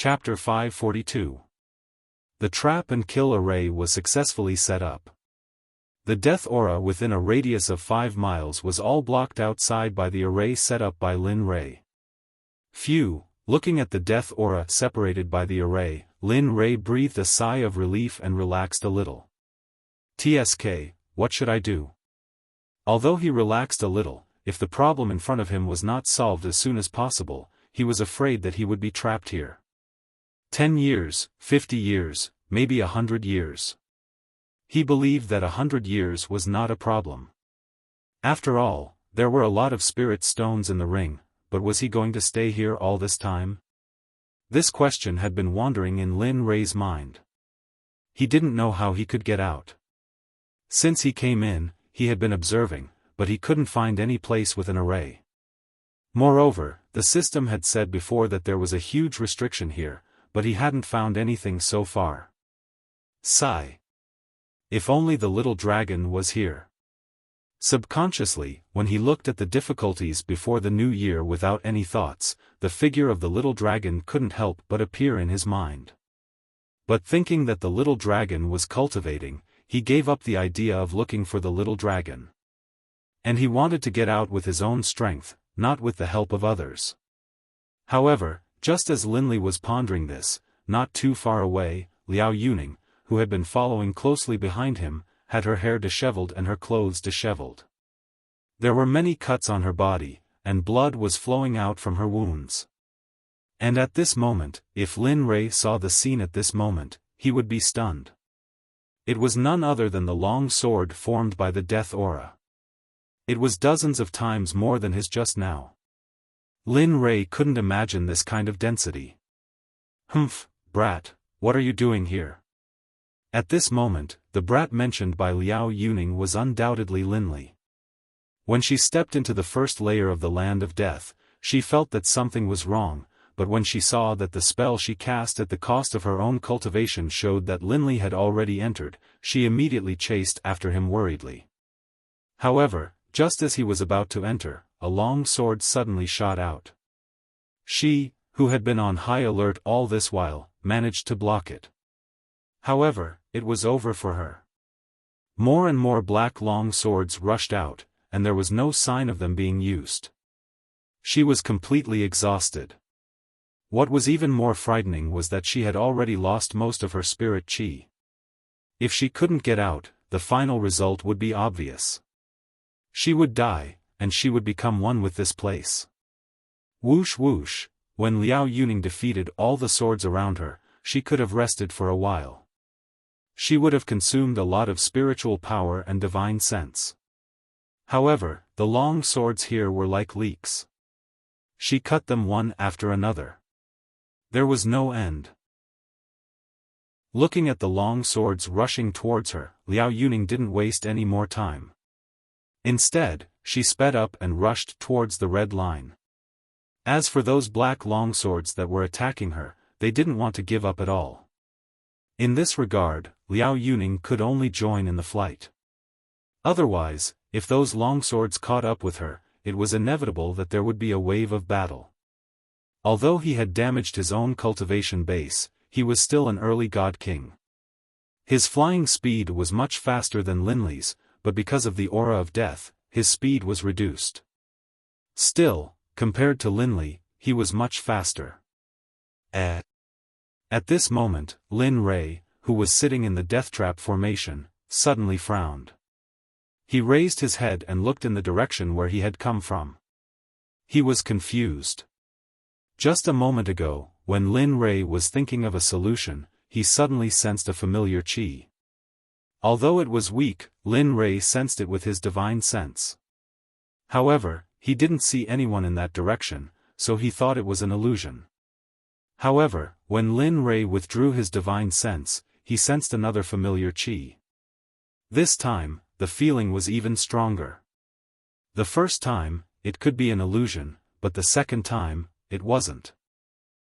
Chapter 542. The trap and kill array was successfully set up. The death aura within a radius of 5 miles was all blocked outside by the array set up by Lin Ray. Phew, looking at the death aura separated by the array, Lin Ray breathed a sigh of relief and relaxed a little. TSK, what should I do? Although he relaxed a little, if the problem in front of him was not solved as soon as possible, he was afraid that he would be trapped here. 10 years, 50 years, maybe 100 years. He believed that 100 years was not a problem. After all, there were a lot of spirit stones in the ring, but was he going to stay here all this time? This question had been wandering in Lin Ray's mind. He didn't know how he could get out. Since he came in, he had been observing, but he couldn't find any place with an array. Moreover, the system had said before that there was a huge restriction here, but he hadn't found anything so far. Sigh. If only the little dragon was here. Subconsciously, when he looked at the difficulties before the new year without any thoughts, the figure of the little dragon couldn't help but appear in his mind. But thinking that the little dragon was cultivating, he gave up the idea of looking for the little dragon. And he wanted to get out with his own strength, not with the help of others. However, just as Linley was pondering this, not too far away, Liao Yuning, who had been following closely behind him, had her hair disheveled and her clothes disheveled. There were many cuts on her body, and blood was flowing out from her wounds. And at this moment, if Lin Ray saw the scene at this moment, he would be stunned. It was none other than the long sword formed by the death aura. It was dozens of times more than his just now. Lin Ray couldn't imagine this kind of density. Humph, brat, what are you doing here? At this moment, the brat mentioned by Liao Yuning was undoubtedly Linley. When she stepped into the first layer of the land of death, she felt that something was wrong, but when she saw that the spell she cast at the cost of her own cultivation showed that Linley had already entered, she immediately chased after him worriedly. However, just as he was about to enter, a long sword suddenly shot out. She, who had been on high alert all this while, managed to block it. However, it was over for her. More and more black long swords rushed out, and there was no sign of them being used. She was completely exhausted. What was even more frightening was that she had already lost most of her spirit chi. If she couldn't get out, the final result would be obvious. She would die, and she would become one with this place. Whoosh whoosh, when Liao Yuning defeated all the swords around her, she could have rested for a while. She would have consumed a lot of spiritual power and divine sense. However, the long swords here were like leeks. She cut them one after another. There was no end. Looking at the long swords rushing towards her, Liao Yuning didn't waste any more time. Instead, she sped up and rushed towards the red line. As for those black longswords that were attacking her, they didn't want to give up at all. In this regard, Liao Yuning could only join in the flight. Otherwise, if those longswords caught up with her, it was inevitable that there would be a wave of battle. Although he had damaged his own cultivation base, he was still an early god king. His flying speed was much faster than Linley's, but because of the aura of death, his speed was reduced. Still, compared to Linley, he was much faster. At this moment, Lin Ray, who was sitting in the death trap formation, suddenly frowned. He raised his head and looked in the direction where he had come from. He was confused. Just a moment ago, when Lin Ray was thinking of a solution, he suddenly sensed a familiar chi. Although it was weak, Lin Ray sensed it with his divine sense. However, he didn't see anyone in that direction, so he thought it was an illusion. However, when Lin Ray withdrew his divine sense, he sensed another familiar chi. This time, the feeling was even stronger. The first time, it could be an illusion, but the second time, it wasn't.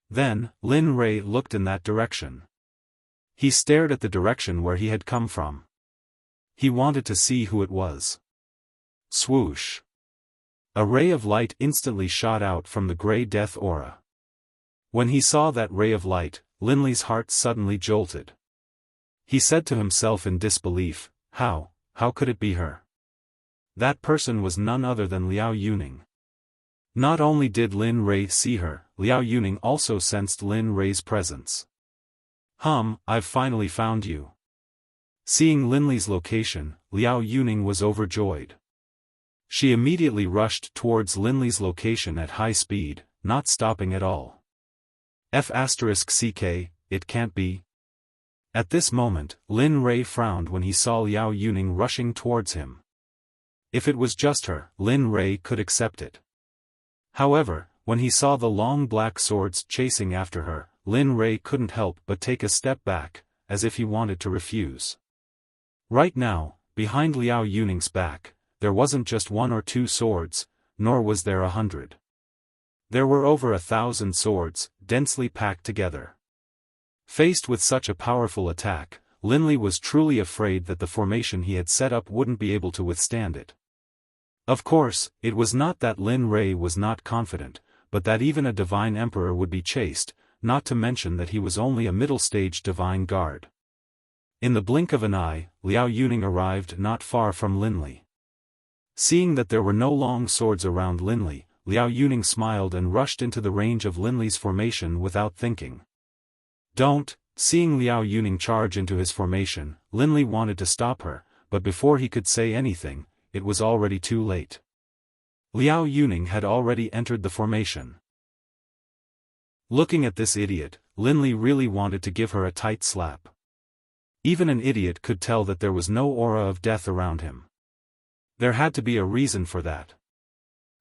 Then, Lin Ray looked in that direction. He stared at the direction where he had come from. He wanted to see who it was. Swoosh. A ray of light instantly shot out from the gray death aura. When he saw that ray of light, Linley's heart suddenly jolted. He said to himself in disbelief, how could it be her? That person was none other than Liao Yuning. Not only did Lin Ray see her, Liao Yuning also sensed Lin Ray's presence. I've finally found you. Seeing Linley's location, Liao Yuning was overjoyed. She immediately rushed towards Linley's location at high speed, not stopping at all. *CK, it can't be. At this moment, Lin Ray frowned when he saw Liao Yuning rushing towards him. If it was just her, Lin Ray could accept it. However, when he saw the long black swords chasing after her, Lin Ray couldn't help but take a step back, as if he wanted to refuse. Right now, behind Liao Yuning's back, there wasn't just 1 or 2 swords, nor was there 100. There were over 1,000 swords, densely packed together. Faced with such a powerful attack, Linley was truly afraid that the formation he had set up wouldn't be able to withstand it. Of course, it was not that Lin Ray was not confident, but that even a divine emperor would be chased, not to mention that he was only a middle-stage divine guard. In the blink of an eye, Liao Yuning arrived not far from Linley. Seeing that there were no long swords around Linley, Liao Yuning smiled and rushed into the range of Linley's formation without thinking. Seeing Liao Yuning charge into his formation, Linley wanted to stop her, but before he could say anything, it was already too late. Liao Yuning had already entered the formation. Looking at this idiot, Linley really wanted to give her a tight slap. Even an idiot could tell that there was no aura of death around him. There had to be a reason for that.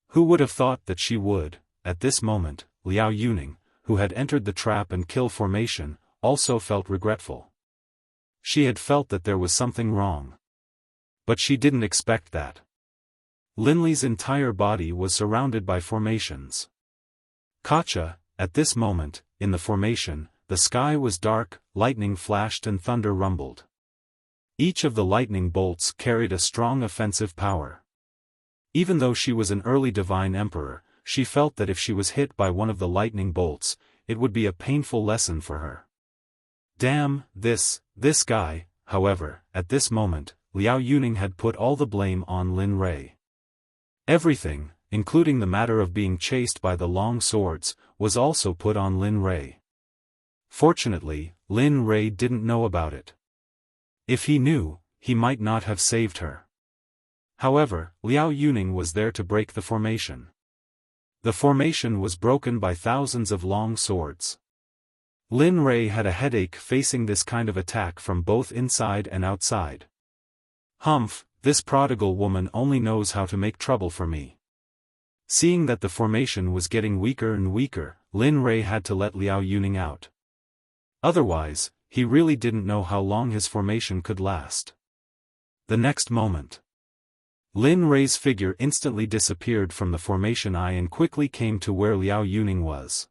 Who would have thought that she would? At this moment, Liao Yuning, who had entered the trap and kill formation, also felt regretful. She had felt that there was something wrong. But she didn't expect that. Linley's entire body was surrounded by formations. Gotcha. At this moment, in the formation, the sky was dark, lightning flashed and thunder rumbled. Each of the lightning bolts carried a strong offensive power. Even though she was an early divine emperor, she felt that if she was hit by one of the lightning bolts, it would be a painful lesson for her. Damn, this guy. However, at this moment, Liao Yuning had put all the blame on Lin Ray. Everything, including the matter of being chased by the long swords, was also put on Lin Ray. Fortunately, Lin Ray didn't know about it. If he knew, he might not have saved her. However, Liao Yuning was there to break the formation. The formation was broken by thousands of long swords. Lin Ray had a headache facing this kind of attack from both inside and outside. This prodigal woman only knows how to make trouble for me. Seeing that the formation was getting weaker and weaker, Lin Ray had to let Liao Yuning out. Otherwise, he really didn't know how long his formation could last. The next moment, Lin Ray's figure instantly disappeared from the formation eye and quickly came to where Liao Yuning was.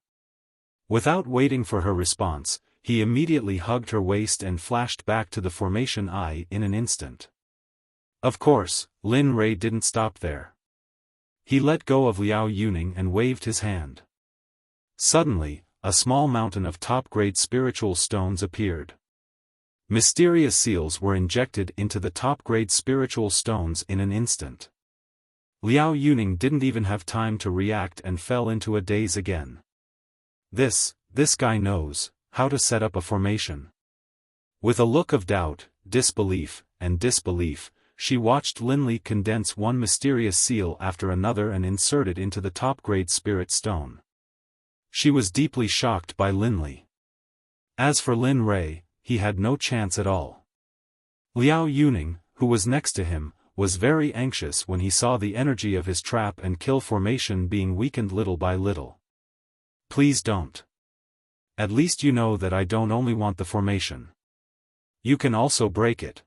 Without waiting for her response, he immediately hugged her waist and flashed back to the formation eye in an instant. Of course, Lin Ray didn't stop there. He let go of Liao Yuning and waved his hand. Suddenly, a small mountain of top-grade spiritual stones appeared. Mysterious seals were injected into the top-grade spiritual stones in an instant. Liao Yuning didn't even have time to react and fell into a daze again. This guy knows how to set up a formation. With a look of doubt, disbelief, she watched Linley condense one mysterious seal after another and insert it into the top-grade spirit stone. She was deeply shocked by Linley. As for Lin Ray, he had no chance at all. Liao Yuning, who was next to him, was very anxious when he saw the energy of his trap and kill formation being weakened little by little. Please don't. At least you know that I don't only want the formation. You can also break it.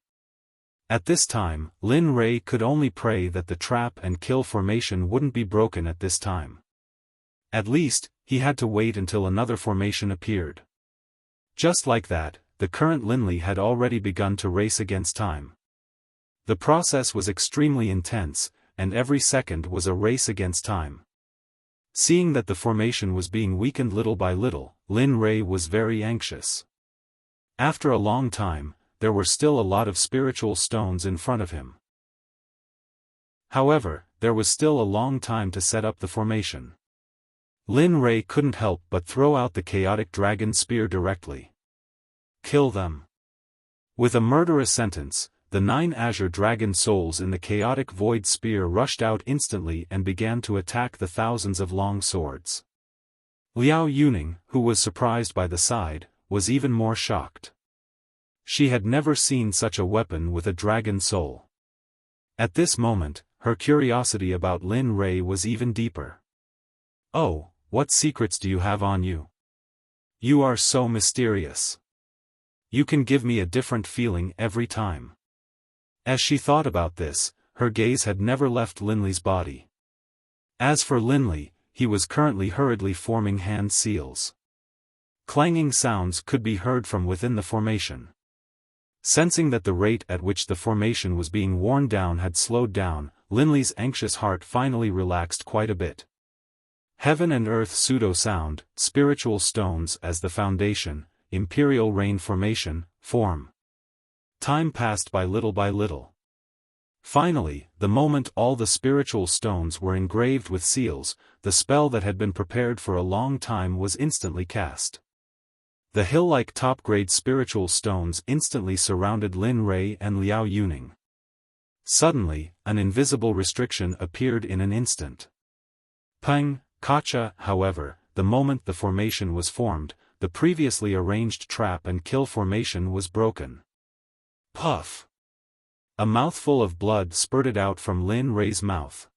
At this time, Lin Ray could only pray that the trap and kill formation wouldn't be broken at this time. At least, he had to wait until another formation appeared. Just like that, the current Linley had already begun to race against time. The process was extremely intense, and every second was a race against time. Seeing that the formation was being weakened little by little, Lin Rei was very anxious. After a long time, there were still a lot of spiritual stones in front of him. However, there was still a long time to set up the formation. Lin Rei couldn't help but throw out the chaotic dragon spear directly. Kill them. With a murderous sentence, the 9 azure dragon souls in the chaotic void spear rushed out instantly and began to attack the thousands of long swords. Liao Yuning, who was surprised by the sight, was even more shocked. She had never seen such a weapon with a dragon soul. At this moment, her curiosity about Lin Rei was even deeper. "Oh, what secrets do you have on you? You are so mysterious. You can give me a different feeling every time." As she thought about this, her gaze had never left Linley's body. As for Linley, he was currently hurriedly forming hand seals. Clanging sounds could be heard from within the formation. Sensing that the rate at which the formation was being worn down had slowed down, Linley's anxious heart finally relaxed quite a bit. Heaven and earth pseudo-sound, spiritual stones as the foundation, imperial rain formation, form. Time passed by little. Finally, the moment all the spiritual stones were engraved with seals, the spell that had been prepared for a long time was instantly cast. The hill-like top-grade spiritual stones instantly surrounded Lin Rei and Liao Yuning. Suddenly, an invisible restriction appeared in an instant. Peng, Kacha, however, the moment the formation was formed, the previously arranged trap and kill formation was broken. Puff! A mouthful of blood spurted out from Lin Rei's mouth.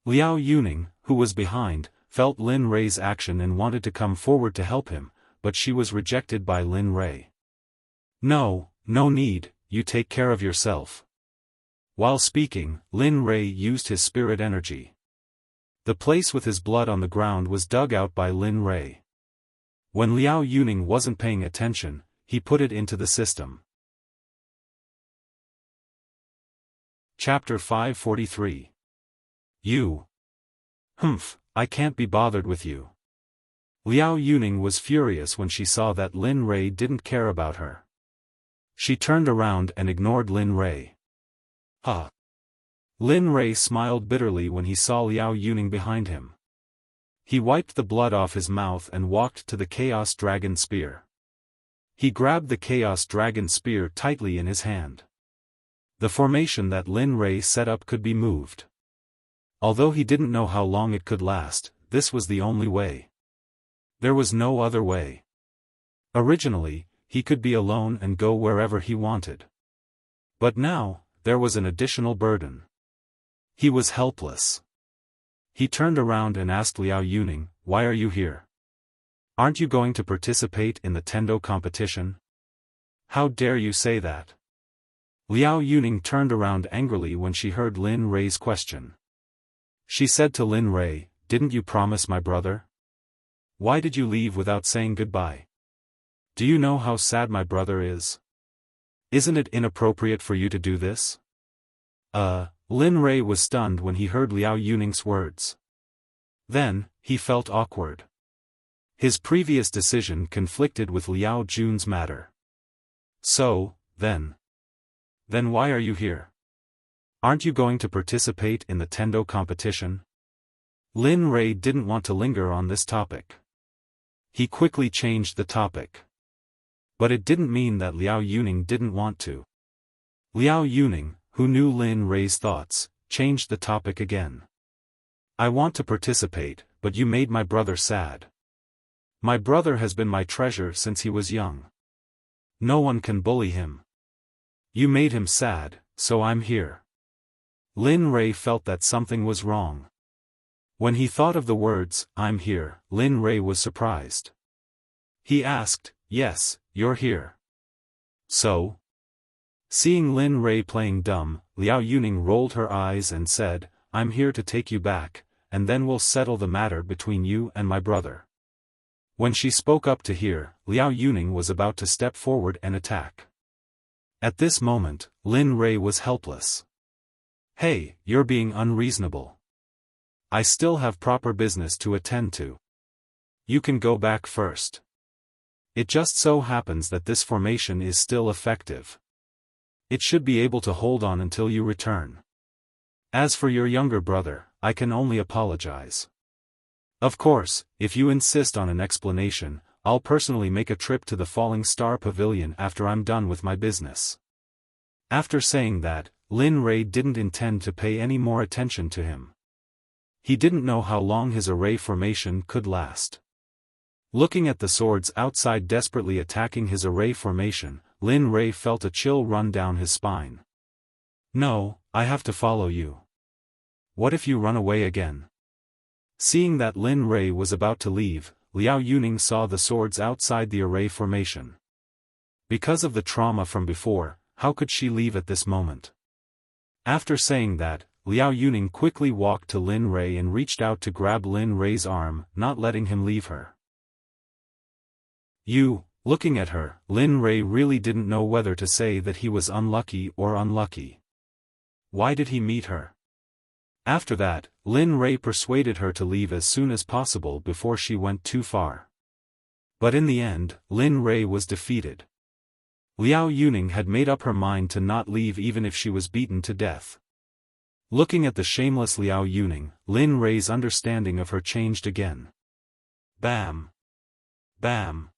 Liao Yuning, who was behind, felt Lin Rei's action and wanted to come forward to help him, but she was rejected by Lin Rei. "No need, you take care of yourself." While speaking, Lin Rei used his spirit energy. The place with his blood on the ground was dug out by Lin Rei. When Liao Yuning wasn't paying attention, he put it into the system. Chapter 543. You. Humph, I can't be bothered with you. Liao Yuning was furious when she saw that Lin Rei didn't care about her. She turned around and ignored Lin Rei. Lin Rei smiled bitterly when he saw Liao Yuning behind him. He wiped the blood off his mouth and walked to the Chaos Dragon Spear. He grabbed the Chaos Dragon Spear tightly in his hand. The formation that Lin Rei set up could be moved. Although he didn't know how long it could last, this was the only way. There was no other way. Originally, he could be alone and go wherever he wanted. But now, there was an additional burden. He was helpless. He turned around and asked Liao Yuning, "Why are you here? Aren't you going to participate in the Tendo competition? How dare you say that?" Liao Yuning turned around angrily when she heard Lin Rei's question. She said to Lin Rei, "Didn't you promise my brother? Why did you leave without saying goodbye? Do you know how sad my brother is? Isn't it inappropriate for you to do this?" Lin Rei was stunned when he heard Liao Yuning's words. Then, he felt awkward. His previous decision conflicted with Liao Jun's matter. So, then why are you here? Aren't you going to participate in the Tendo competition? Lin Rei didn't want to linger on this topic. He quickly changed the topic. But it didn't mean that Liao Yuning didn't want to. Liao Yuning, who knew Lin Rei's thoughts, changed the topic again. "I want to participate, but you made my brother sad. My brother has been my treasure since he was young. No one can bully him. You made him sad, so I'm here." Lin Rei felt that something was wrong. When he thought of the words, "I'm here," Lin Rei was surprised. He asked, "Yes, you're here. So?" Seeing Lin Rei playing dumb, Liao Yuning rolled her eyes and said, "I'm here to take you back, and then we'll settle the matter between you and my brother." When she spoke up to hear, Liao Yuning was about to step forward and attack. At this moment, Lin Rei was helpless. "Hey, you're being unreasonable. I still have proper business to attend to. You can go back first. It just so happens that this formation is still effective. It should be able to hold on until you return. As for your younger brother, I can only apologize. Of course, if you insist on an explanation, I'll personally make a trip to the Falling Star Pavilion after I'm done with my business. After saying that, Lin Rei didn't intend to pay any more attention to him. He didn't know how long his array formation could last. Looking at the swords outside desperately attacking his array formation, Lin Rei felt a chill run down his spine. No, I have to follow you. What if you run away again? Seeing that Lin Rei was about to leave, Liao Yuning saw the swords outside the array formation. Because of the trauma from before, how could she leave at this moment? After saying that, Liao Yuning quickly walked to Lin Rei and reached out to grab Lin Rei's arm, not letting him leave her. Looking at her, Lin Rei really didn't know whether to say that he was unlucky or unlucky. Why did he meet her? After that, Lin Rei persuaded her to leave as soon as possible before she went too far. But in the end, Lin Rei was defeated. Liao Yuning had made up her mind to not leave even if she was beaten to death. Looking at the shameless Liao Yuning, Lin Rei's understanding of her changed again. Bam! Bam!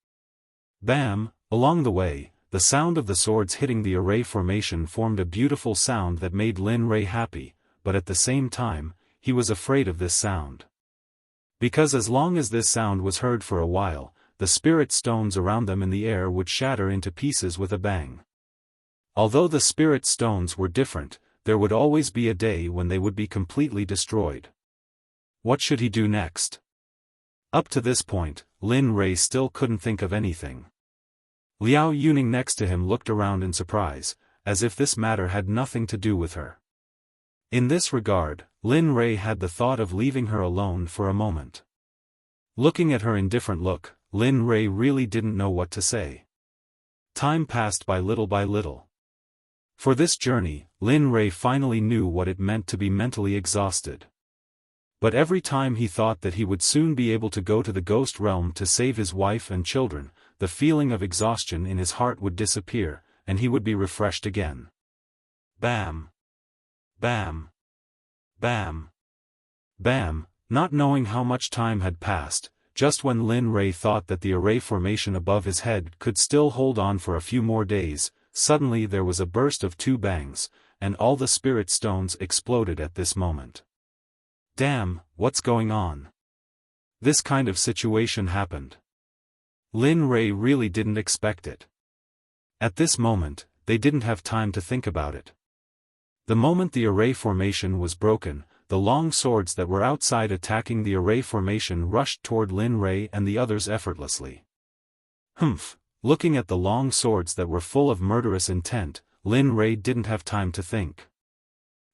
Bam! Along the way, the sound of the swords hitting the array formation formed a beautiful sound that made Lin Rei happy, but at the same time, he was afraid of this sound. Because as long as this sound was heard for a while, the spirit stones around them in the air would shatter into pieces with a bang. Although the spirit stones were different, there would always be a day when they would be completely destroyed. What should he do next? Up to this point, Lin Rei still couldn't think of anything. Liao Yuning next to him looked around in surprise, as if this matter had nothing to do with her. In this regard, Lin Rei had the thought of leaving her alone for a moment. Looking at her indifferent look, Lin Rei really didn't know what to say. Time passed by little by little. For this journey, Lin Rei finally knew what it meant to be mentally exhausted. But every time he thought that he would soon be able to go to the ghost realm to save his wife and children, the feeling of exhaustion in his heart would disappear, and he would be refreshed again. Bam! Bam! Bam! Bam! Not knowing how much time had passed, just when Lin Rei thought that the array formation above his head could still hold on for a few more days, suddenly there was a burst of 2 bangs, and all the spirit stones exploded at this moment. Damn, what's going on? This kind of situation happened. Lin Rei really didn't expect it. At this moment, they didn't have time to think about it. The moment the array formation was broken, the long swords that were outside attacking the array formation rushed toward Lin Rei and the others effortlessly. Humph! Looking at the long swords that were full of murderous intent, Lin Rei didn't have time to think.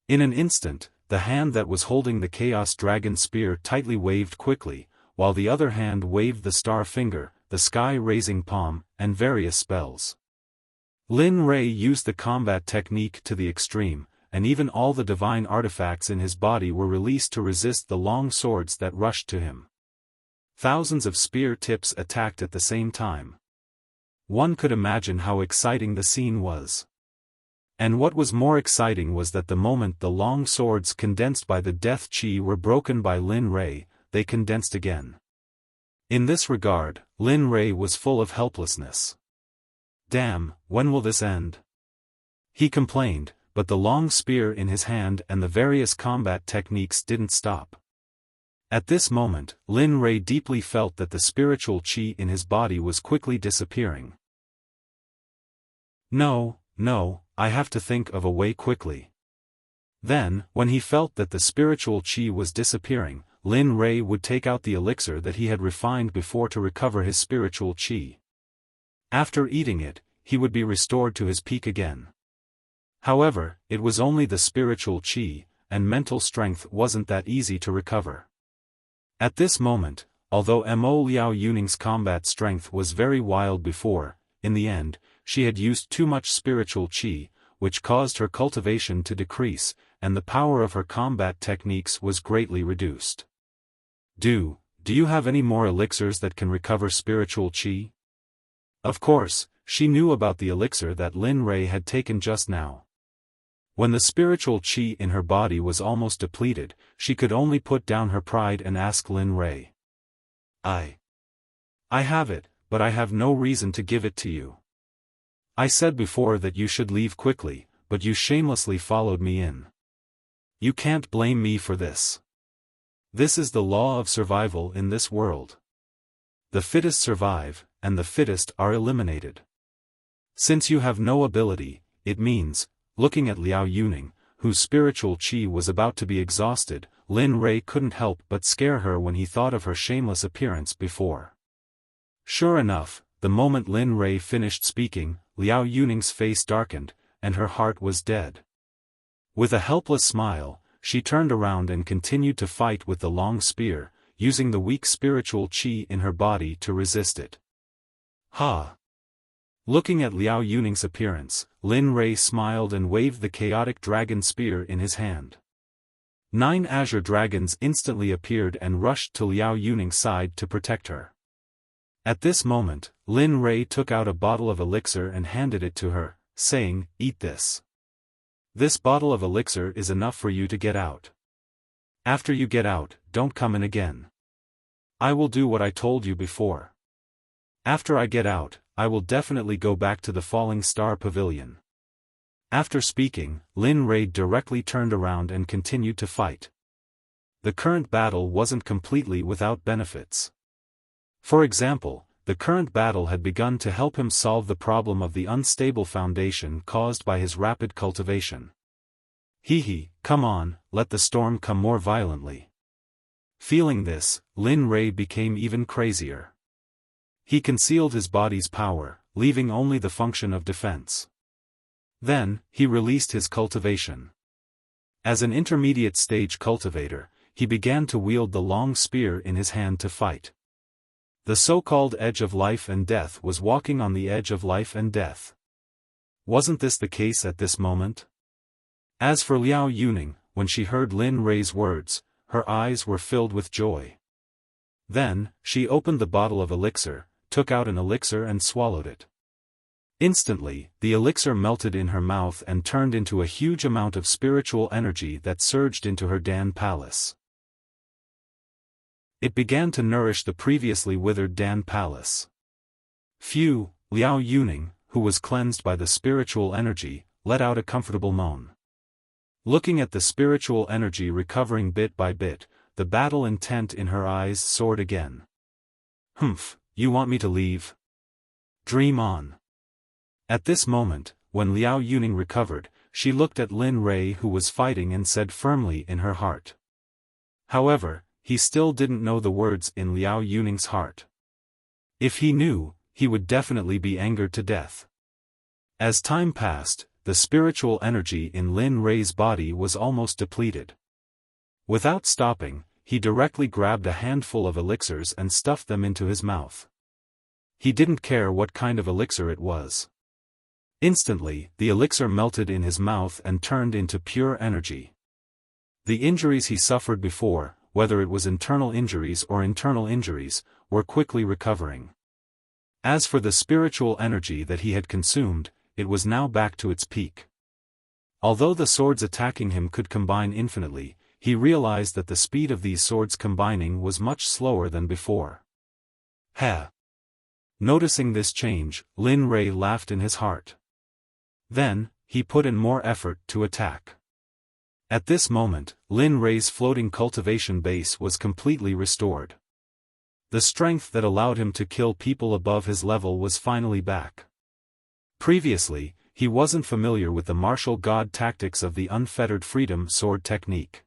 In an instant, the hand that was holding the Chaos Dragon Spear tightly waved quickly, while the other hand waved the Star Finger, the Sky-Raising Palm, and various spells. Lin Rei used the combat technique to the extreme, and even all the divine artifacts in his body were released to resist the long swords that rushed to him. Thousands of spear tips attacked at the same time. One could imagine how exciting the scene was. And what was more exciting was that the moment the long swords condensed by the death chi were broken by Lin Rei, they condensed again. In this regard, Lin Rei was full of helplessness. Damn, when will this end? He complained, but the long spear in his hand and the various combat techniques didn't stop. At this moment, Lin Rei deeply felt that the spiritual chi in his body was quickly disappearing. No, I have to think of a way quickly. Then, when he felt that the spiritual chi was disappearing, Lin Rei would take out the elixir that he had refined before to recover his spiritual chi. After eating it, he would be restored to his peak again. However, it was only the spiritual chi, and mental strength wasn't that easy to recover. At this moment, although Mo Liao Yuning's combat strength was very wild before, in the end, she had used too much spiritual chi, which caused her cultivation to decrease, and the power of her combat techniques was greatly reduced. Do you have any more elixirs that can recover spiritual qi? Of course, she knew about the elixir that Lin Rei had taken just now. When the spiritual qi in her body was almost depleted, she could only put down her pride and ask Lin Rei. I have it, but I have no reason to give it to you. I said before that you should leave quickly, but you shamelessly followed me in. You can't blame me for this. This is the law of survival in this world. The fittest survive, and the fittest are eliminated. Since you have no ability, it means, looking at Liao Yuning, whose spiritual qi was about to be exhausted, Lin Rei couldn't help but scare her when he thought of her shameless appearance before. Sure enough, the moment Lin Rei finished speaking, Liao Yuning's face darkened, and her heart was dead. With a helpless smile, she turned around and continued to fight with the long spear, using the weak spiritual qi in her body to resist it. Ha! Looking at Liao Yuning's appearance, Lin Rei smiled and waved the chaotic dragon spear in his hand. 9 azure dragons instantly appeared and rushed to Liao Yuning's side to protect her. At this moment, Lin Rei took out a bottle of elixir and handed it to her, saying, "Eat this. This bottle of elixir is enough for you to get out. After you get out, don't come in again. I will do what I told you before. After I get out, I will definitely go back to the Falling Star Pavilion." After speaking, Lin Rei directly turned around and continued to fight. The current battle wasn't completely without benefits. For example, the current battle had begun to help him solve the problem of the unstable foundation caused by his rapid cultivation. Come on, let the storm come more violently. Feeling this, Lin Rei became even crazier. He concealed his body's power, leaving only the function of defense. Then, he released his cultivation. As an intermediate stage cultivator, he began to wield the long spear in his hand to fight. The so-called edge of life and death was walking on the edge of life and death. Wasn't this the case at this moment? As for Liao Yuning, when she heard Lin Rei's words, her eyes were filled with joy. Then, she opened the bottle of elixir, took out an elixir and swallowed it. Instantly, the elixir melted in her mouth and turned into a huge amount of spiritual energy that surged into her Dan Palace. It began to nourish the previously withered Dan Palace. Phew, Liao Yuning, who was cleansed by the spiritual energy, let out a comfortable moan. Looking at the spiritual energy recovering bit by bit, the battle intent in her eyes soared again. Humph, you want me to leave? Dream on. At this moment, when Liao Yuning recovered, she looked at Lin Rei who was fighting and said firmly in her heart. However, he still didn't know the words in Liao Yuning's heart. If he knew, he would definitely be angered to death. As time passed, the spiritual energy in Lin Rei's body was almost depleted. Without stopping, he directly grabbed a handful of elixirs and stuffed them into his mouth. He didn't care what kind of elixir it was. Instantly, the elixir melted in his mouth and turned into pure energy. The injuries he suffered before, whether it was internal injuries or internal injuries, were quickly recovering. As for the spiritual energy that he had consumed, it was now back to its peak. Although the swords attacking him could combine infinitely, he realized that the speed of these swords combining was much slower than before. Noticing this change, Lin Rei laughed in his heart. Then, he put in more effort to attack. At this moment, Lin Rei's floating cultivation base was completely restored. The strength that allowed him to kill people above his level was finally back. Previously, he wasn't familiar with the martial god tactics of the unfettered freedom sword technique.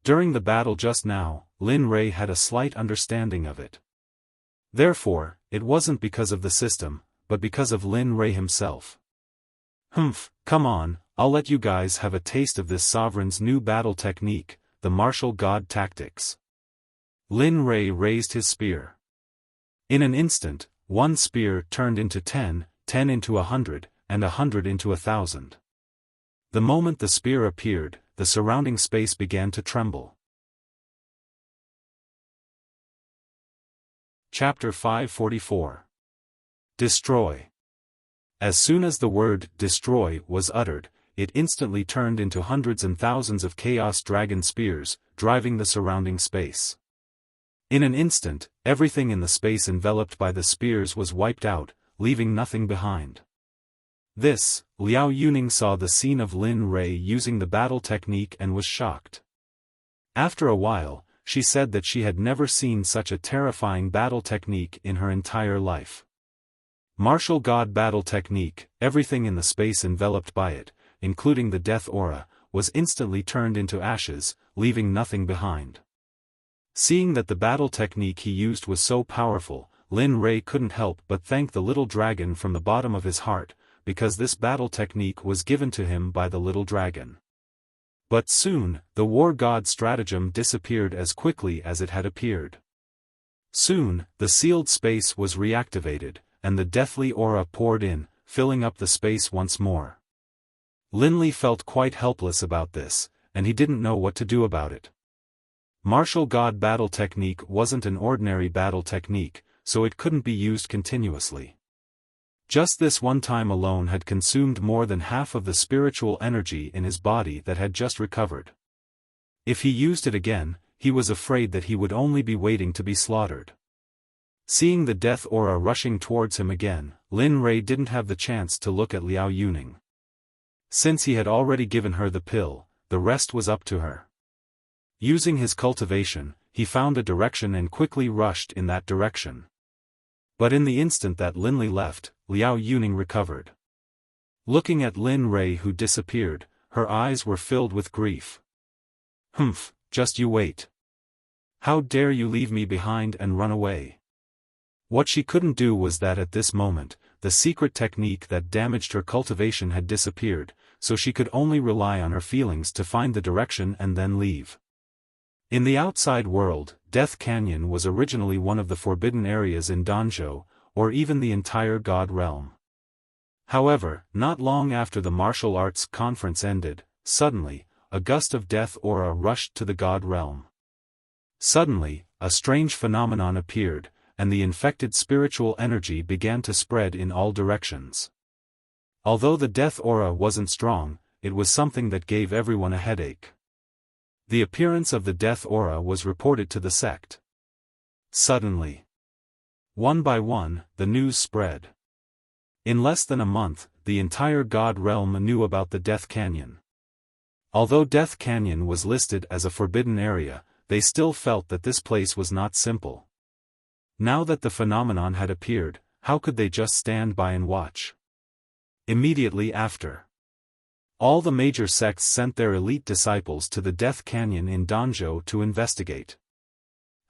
During the battle just now, Lin Rei had a slight understanding of it. Therefore, it wasn't because of the system, but because of Lin Rei himself. Come on, I'll let you guys have a taste of this sovereign's new battle technique, the martial god tactics. Lin Rei raised his spear. In an instant, one spear turned into 10, 10 into 100, and 100 into 1,000. The moment the spear appeared, the surrounding space began to tremble. Chapter 544. Destroy. As soon as the word, destroy, was uttered, it instantly turned into hundreds and thousands of chaos dragon spears, driving the surrounding space. In an instant, everything in the space enveloped by the spears was wiped out, leaving nothing behind. This, Liao Yuning saw the scene of Lin Rei using the battle technique and was shocked. After a while, she said that she had never seen such a terrifying battle technique in her entire life. Martial God battle technique, everything in the space enveloped by it, including the death aura, was instantly turned into ashes, leaving nothing behind. Seeing that the battle technique he used was so powerful, Lin Rei couldn't help but thank the little dragon from the bottom of his heart, because this battle technique was given to him by the little dragon. But soon, the war god stratagem disappeared as quickly as it had appeared. Soon, the sealed space was reactivated, and the deathly aura poured in, filling up the space once more. Lin Li felt quite helpless about this, and he didn't know what to do about it. Martial God battle technique wasn't an ordinary battle technique, so it couldn't be used continuously. Just this one time alone had consumed more than half of the spiritual energy in his body that had just recovered. If he used it again, he was afraid that he would only be waiting to be slaughtered. Seeing the death aura rushing towards him again, Lin Rei didn't have the chance to look at Liao Yuning. Since he had already given her the pill, the rest was up to her. Using his cultivation, he found a direction and quickly rushed in that direction. But in the instant that Lin Li left, Liao Yuning recovered. Looking at Lin Rei who disappeared, her eyes were filled with grief. "Humph, just you wait. How dare you leave me behind and run away?" What she couldn't do was that at this moment, the secret technique that damaged her cultivation had disappeared, so she could only rely on her feelings to find the direction and then leave. In the outside world, Death Canyon was originally one of the forbidden areas in Danzhou, or even the entire God realm. However, not long after the martial arts conference ended, suddenly, a gust of death aura rushed to the God realm. Suddenly, a strange phenomenon appeared, and the infected spiritual energy began to spread in all directions. Although the death aura wasn't strong, it was something that gave everyone a headache. The appearance of the death aura was reported to the sect. Suddenly, one by one, the news spread. In less than a month, the entire God realm knew about the Death Canyon. Although Death Canyon was listed as a forbidden area, they still felt that this place was not simple. Now that the phenomenon had appeared, how could they just stand by and watch? Immediately after, all the major sects sent their elite disciples to the Death Canyon in Danzhou to investigate.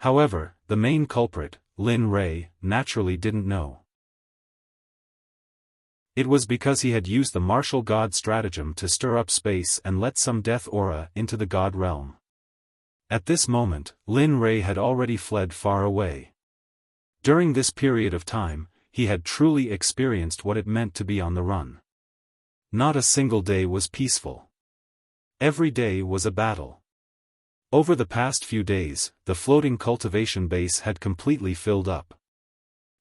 However, the main culprit, Lin Rei, naturally didn't know. It was because he had used the martial god stratagem to stir up space and let some death aura into the God realm. At this moment, Lin Rei had already fled far away. During this period of time, he had truly experienced what it meant to be on the run. Not a single day was peaceful. Every day was a battle. Over the past few days, the floating cultivation base had completely filled up.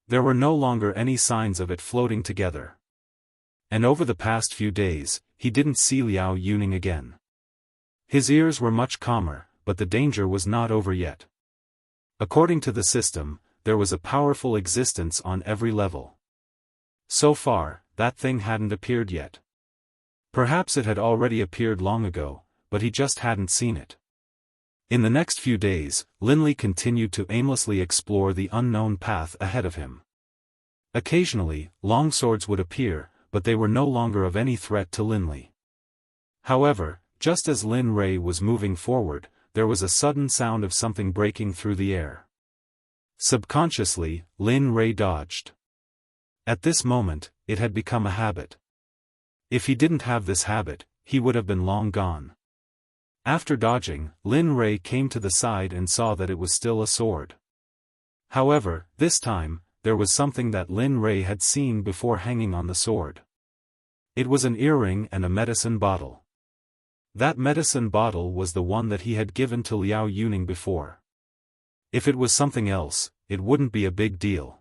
There were no longer any signs of it floating together. And over the past few days, he didn't see Liao Yuning again. His ears were much calmer, but the danger was not over yet. According to the system, there was a powerful existence on every level. So far, that thing hadn't appeared yet. Perhaps it had already appeared long ago, but he just hadn't seen it. In the next few days, Lin Li continued to aimlessly explore the unknown path ahead of him. Occasionally, longswords would appear, but they were no longer of any threat to Lin Li. However, just as Lin Rei was moving forward, there was a sudden sound of something breaking through the air. Subconsciously, Lin Rei dodged. At this moment, it had become a habit. If he didn't have this habit, he would have been long gone. After dodging, Lin Rei came to the side and saw that it was still a sword. However, this time, there was something that Lin Rei had seen before hanging on the sword. It was an earring and a medicine bottle. That medicine bottle was the one that he had given to Liao Yuning before. If it was something else, it wouldn't be a big deal.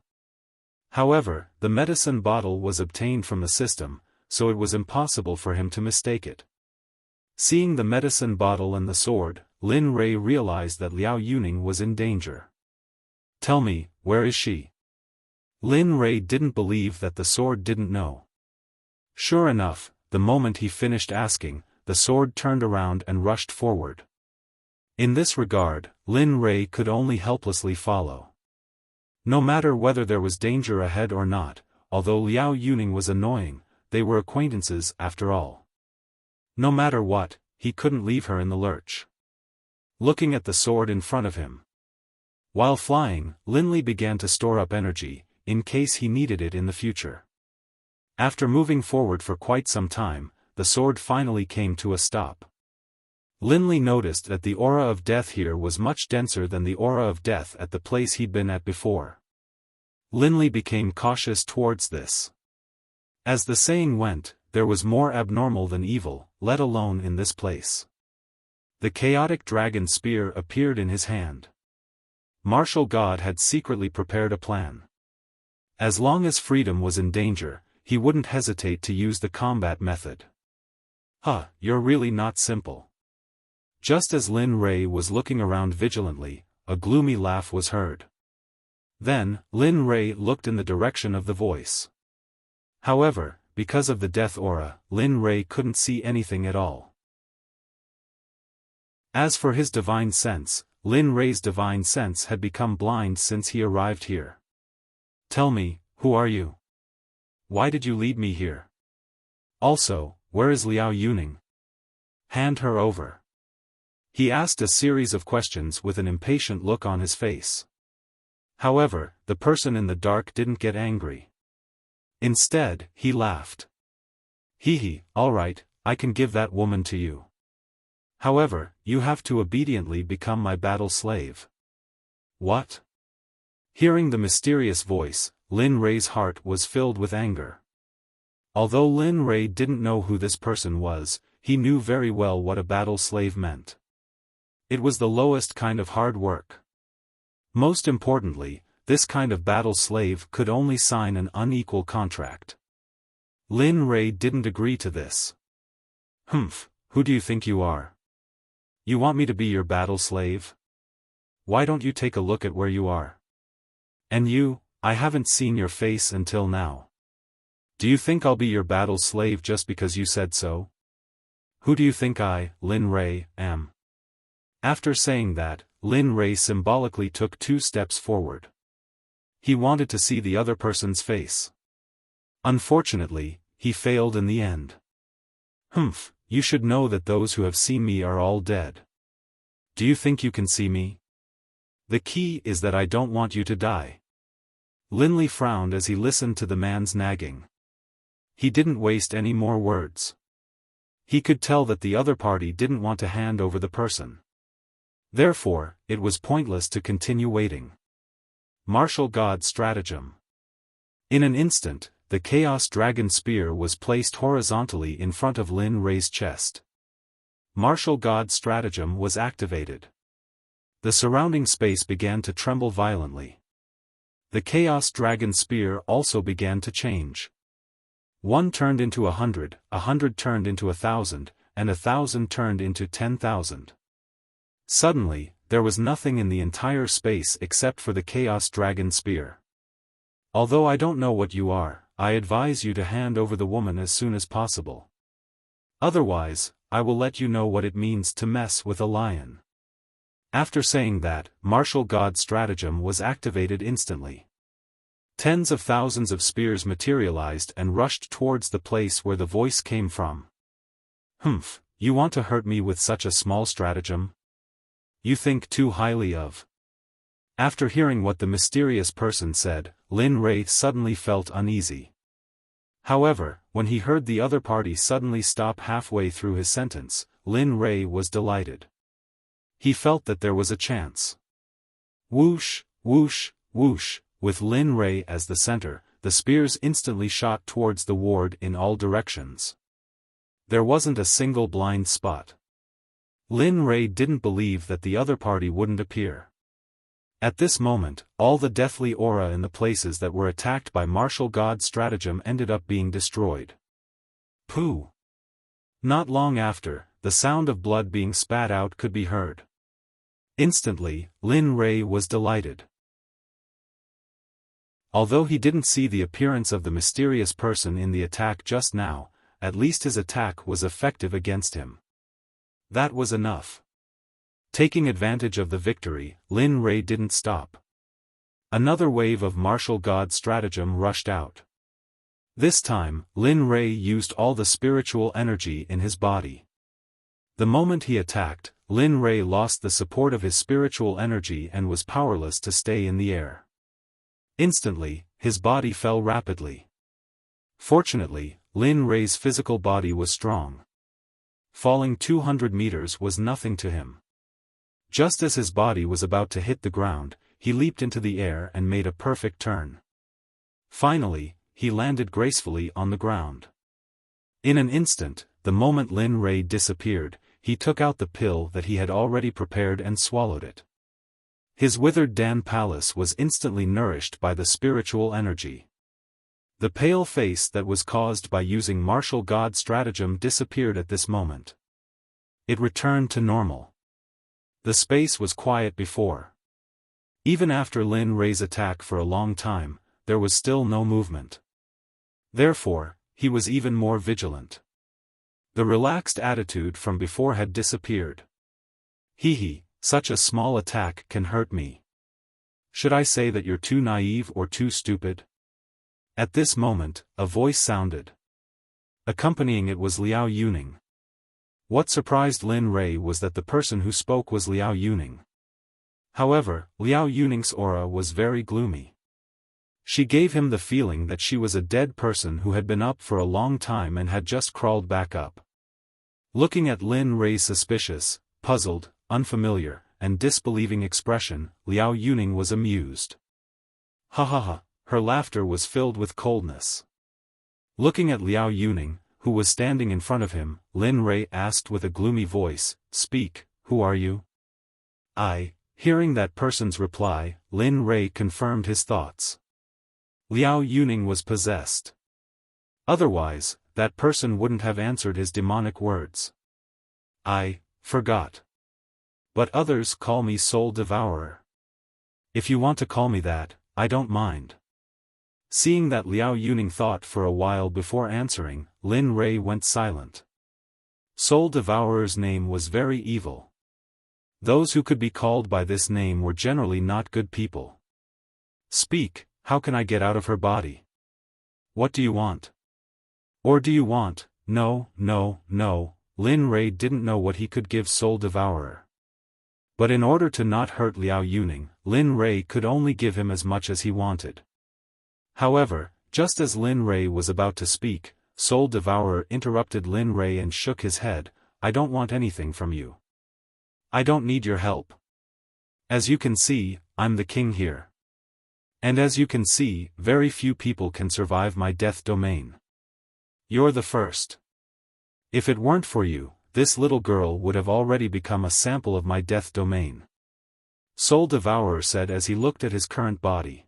However, the medicine bottle was obtained from the system, so it was impossible for him to mistake it. Seeing the medicine bottle and the sword, Lin Rei realized that Liao Yuning was in danger. "Tell me, where is she?" Lin Rei didn't believe that the sword didn't know. Sure enough, the moment he finished asking, the sword turned around and rushed forward. In this regard, Lin Rei could only helplessly follow. No matter whether there was danger ahead or not, although Liao Yuning was annoying, they were acquaintances after all. No matter what, he couldn't leave her in the lurch. Looking at the sword in front of him. While flying, Linley began to store up energy, in case he needed it in the future. After moving forward for quite some time, the sword finally came to a stop. Linley noticed that the aura of death here was much denser than the aura of death at the place he'd been at before. Linley became cautious towards this. As the saying went, there was more abnormal than evil, let alone in this place. The chaotic dragon spear appeared in his hand. Martial God had secretly prepared a plan. As long as freedom was in danger, he wouldn't hesitate to use the combat method. "Huh, you're really not simple." Just as Lin Rei was looking around vigilantly, a gloomy laugh was heard. Then, Lin Rei looked in the direction of the voice. However, because of the death aura, Lin Rei couldn't see anything at all. As for his divine sense, Lin Rei's divine sense had become blind since he arrived here. "Tell me, who are you? Why did you lead me here? Also, where is Liao Yuning? Hand her over." He asked a series of questions with an impatient look on his face. However, the person in the dark didn't get angry. Instead, he laughed. "Hee, all right, I can give that woman to you. However, you have to obediently become my battle slave." "What?" Hearing the mysterious voice, Lin Rei's heart was filled with anger. Although Lin Rei didn't know who this person was, he knew very well what a battle slave meant. It was the lowest kind of hard work. Most importantly, this kind of battle slave could only sign an unequal contract. Lin Rei didn't agree to this. "Humph, who do you think you are? You want me to be your battle slave? Why don't you take a look at where you are? And you, I haven't seen your face until now. Do you think I'll be your battle slave just because you said so? Who do you think I, Lin Rei, am?" After saying that, Lin Rei symbolically took 2 steps forward. He wanted to see the other person's face. Unfortunately, he failed in the end. "Humph, you should know that those who have seen me are all dead. Do you think you can see me? The key is that I don't want you to die." Linley frowned as he listened to the man's nagging. He didn't waste any more words. He could tell that the other party didn't want to hand over the person. Therefore, it was pointless to continue waiting. Martial God stratagem. In an instant, the Chaos Dragon Spear was placed horizontally in front of Lin Rei's chest. Martial God stratagem was activated. The surrounding space began to tremble violently. The Chaos Dragon Spear also began to change. 1 turned into 100, 100 turned into 1,000, and 1,000 turned into 10,000. Suddenly, there was nothing in the entire space except for the Chaos Dragon Spear. "Although I don't know what you are, I advise you to hand over the woman as soon as possible. Otherwise, I will let you know what it means to mess with a lion." After saying that, Martial God stratagem was activated instantly. Tens of thousands of spears materialized and rushed towards the place where the voice came from. "Humph, you want to hurt me with such a small stratagem? You think too highly of." After hearing what the mysterious person said, Lin Rei suddenly felt uneasy. However, when he heard the other party suddenly stop halfway through his sentence, Lin Rei was delighted. He felt that there was a chance. Whoosh, whoosh, whoosh, with Lin Rei as the center, the spears instantly shot towards the ward in all directions. There wasn't a single blind spot. Lin Rei didn't believe that the other party wouldn't appear. At this moment, all the deathly aura in the places that were attacked by martial god stratagem ended up being destroyed. Pooh! Not long after, the sound of blood being spat out could be heard. Instantly, Lin Rei was delighted. Although he didn't see the appearance of the mysterious person in the attack just now, at least his attack was effective against him. That was enough. Taking advantage of the victory, Lin Rei didn't stop. Another wave of martial god stratagem rushed out. This time, Lin Rei used all the spiritual energy in his body. The moment he attacked, Lin Rei lost the support of his spiritual energy and was powerless to stay in the air. Instantly, his body fell rapidly. Fortunately, Lin Rei's physical body was strong. Falling 200 meters was nothing to him. Just as his body was about to hit the ground, he leaped into the air and made a perfect turn. Finally, he landed gracefully on the ground. In an instant, the moment Lin Rei disappeared, he took out the pill that he had already prepared and swallowed it. His withered Dan palace was instantly nourished by the spiritual energy. The pale face that was caused by using martial god stratagem disappeared at this moment. It returned to normal. The space was quiet before. Even after Lin Rei's attack for a long time, there was still no movement. Therefore, he was even more vigilant. The relaxed attitude from before had disappeared. Hee, such a small attack can hurt me. Should I say that you're too naive or too stupid? At this moment, a voice sounded. Accompanying it was Liao Yuning. What surprised Lin Rei was that the person who spoke was Liao Yuning. However, Liao Yuning's aura was very gloomy. She gave him the feeling that she was a dead person who had been up for a long time and had just crawled back up. Looking at Lin Rei's suspicious, puzzled, unfamiliar, and disbelieving expression, Liao Yuning was amused. Ha ha ha, her laughter was filled with coldness. Looking at Liao Yuning, who was standing in front of him, Lin Rei asked with a gloomy voice, "Speak, who are you?" Hearing that person's reply, Lin Rei confirmed his thoughts. Liao Yuning was possessed. Otherwise, that person wouldn't have answered his demonic words. "I forgot. But others call me Soul Devourer. If you want to call me that, I don't mind." Seeing that Liao Yuning thought for a while before answering, Lin Rei went silent. Soul Devourer's name was very evil. Those who could be called by this name were generally not good people. "Speak, how can I get out of her body? What do you want? Or do you want—" No, Lin Rei didn't know what he could give Soul Devourer. But in order to not hurt Liao Yuning, Lin Rei could only give him as much as he wanted. However, just as Lin Rei was about to speak, Soul Devourer interrupted Lin Rei and shook his head. "I don't want anything from you. I don't need your help. As you can see, I'm the king here. And as you can see, very few people can survive my death domain. You're the first. If it weren't for you, this little girl would have already become a sample of my death domain," Soul Devourer said as he looked at his current body.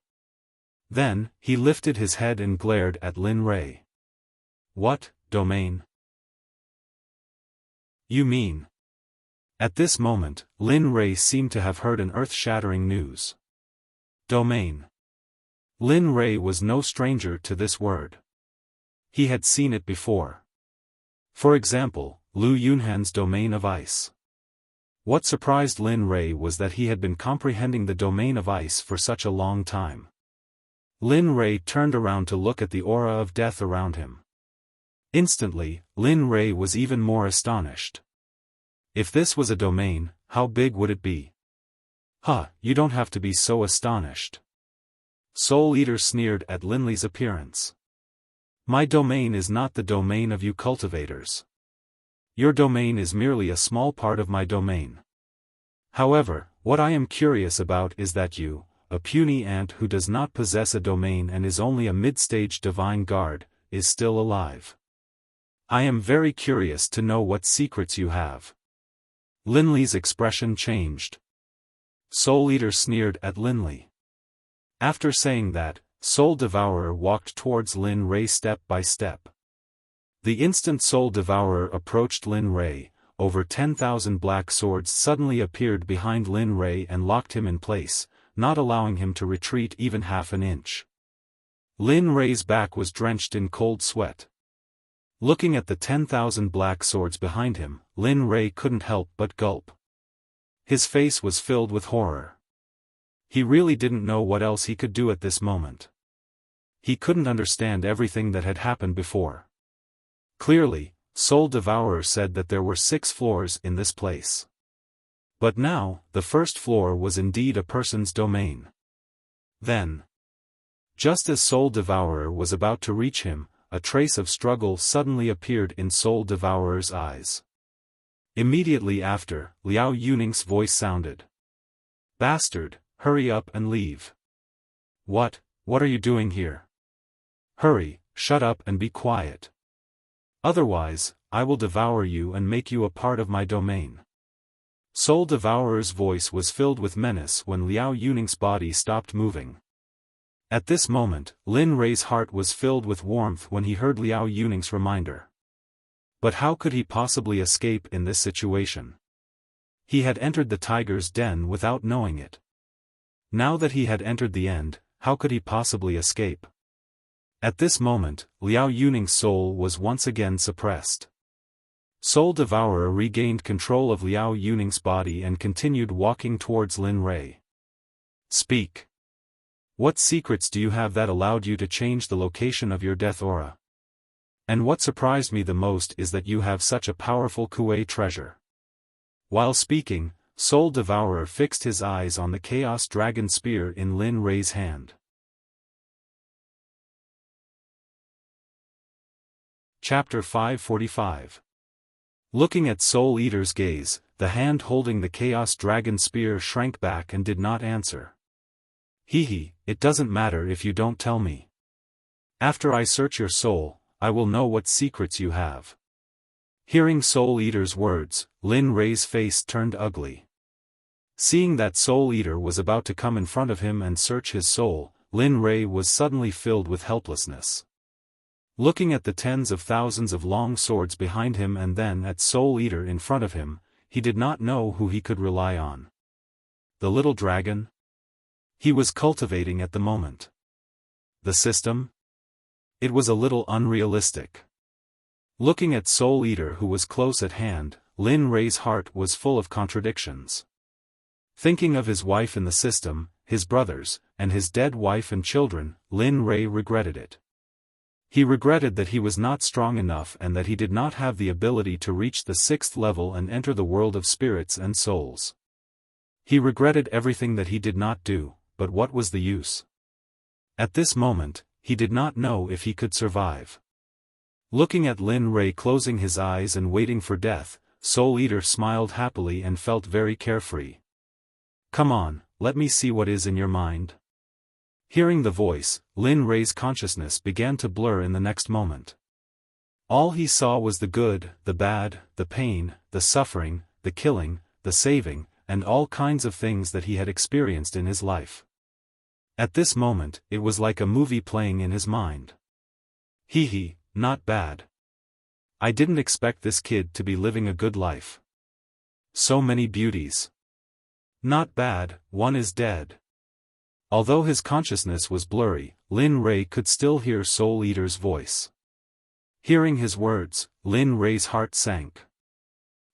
Then, he lifted his head and glared at Lin Rei. "What, domain? You mean?" At this moment, Lin Rei seemed to have heard an earth-shattering news. Domain. Lin Rei was no stranger to this word. He had seen it before. For example, Lu Yunhan's domain of ice. What surprised Lin Rei was that he had been comprehending the domain of ice for such a long time. Lin Rei turned around to look at the aura of death around him. Instantly, Lin Rei was even more astonished. If this was a domain, how big would it be? You don't have to be so astonished. Soul Eater sneered at Lin Li's appearance. My domain is not the domain of you cultivators. Your domain is merely a small part of my domain. However, what I am curious about is that you, a puny ant who does not possess a domain and is only a mid-stage divine guard, is still alive. I am very curious to know what secrets you have. Lin Li's expression changed. Soul Eater sneered at Lin Li. After saying that, Soul Devourer walked towards Lin Rei step by step. The instant Soul Devourer approached Lin Rei, over 10,000 black swords suddenly appeared behind Lin Rei and locked him in place, not allowing him to retreat even half an inch. Lin Rei's back was drenched in cold sweat. Looking at the 10,000 black swords behind him, Lin Rei couldn't help but gulp. His face was filled with horror. He really didn't know what else he could do at this moment. He couldn't understand everything that had happened before. Clearly, Soul Devourer said that there were 6 floors in this place. But now, the first floor was indeed a person's domain. Then, just as Soul Devourer was about to reach him, a trace of struggle suddenly appeared in Soul Devourer's eyes. Immediately after, Liao Yuning's voice sounded. "Bastard, hurry up and leave." What are you doing here? Hurry, shut up and be quiet. Otherwise, I will devour you and make you a part of my domain. Soul Devourer's voice was filled with menace when Liao Yuning's body stopped moving. At this moment, Lin Rei's heart was filled with warmth when he heard Liao Yuning's reminder. But how could he possibly escape in this situation? He had entered the tiger's den without knowing it. Now that he had entered the end, how could he possibly escape? At this moment, Liao Yuning's soul was once again suppressed. Soul Devourer regained control of Liao Yuning's body and continued walking towards Lin Rei. "Speak. What secrets do you have that allowed you to change the location of your death aura? And what surprised me the most is that you have such a powerful Kuei treasure." While speaking, Soul Devourer fixed his eyes on the Chaos Dragon Spear in Lin Rei's hand. Chapter 545. Looking at Soul Eater's gaze, the hand holding the Chaos Dragon Spear shrank back and did not answer. "Hee, it doesn't matter if you don't tell me. After I search your soul, I will know what secrets you have." Hearing Soul Eater's words, Lin Rei's face turned ugly. Seeing that Soul Eater was about to come in front of him and search his soul, Lin Rei was suddenly filled with helplessness. Looking at the tens of thousands of long swords behind him and then at Soul Eater in front of him, he did not know who he could rely on. The little dragon he was cultivating at the moment. The system? It was a little unrealistic. Looking at Soul Eater who was close at hand, Lin Rei's heart was full of contradictions. Thinking of his wife in the system, his brothers, and his dead wife and children, Lin Rei regretted it. He regretted that he was not strong enough and that he did not have the ability to reach the 6th level and enter the world of spirits and souls. He regretted everything that he did not do, but what was the use? At this moment, he did not know if he could survive. Looking at Lin Rei closing his eyes and waiting for death, Soul Eater smiled happily and felt very carefree. "Come on, let me see what is in your mind." Hearing the voice, Lin Rei's consciousness began to blur in the next moment. All he saw was the good, the bad, the pain, the suffering, the killing, the saving, and all kinds of things that he had experienced in his life. At this moment, it was like a movie playing in his mind. Hee, not bad. I didn't expect this kid to be living a good life. So many beauties. Not bad, one is dead. Although his consciousness was blurry, Lin Rei could still hear Soul Eater's voice. Hearing his words, Lin Rei's heart sank.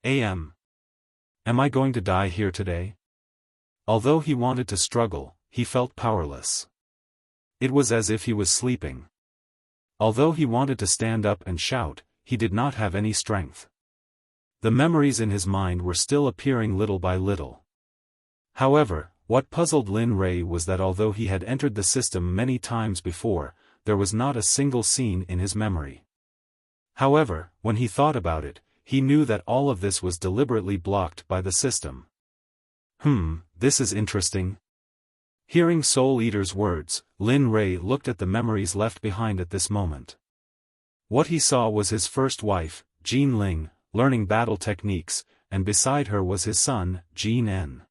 Am I going to die here today? Although he wanted to struggle, he felt powerless. It was as if he was sleeping. Although he wanted to stand up and shout, he did not have any strength. The memories in his mind were still appearing little by little. However, what puzzled Lin Rei was that although he had entered the system many times before, there was not a single scene in his memory. However, when he thought about it, he knew that all of this was deliberately blocked by the system. This is interesting. Hearing Soul Eater's words, Lin Rei looked at the memories left behind at this moment. What he saw was his first wife, Jean Ling, learning battle techniques, and beside her was his son, Jean N.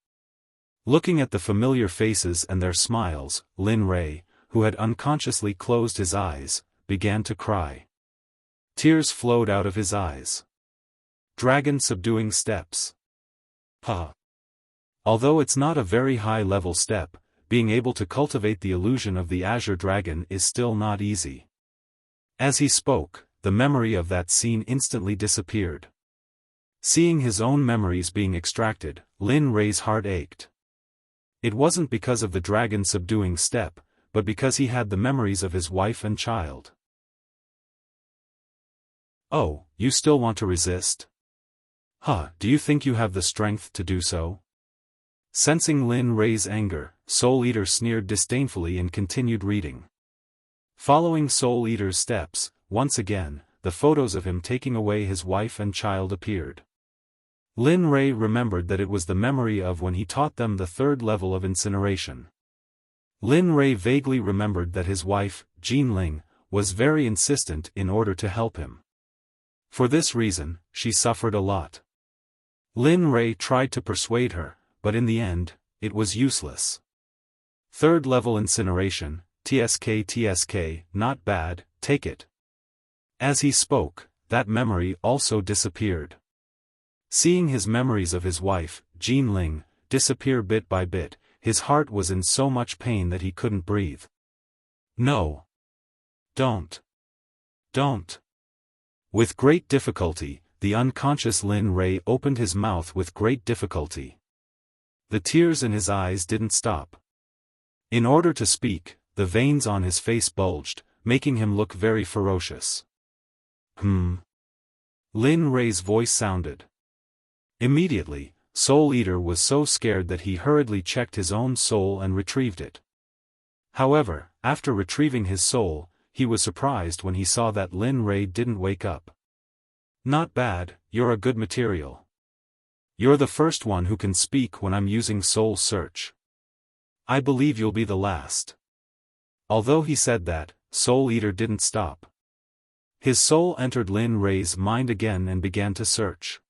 Looking at the familiar faces and their smiles, Lin Rei, who had unconsciously closed his eyes, began to cry. Tears flowed out of his eyes. Dragon subduing steps. Although it's not a very high-level step, being able to cultivate the illusion of the Azure Dragon is still not easy. As he spoke, the memory of that scene instantly disappeared. Seeing his own memories being extracted, Lin Rei's heart ached. It wasn't because of the dragon subduing step, but because he had the memories of his wife and child. Oh, you still want to resist? Do you think you have the strength to do so? Sensing Lin Rei's anger, Soul Eater sneered disdainfully and continued reading. Following Soul Eater's steps, once again, the photos of him taking away his wife and child appeared. Lin Rei remembered that it was the memory of when he taught them the third level of incineration. Lin Rei vaguely remembered that his wife, Jean Ling, was very insistent in order to help him. For this reason, she suffered a lot. Lin Rei tried to persuade her, but in the end, it was useless. Third level incineration, TSK, not bad, take it. As he spoke, that memory also disappeared. Seeing his memories of his wife, Jean Ling, disappear bit by bit, his heart was in so much pain that he couldn't breathe. No. Don't. With great difficulty, the unconscious Lin Rei opened his mouth with great difficulty. The tears in his eyes didn't stop. In order to speak, the veins on his face bulged, making him look very ferocious. Lin Rei's voice sounded. Immediately, Soul Eater was so scared that he hurriedly checked his own soul and retrieved it. However, after retrieving his soul, he was surprised when he saw that Lin Rei didn't wake up. Not bad, you're a good material. You're the first one who can speak when I'm using Soul Search. I believe you'll be the last. Although he said that, Soul Eater didn't stop. His soul entered Lin Rei's mind again and began to search.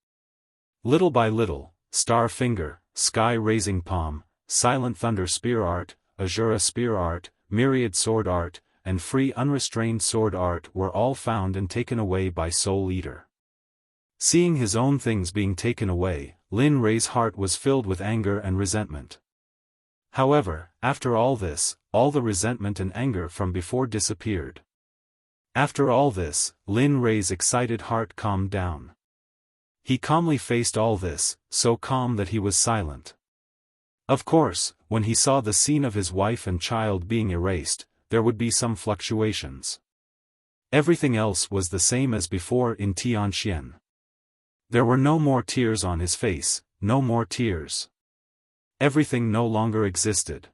Little by little, Star Finger, Sky Raising Palm, Silent Thunder Spear Art, Azura Spear Art, Myriad Sword Art, and Free Unrestrained Sword Art were all found and taken away by Soul Eater. Seeing his own things being taken away, Lin Rei's heart was filled with anger and resentment. However, after all this, all the resentment and anger from before disappeared. After all this, Lin Rei's excited heart calmed down. He calmly faced all this, so calm that he was silent. Of course, when he saw the scene of his wife and child being erased, there would be some fluctuations. Everything else was the same as before in Tianxian. There were no more tears on his face, no more tears. Everything no longer existed.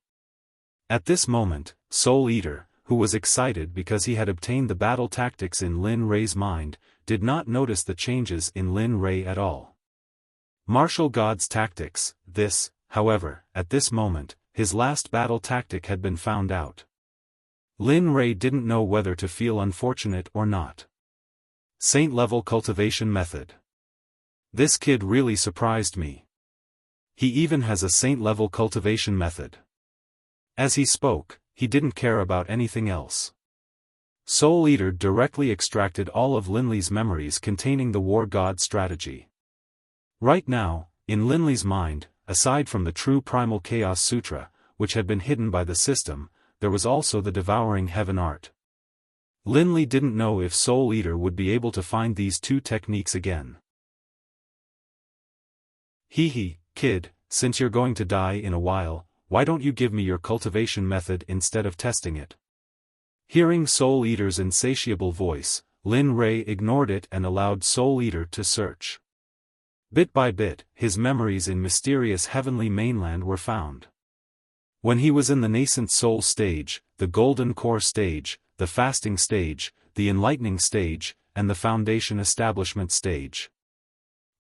At this moment, Soul Eater, who was excited because he had obtained the battle tactics in Lin Rei's mind, did not notice the changes in Lin Rei at all. Martial God's tactics, this, however, at this moment, his last battle tactic had been found out. Lin Rei didn't know whether to feel unfortunate or not. Saint-level cultivation method. This kid really surprised me. He even has a saint-level cultivation method. As he spoke, he didn't care about anything else. Soul Eater directly extracted all of Linley's memories containing the War God strategy. Right now, in Linley's mind, aside from the true Primal Chaos Sutra, which had been hidden by the system, there was also the Devouring Heaven art. Linley didn't know if Soul Eater would be able to find these two techniques again. Kid, since you're going to die in a while, why don't you give me your cultivation method instead of testing it? Hearing Soul Eater's insatiable voice, Lin Rei ignored it and allowed Soul Eater to search. Bit by bit, his memories in mysterious heavenly mainland were found. When he was in the nascent soul stage, the golden core stage, the fasting stage, the enlightening stage, and the foundation establishment stage.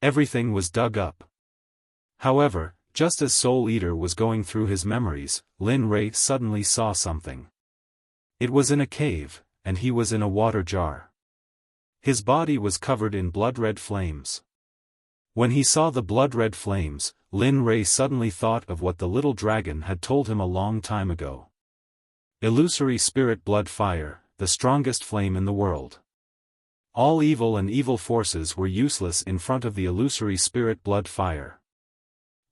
Everything was dug up. However, just as Soul Eater was going through his memories, Lin Rei suddenly saw something. It was in a cave, and he was in a water jar. His body was covered in blood-red flames. When he saw the blood-red flames, Lin Rei suddenly thought of what the little dragon had told him a long time ago. Illusory spirit blood fire, the strongest flame in the world. All evil and evil forces were useless in front of the illusory spirit blood fire.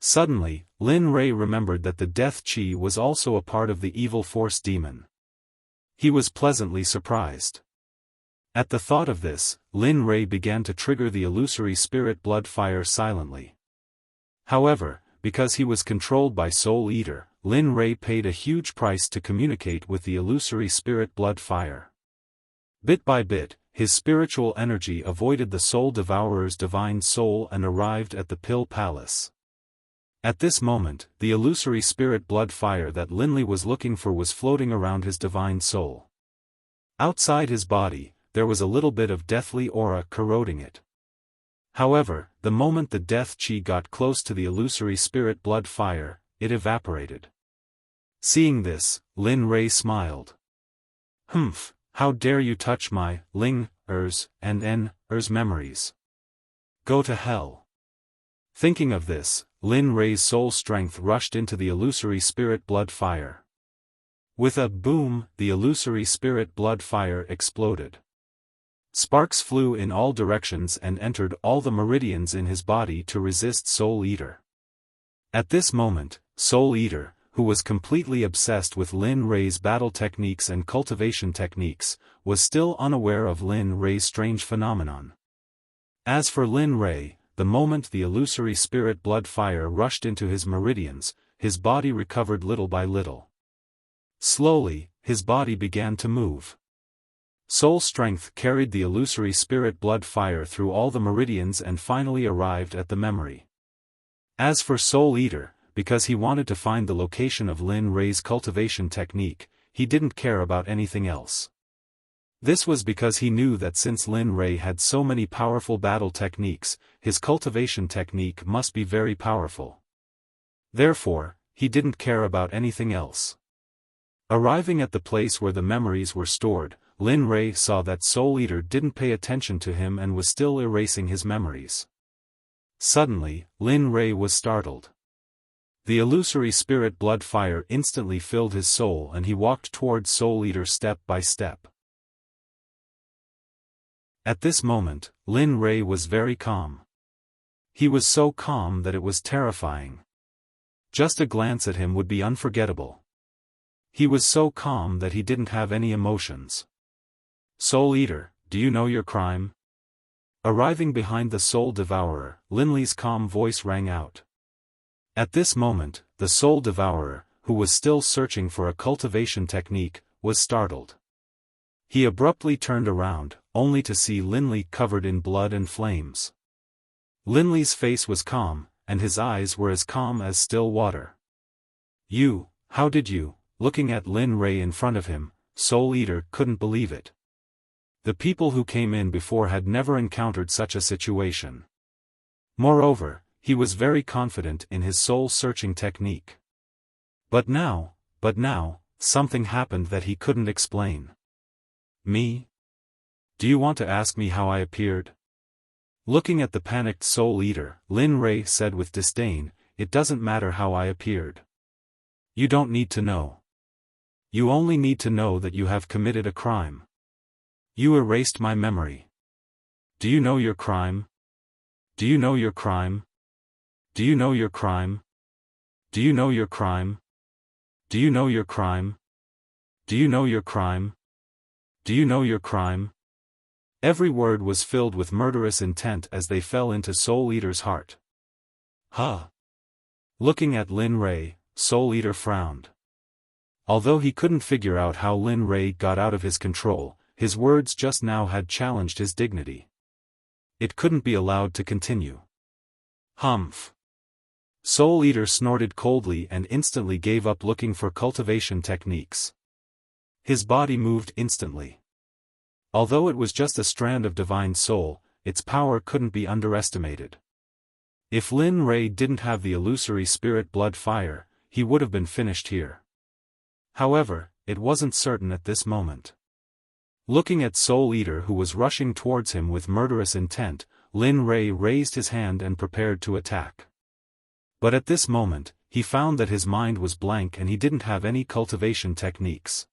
Suddenly, Lin Rei remembered that the death chi was also a part of the evil force demon. He was pleasantly surprised. At the thought of this, Lin Rei began to trigger the illusory spirit blood fire silently. However, because he was controlled by Soul Eater, Lin Rei paid a huge price to communicate with the illusory spirit blood fire. Bit by bit, his spiritual energy avoided the Soul Devourer's divine soul and arrived at the Pill Palace. At this moment, the illusory spirit blood fire that Linley was looking for was floating around his divine soul. Outside his body, there was a little bit of deathly aura corroding it. However, the moment the death chi got close to the illusory spirit blood fire, it evaporated. Seeing this, Lin Rei smiled. "Humph, how dare you touch my Ling, Ers, and Ers memories? Go to hell." Thinking of this, Lin Rei's soul strength rushed into the illusory spirit blood fire. With a boom, the illusory spirit blood fire exploded. Sparks flew in all directions and entered all the meridians in his body to resist Soul Eater. At this moment, Soul Eater, who was completely obsessed with Lin Rei's battle techniques and cultivation techniques, was still unaware of Lin Rei's strange phenomenon. As for Lin Rei, the moment the illusory spirit blood fire rushed into his meridians, his body recovered little by little. Slowly, his body began to move. Soul strength carried the illusory spirit blood fire through all the meridians and finally arrived at the memory. As for Soul Eater, because he wanted to find the location of Lin Rei's cultivation technique, he didn't care about anything else. This was because he knew that since Lin Rei had so many powerful battle techniques, his cultivation technique must be very powerful. Therefore, he didn't care about anything else. Arriving at the place where the memories were stored, Lin Rei saw that Soul Eater didn't pay attention to him and was still erasing his memories. Suddenly, Lin Rei was startled. The illusory spirit blood fire instantly filled his soul and he walked towards Soul Eater step by step. At this moment, Lin Rei was very calm. He was so calm that it was terrifying. Just a glance at him would be unforgettable. He was so calm that he didn't have any emotions. "Soul Eater, do you know your crime?" Arriving behind the Soul Devourer, Linley's calm voice rang out. At this moment, the Soul Devourer, who was still searching for a cultivation technique, was startled. He abruptly turned around, only to see Linley covered in blood and flames. Linley's face was calm, and his eyes were as calm as still water. How did you?" Looking at Lin Rei in front of him, Soul Eater couldn't believe it. The people who came in before had never encountered such a situation. Moreover, he was very confident in his soul-searching technique. But now, something happened that he couldn't explain. "Me? Do you want to ask me how I appeared?" Looking at the panicked Soul Eater, Lin Rei said with disdain, "It doesn't matter how I appeared. You don't need to know. You only need to know that you have committed a crime. You erased my memory. Do you know your crime? Do you know your crime? Do you know your crime? Do you know your crime? Do you know your crime? Do you know your crime? Do you know your crime?" Every word was filled with murderous intent as they fell into Soul Eater's heart. "Huh?" Looking at Lin Rei, Soul Eater frowned. Although he couldn't figure out how Lin Rei got out of his control, his words just now had challenged his dignity. It couldn't be allowed to continue. "Humph." Soul Eater snorted coldly and instantly gave up looking for cultivation techniques. His body moved instantly. Although it was just a strand of divine soul, its power couldn't be underestimated. If Lin Rei didn't have the illusory spirit blood fire, he would have been finished here. However, it wasn't certain at this moment. Looking at Soul Eater who was rushing towards him with murderous intent, Lin Rei raised his hand and prepared to attack. But at this moment, he found that his mind was blank and he didn't have any cultivation techniques.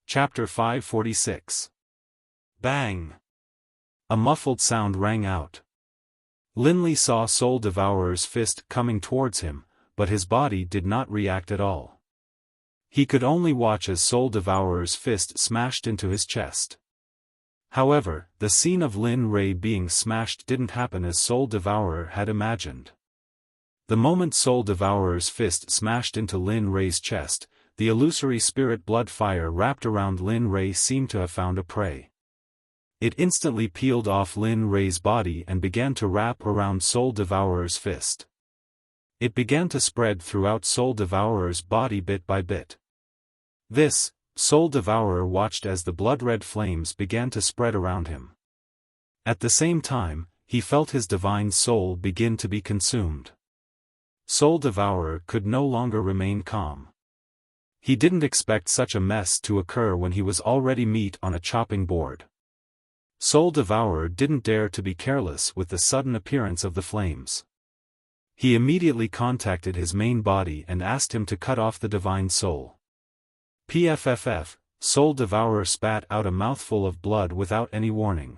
Chapter 546. Bang! A muffled sound rang out. Lin Li saw Soul Devourer's fist coming towards him, but his body did not react at all. He could only watch as Soul Devourer's fist smashed into his chest. However, the scene of Lin Rei being smashed didn't happen as Soul Devourer had imagined. The moment Soul Devourer's fist smashed into Lin Rei's chest, the illusory spirit blood fire wrapped around Lin Rei seemed to have found a prey. It instantly peeled off Lin Rei's body and began to wrap around Soul Devourer's fist. It began to spread throughout Soul Devourer's body bit by bit. This, Soul Devourer watched as the blood-red flames began to spread around him. At the same time, he felt his divine soul begin to be consumed. Soul Devourer could no longer remain calm. He didn't expect such a mess to occur when he was already meat on a chopping board. Soul Devourer didn't dare to be careless with the sudden appearance of the flames. He immediately contacted his main body and asked him to cut off the divine soul. PFFF, Soul Devourer spat out a mouthful of blood without any warning.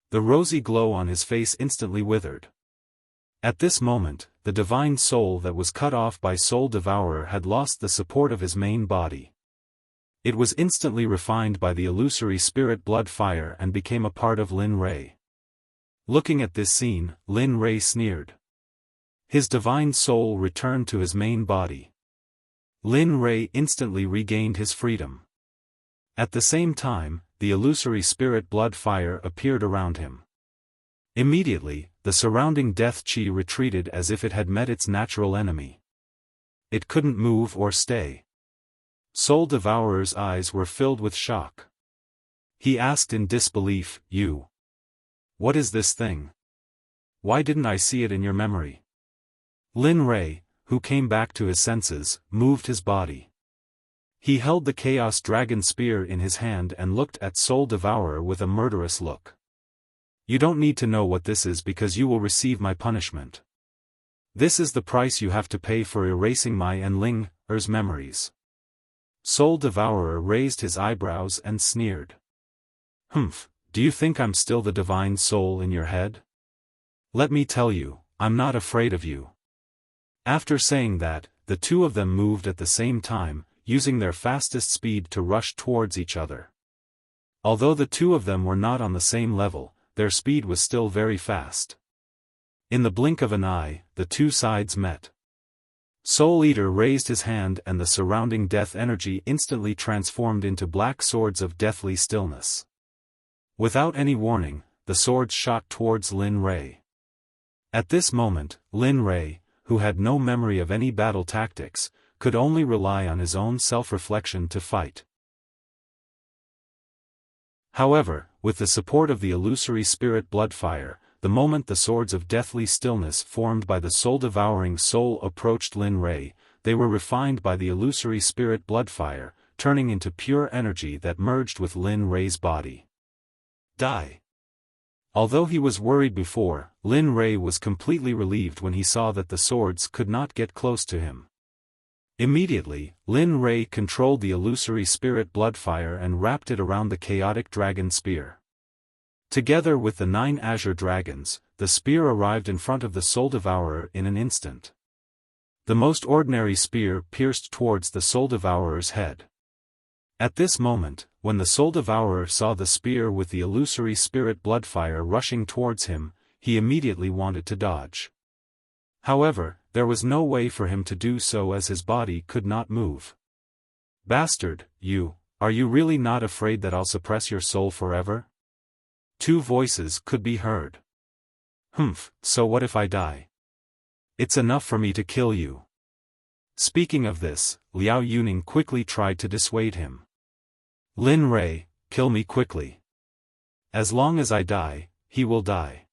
The rosy glow on his face instantly withered. At this moment, the divine soul that was cut off by Soul Devourer had lost the support of his main body. It was instantly refined by the illusory spirit blood fire and became a part of Lin Rei. Looking at this scene, Lin Rei sneered. His divine soul returned to his main body. Lin Rei instantly regained his freedom. At the same time, the illusory spirit blood fire appeared around him. Immediately, the surrounding death chi retreated as if it had met its natural enemy. It couldn't move or stay. Soul Devourer's eyes were filled with shock. He asked in disbelief, "You? What is this thing? Why didn't I see it in your memory?" Lin Rei, who came back to his senses, moved his body. He held the Chaos Dragon Spear in his hand and looked at Soul Devourer with a murderous look. "You don't need to know what this is because you will receive my punishment. This is the price you have to pay for erasing my and Ling Er's memories." Soul Devourer raised his eyebrows and sneered. "Humph, do you think I'm still the divine soul in your head? Let me tell you, I'm not afraid of you." After saying that, the two of them moved at the same time, using their fastest speed to rush towards each other. Although the two of them were not on the same level, their speed was still very fast. In the blink of an eye, the two sides met. Soul Eater raised his hand and the surrounding death energy instantly transformed into black swords of deathly stillness. Without any warning, the swords shot towards Lin Rei. At this moment, Lin Rei, who had no memory of any battle tactics, could only rely on his own self-reflection to fight. However, with the support of the illusory spirit blood fire, the moment the swords of deathly stillness formed by the soul-devouring soul approached Lin Rei, they were refined by the illusory spirit blood fire, turning into pure energy that merged with Lin Rei's body. Die. Although he was worried before, Lin Rei was completely relieved when he saw that the swords could not get close to him. Immediately, Lin Rei controlled the illusory spirit blood fire and wrapped it around the chaotic dragon spear. Together with the 9 azure dragons, the spear arrived in front of the Soul Devourer in an instant. The most ordinary spear pierced towards the Soul Devourer's head. At this moment, when the Soul Devourer saw the spear with the illusory spirit blood fire rushing towards him, he immediately wanted to dodge. However, there was no way for him to do so as his body could not move. "Bastard, are you really not afraid that I'll suppress your soul forever?" Two voices could be heard. "Humph, so what if I die? It's enough for me to kill you." Speaking of this, Liao Yuning quickly tried to dissuade him. "Lin Rei, kill me quickly. As long as I die, he will die.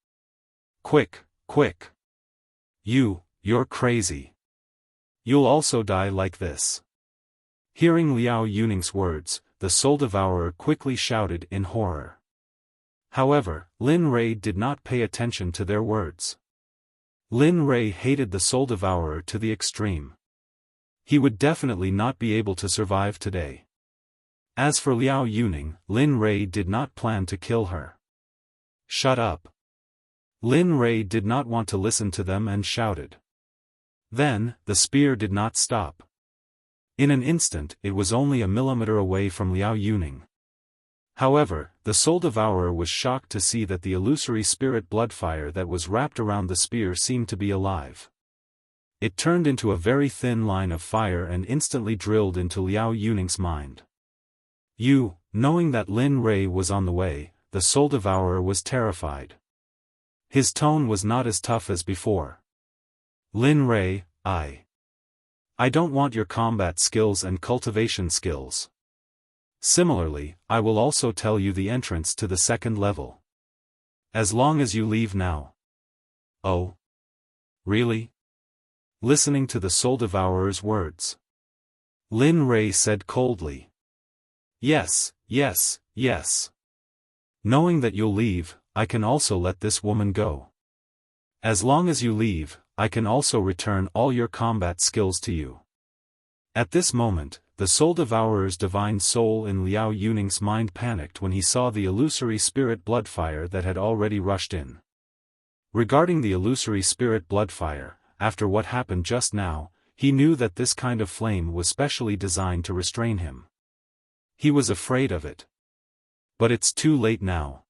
Quick, quick. You're crazy. You'll also die like this." Hearing Liao Yuning's words, the soul devourer quickly shouted in horror. However, Lin Rei did not pay attention to their words. Lin Rei hated the soul devourer to the extreme. He would definitely not be able to survive today. As for Liao Yuning, Lin Rei did not plan to kill her. Shut up. Lin Rei did not want to listen to them and shouted. Then, the spear did not stop. In an instant it was only a millimeter away from Liao Yuning. However, the soul devourer was shocked to see that the illusory spirit bloodfire that was wrapped around the spear seemed to be alive. It turned into a very thin line of fire and instantly drilled into Liao Yuning's mind. Knowing that Lin Rei was on the way, the soul devourer was terrified. His tone was not as tough as before. Lin Rei, I don't want your combat skills and cultivation skills. Similarly, I will also tell you the entrance to the second level. As long as you leave now. Oh? Really? Listening to the soul devourer's words, Lin Rei said coldly. Yes. Knowing that you'll leave, I can also let this woman go. As long as you leave, I can also return all your combat skills to you. At this moment, the soul devourer's divine soul in Liao Yuning's mind panicked when he saw the illusory spirit bloodfire that had already rushed in. Regarding the illusory spirit bloodfire, after what happened just now, he knew that this kind of flame was specially designed to restrain him. He was afraid of it. But it's too late now.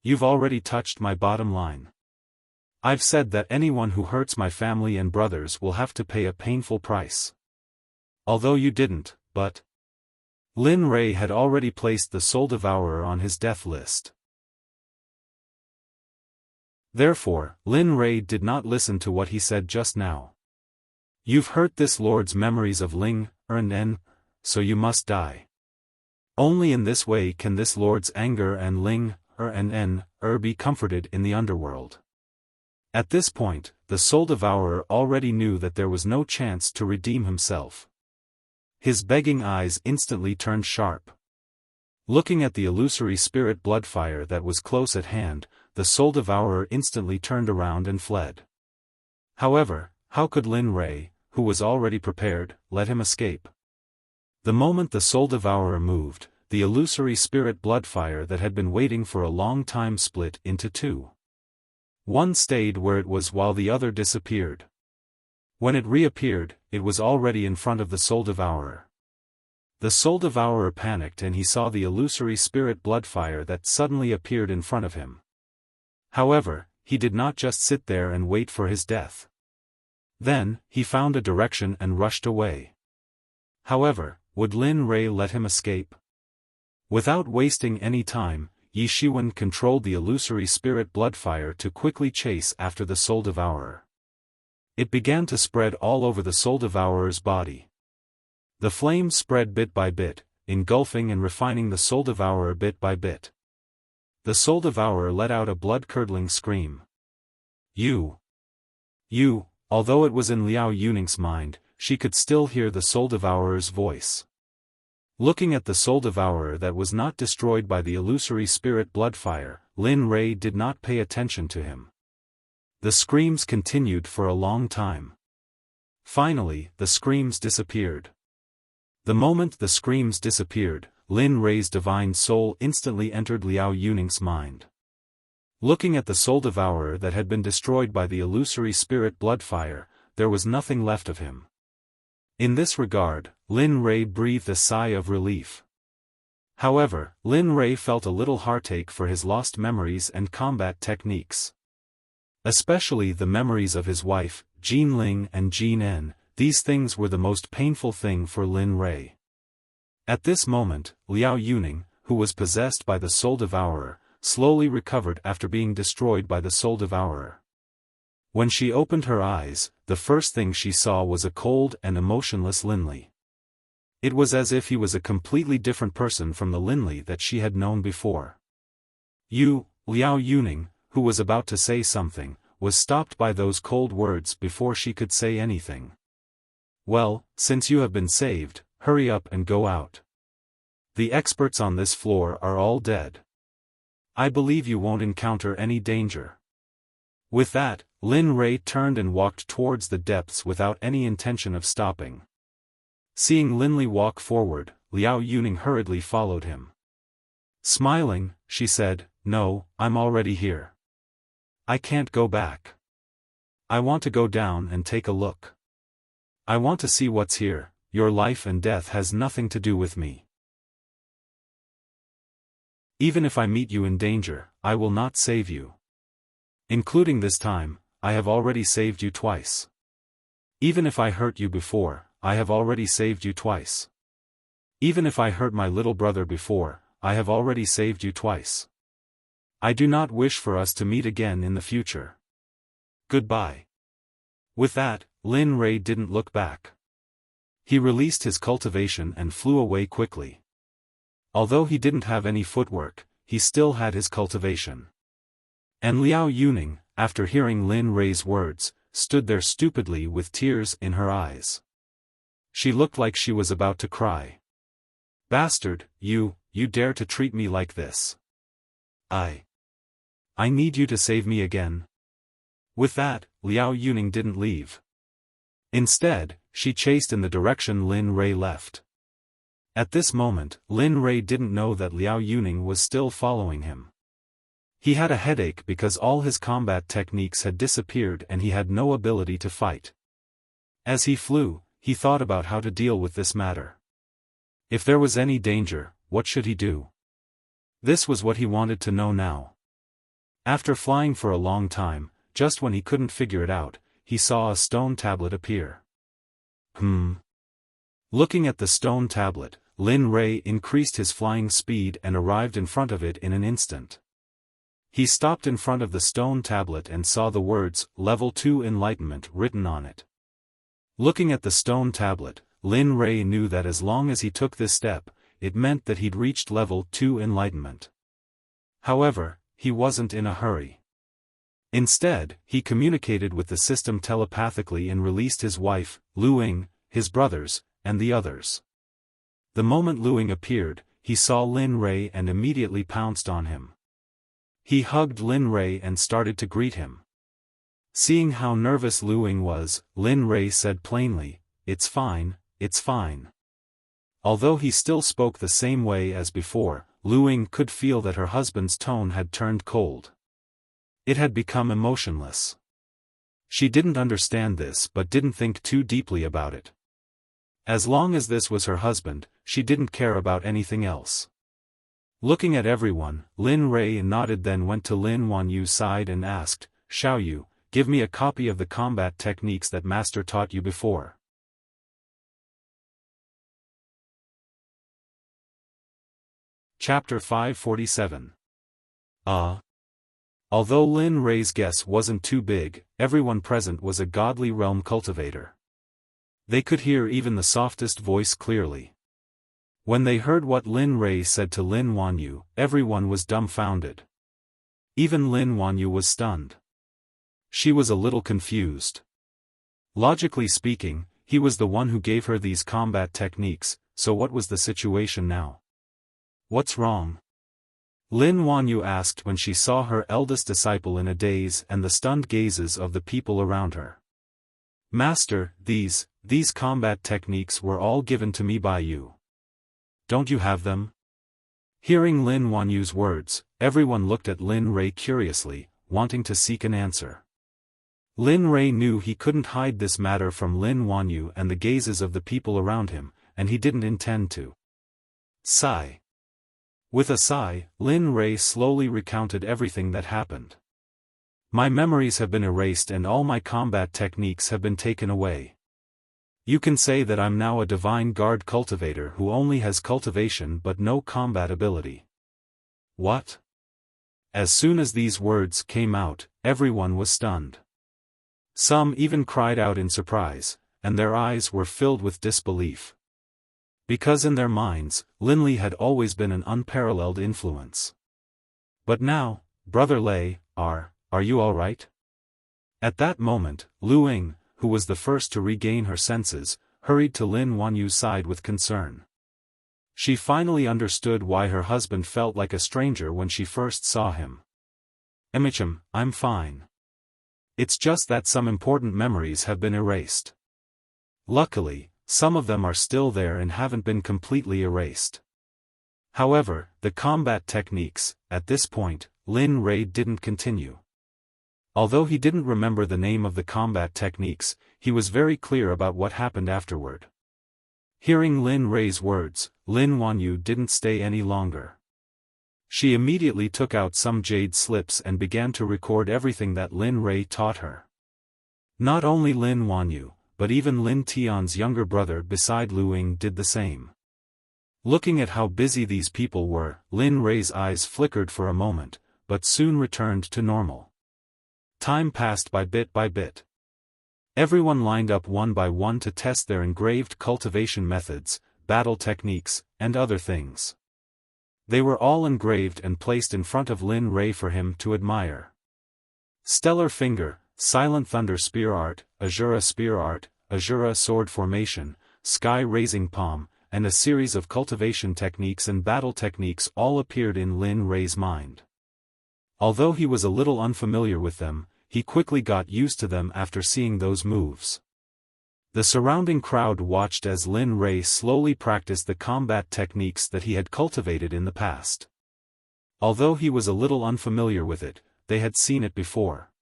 You've already touched my bottom line. I've said that anyone who hurts my family and brothers will have to pay a painful price. Although you didn't, but Lin Rei had already placed the soul devourer on his death list. Therefore, Lin Rei did not listen to what he said just now. You've hurt this lord's memories of Ling, and N, so you must die. Only in this way can this lord's anger and Ling, and N, be comforted in the underworld. At this point, the soul devourer already knew that there was no chance to redeem himself. His begging eyes instantly turned sharp. Looking at the illusory spirit bloodfire that was close at hand, the soul devourer instantly turned around and fled. However, how could Lin Rei, who was already prepared, let him escape? The moment the soul devourer moved, the illusory spirit bloodfire that had been waiting for a long time split into two. One stayed where it was while the other disappeared. When it reappeared, it was already in front of the soul devourer. The soul devourer panicked and he saw the illusory spirit bloodfire that suddenly appeared in front of him. However, he did not just sit there and wait for his death. Then, he found a direction and rushed away. However, would Lin Rei let him escape? Without wasting any time, Yi Shiwen controlled the illusory spirit bloodfire to quickly chase after the soul devourer. It began to spread all over the soul devourer's body. The flames spread bit by bit, engulfing and refining the soul devourer bit by bit. The soul devourer let out a blood-curdling scream. Although it was in Liao Yuning's mind, she could still hear the soul devourer's voice. Looking at the soul devourer that was not destroyed by the illusory spirit bloodfire, Lin Rei did not pay attention to him. The screams continued for a long time. Finally, the screams disappeared. The moment the screams disappeared, Lin Rei's divine soul instantly entered Liao Yuning's mind. Looking at the soul devourer that had been destroyed by the illusory spirit bloodfire, there was nothing left of him. In this regard, Lin Rei breathed a sigh of relief. However, Lin Rei felt a little heartache for his lost memories and combat techniques. Especially the memories of his wife, Jean Ling and Jean En, these things were the most painful thing for Lin Rei. At this moment, Liao Yuning, who was possessed by the soul devourer, slowly recovered after being destroyed by the soul devourer. When she opened her eyes, the first thing she saw was a cold and emotionless Linley. It was as if he was a completely different person from the Linley that she had known before. Liao Yuning, who was about to say something, was stopped by those cold words before she could say anything. Well, since you have been saved, hurry up and go out. The experts on this floor are all dead. I believe you won't encounter any danger. With that, Lin Rei turned and walked towards the depths without any intention of stopping. Seeing Lin Li walk forward, Liao Yuning hurriedly followed him. Smiling, she said, "No, I'm already here. I can't go back. I want to go down and take a look. I want to see what's here. Your life and death has nothing to do with me. Even if I meet you in danger, I will not save you. Including this time, I have already saved you twice. Even if I hurt you before, I have already saved you twice. Even if I hurt my little brother before, I have already saved you twice. I do not wish for us to meet again in the future. Goodbye." With that, Lin Rei didn't look back. He released his cultivation and flew away quickly. Although he didn't have any footwork, he still had his cultivation. And Liao Yuning, after hearing Lin Rei's words, stood there stupidly with tears in her eyes. She looked like she was about to cry. "Bastard, you dare to treat me like this. I need you to save me again." With that, Liao Yuning didn't leave. Instead, she chased in the direction Lin Rei left. At this moment, Lin Rei didn't know that Liao Yuning was still following him. He had a headache because all his combat techniques had disappeared and he had no ability to fight. As he flew, he thought about how to deal with this matter. If there was any danger, what should he do? This was what he wanted to know now. After flying for a long time, just when he couldn't figure it out, he saw a stone tablet appear. Looking at the stone tablet, Lin Rei increased his flying speed and arrived in front of it in an instant. He stopped in front of the stone tablet and saw the words, Level 2 Enlightenment written on it. Looking at the stone tablet, Lin Rei knew that as long as he took this step, it meant that he'd reached Level 2 Enlightenment. However, he wasn't in a hurry. Instead, he communicated with the system telepathically and released his wife, Lu Ying, his brothers, and the others. The moment Lu Ying appeared, he saw Lin Rei and immediately pounced on him. He hugged Lin Rei and started to greet him. Seeing how nervous Lu Ying was, Lin Rei said plainly, "It's fine, it's fine." Although he still spoke the same way as before, Lu Ying could feel that her husband's tone had turned cold. It had become emotionless. She didn't understand this but didn't think too deeply about it. As long as this was her husband, she didn't care about anything else. Looking at everyone, Lin Rei nodded, then went to Lin Wanyu's side and asked, "Xiaoyu, give me a copy of the combat techniques that Master taught you before." Chapter 547. Although Lin Rei's guess wasn't too big, everyone present was a godly realm cultivator. They could hear even the softest voice clearly. When they heard what Lin Rei said to Lin Wanyu, everyone was dumbfounded. Even Lin Wanyu was stunned. She was a little confused. Logically speaking, he was the one who gave her these combat techniques, so what was the situation now? "What's wrong?" Lin Wanyu asked when she saw her eldest disciple in a daze and the stunned gazes of the people around her. "Master, these combat techniques were all given to me by you. Don't you have them?" Hearing Lin Wanyu's words, everyone looked at Lin Rei curiously, wanting to seek an answer. Lin Rei knew he couldn't hide this matter from Lin Wanyu and the gazes of the people around him, and he didn't intend to. Sigh. With a sigh, Lin Rei slowly recounted everything that happened. "My memories have been erased and all my combat techniques have been taken away. You can say that I'm now a divine guard cultivator who only has cultivation but no combat ability." "What?" As soon as these words came out, everyone was stunned. Some even cried out in surprise, and their eyes were filled with disbelief. Because in their minds, Lin Li had always been an unparalleled influence. But now, Brother Lei, are you all right? At that moment, Lu Ying, who was the first to regain her senses, hurried to Lin Wanyu's side with concern. She finally understood why her husband felt like a stranger when she first saw him. I'm fine. It's just that some important memories have been erased. Luckily, some of them are still there and haven't been completely erased. However, the combat techniques, at this point, Lin Rei didn't continue. Although he didn't remember the name of the combat techniques, he was very clear about what happened afterward. Hearing Lin Rei's words, Lin Wanyu didn't stay any longer. She immediately took out some jade slips and began to record everything that Lin Rei taught her. Not only Lin Wanyu, but even Lin Tian's younger brother beside Lu Ying did the same. Looking at how busy these people were, Lin Rei's eyes flickered for a moment, but soon returned to normal. Time passed by bit by bit. Everyone lined up one by one to test their engraved cultivation methods, battle techniques, and other things. They were all engraved and placed in front of Lin Rei for him to admire. Stellar Finger, Silent Thunder Spear Art, Azura Spear Art, Azura Sword Formation, Sky Raising Palm, and a series of cultivation techniques and battle techniques all appeared in Lin Rei's mind. Although he was a little unfamiliar with them, he quickly got used to them after seeing those moves. The surrounding crowd watched as Lin Rei slowly practiced the combat techniques that he had cultivated in the past. Although he was a little unfamiliar with it, they had seen it before.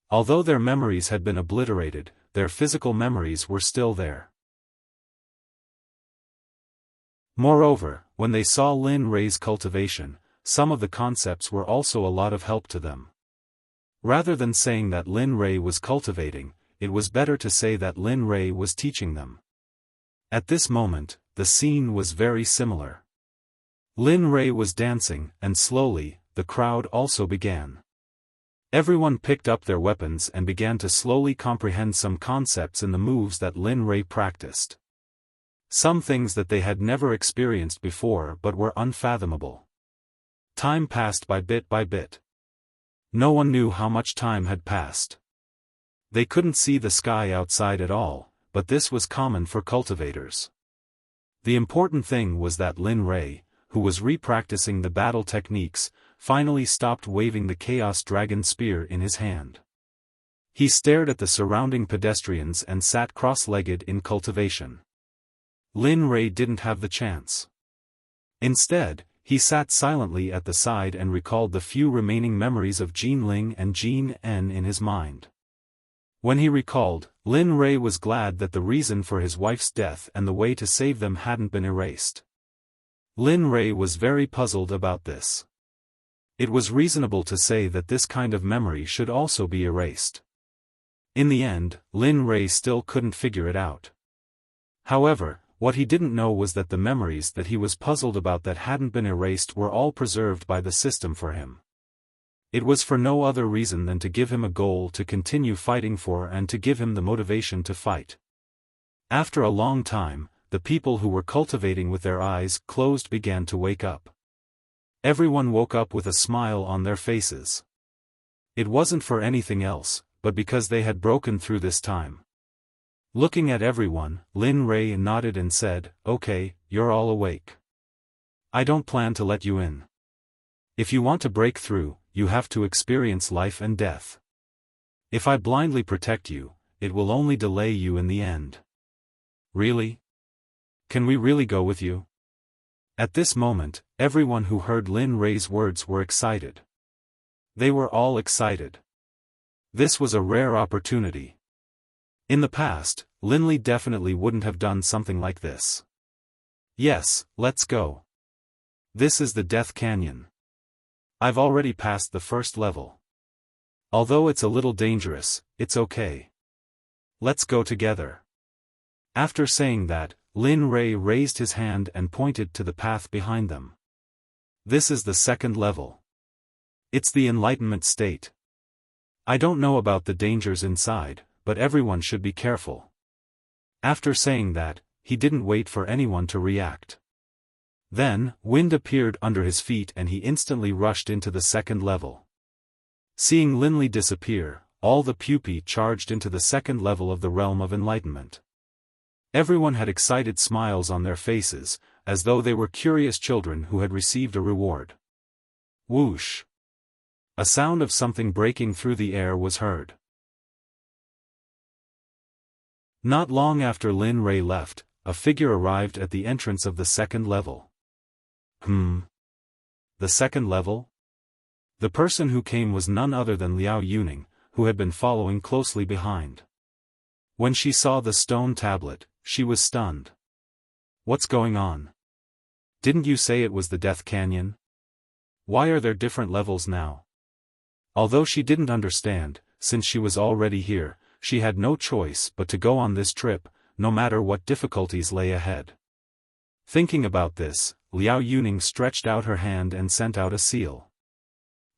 Although their memories had been obliterated, their physical memories were still there. Moreover, when they saw Lin Rei's cultivation, some of the concepts were also a lot of help to them. Rather than saying that Lin Rei was cultivating, it was better to say that Lin Rei was teaching them. At this moment, the scene was very similar. Lin Rei was dancing, and slowly, the crowd also began. Everyone picked up their weapons and began to slowly comprehend some concepts in the moves that Lin Rei practiced. Some things that they had never experienced before but were unfathomable. Time passed by bit by bit. No one knew how much time had passed. They couldn't see the sky outside at all, but this was common for cultivators. The important thing was that Lin Rei, who was re-practicing the battle techniques, finally stopped waving the Chaos Dragon Spear in his hand. He stared at the surrounding pedestrians and sat cross-legged in cultivation. Lin Rei didn't have the chance. Instead, he sat silently at the side and recalled the few remaining memories of Jin Ling and Jin En in his mind. When he recalled, Lin Rei was glad that the reason for his wife's death and the way to save them hadn't been erased. Lin Rei was very puzzled about this. It was reasonable to say that this kind of memory should also be erased. In the end, Lin Rei still couldn't figure it out. However, what he didn't know was that the memories that he was puzzled about that hadn't been erased were all preserved by the system for him. It was for no other reason than to give him a goal to continue fighting for and to give him the motivation to fight. After a long time, the people who were cultivating with their eyes closed began to wake up. Everyone woke up with a smile on their faces. It wasn't for anything else, but because they had broken through this time. Looking at everyone, Lin Rei nodded and said, "Okay, you're all awake. I don't plan to let you in. If you want to break through, you have to experience life and death. If I blindly protect you, it will only delay you in the end." "Really? Can we really go with you?" At this moment, everyone who heard Lin Rei's words were excited. They were all excited. This was a rare opportunity. In the past, Lin Li definitely wouldn't have done something like this. "Yes, let's go. This is the Death Canyon. I've already passed the first level. Although it's a little dangerous, it's okay. Let's go together." After saying that, Lin Rei raised his hand and pointed to the path behind them. "This is the second level. It's the enlightenment state. I don't know about the dangers inside, but everyone should be careful." After saying that, he didn't wait for anyone to react. Then, wind appeared under his feet and he instantly rushed into the second level. Seeing Lin Li disappear, all the pupae charged into the second level of the realm of enlightenment. Everyone had excited smiles on their faces, as though they were curious children who had received a reward. Whoosh! A sound of something breaking through the air was heard. Not long after Lin Rei left, a figure arrived at the entrance of the second level. The second level? The person who came was none other than Liao Yuning, who had been following closely behind. When she saw the stone tablet, she was stunned. What's going on? Didn't you say it was the Death Canyon? Why are there different levels now? Although she didn't understand, since she was already here, she had no choice but to go on this trip, no matter what difficulties lay ahead. Thinking about this, Liao Yuning stretched out her hand and sent out a seal.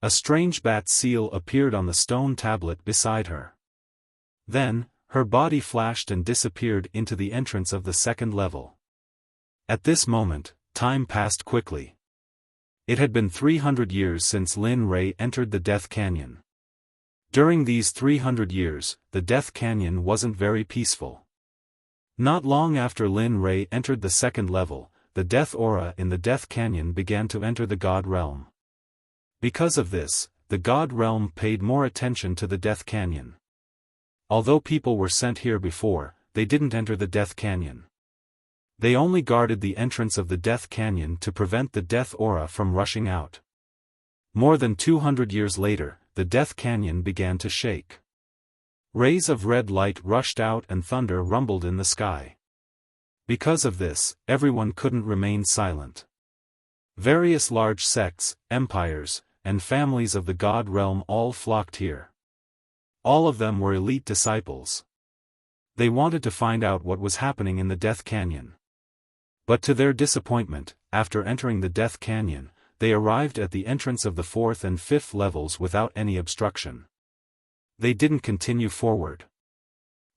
A strange bat seal appeared on the stone tablet beside her. Then, her body flashed and disappeared into the entrance of the second level. At this moment, time passed quickly. It had been 300 years since Lin Rei entered the Death Canyon. During these 300 years, the Death Canyon wasn't very peaceful. Not long after Lin Rei entered the second level, the death aura in the Death Canyon began to enter the God Realm. Because of this, the God Realm paid more attention to the Death Canyon. Although people were sent here before, they didn't enter the Death Canyon. They only guarded the entrance of the Death Canyon to prevent the death aura from rushing out. More than 200 years later, the Death Canyon began to shake. Rays of red light rushed out and thunder rumbled in the sky. Because of this, everyone couldn't remain silent. Various large sects, empires, and families of the God Realm all flocked here. All of them were elite disciples. They wanted to find out what was happening in the Death Canyon. But to their disappointment, after entering the Death Canyon, they arrived at the entrance of the fourth and fifth levels without any obstruction. They didn't continue forward.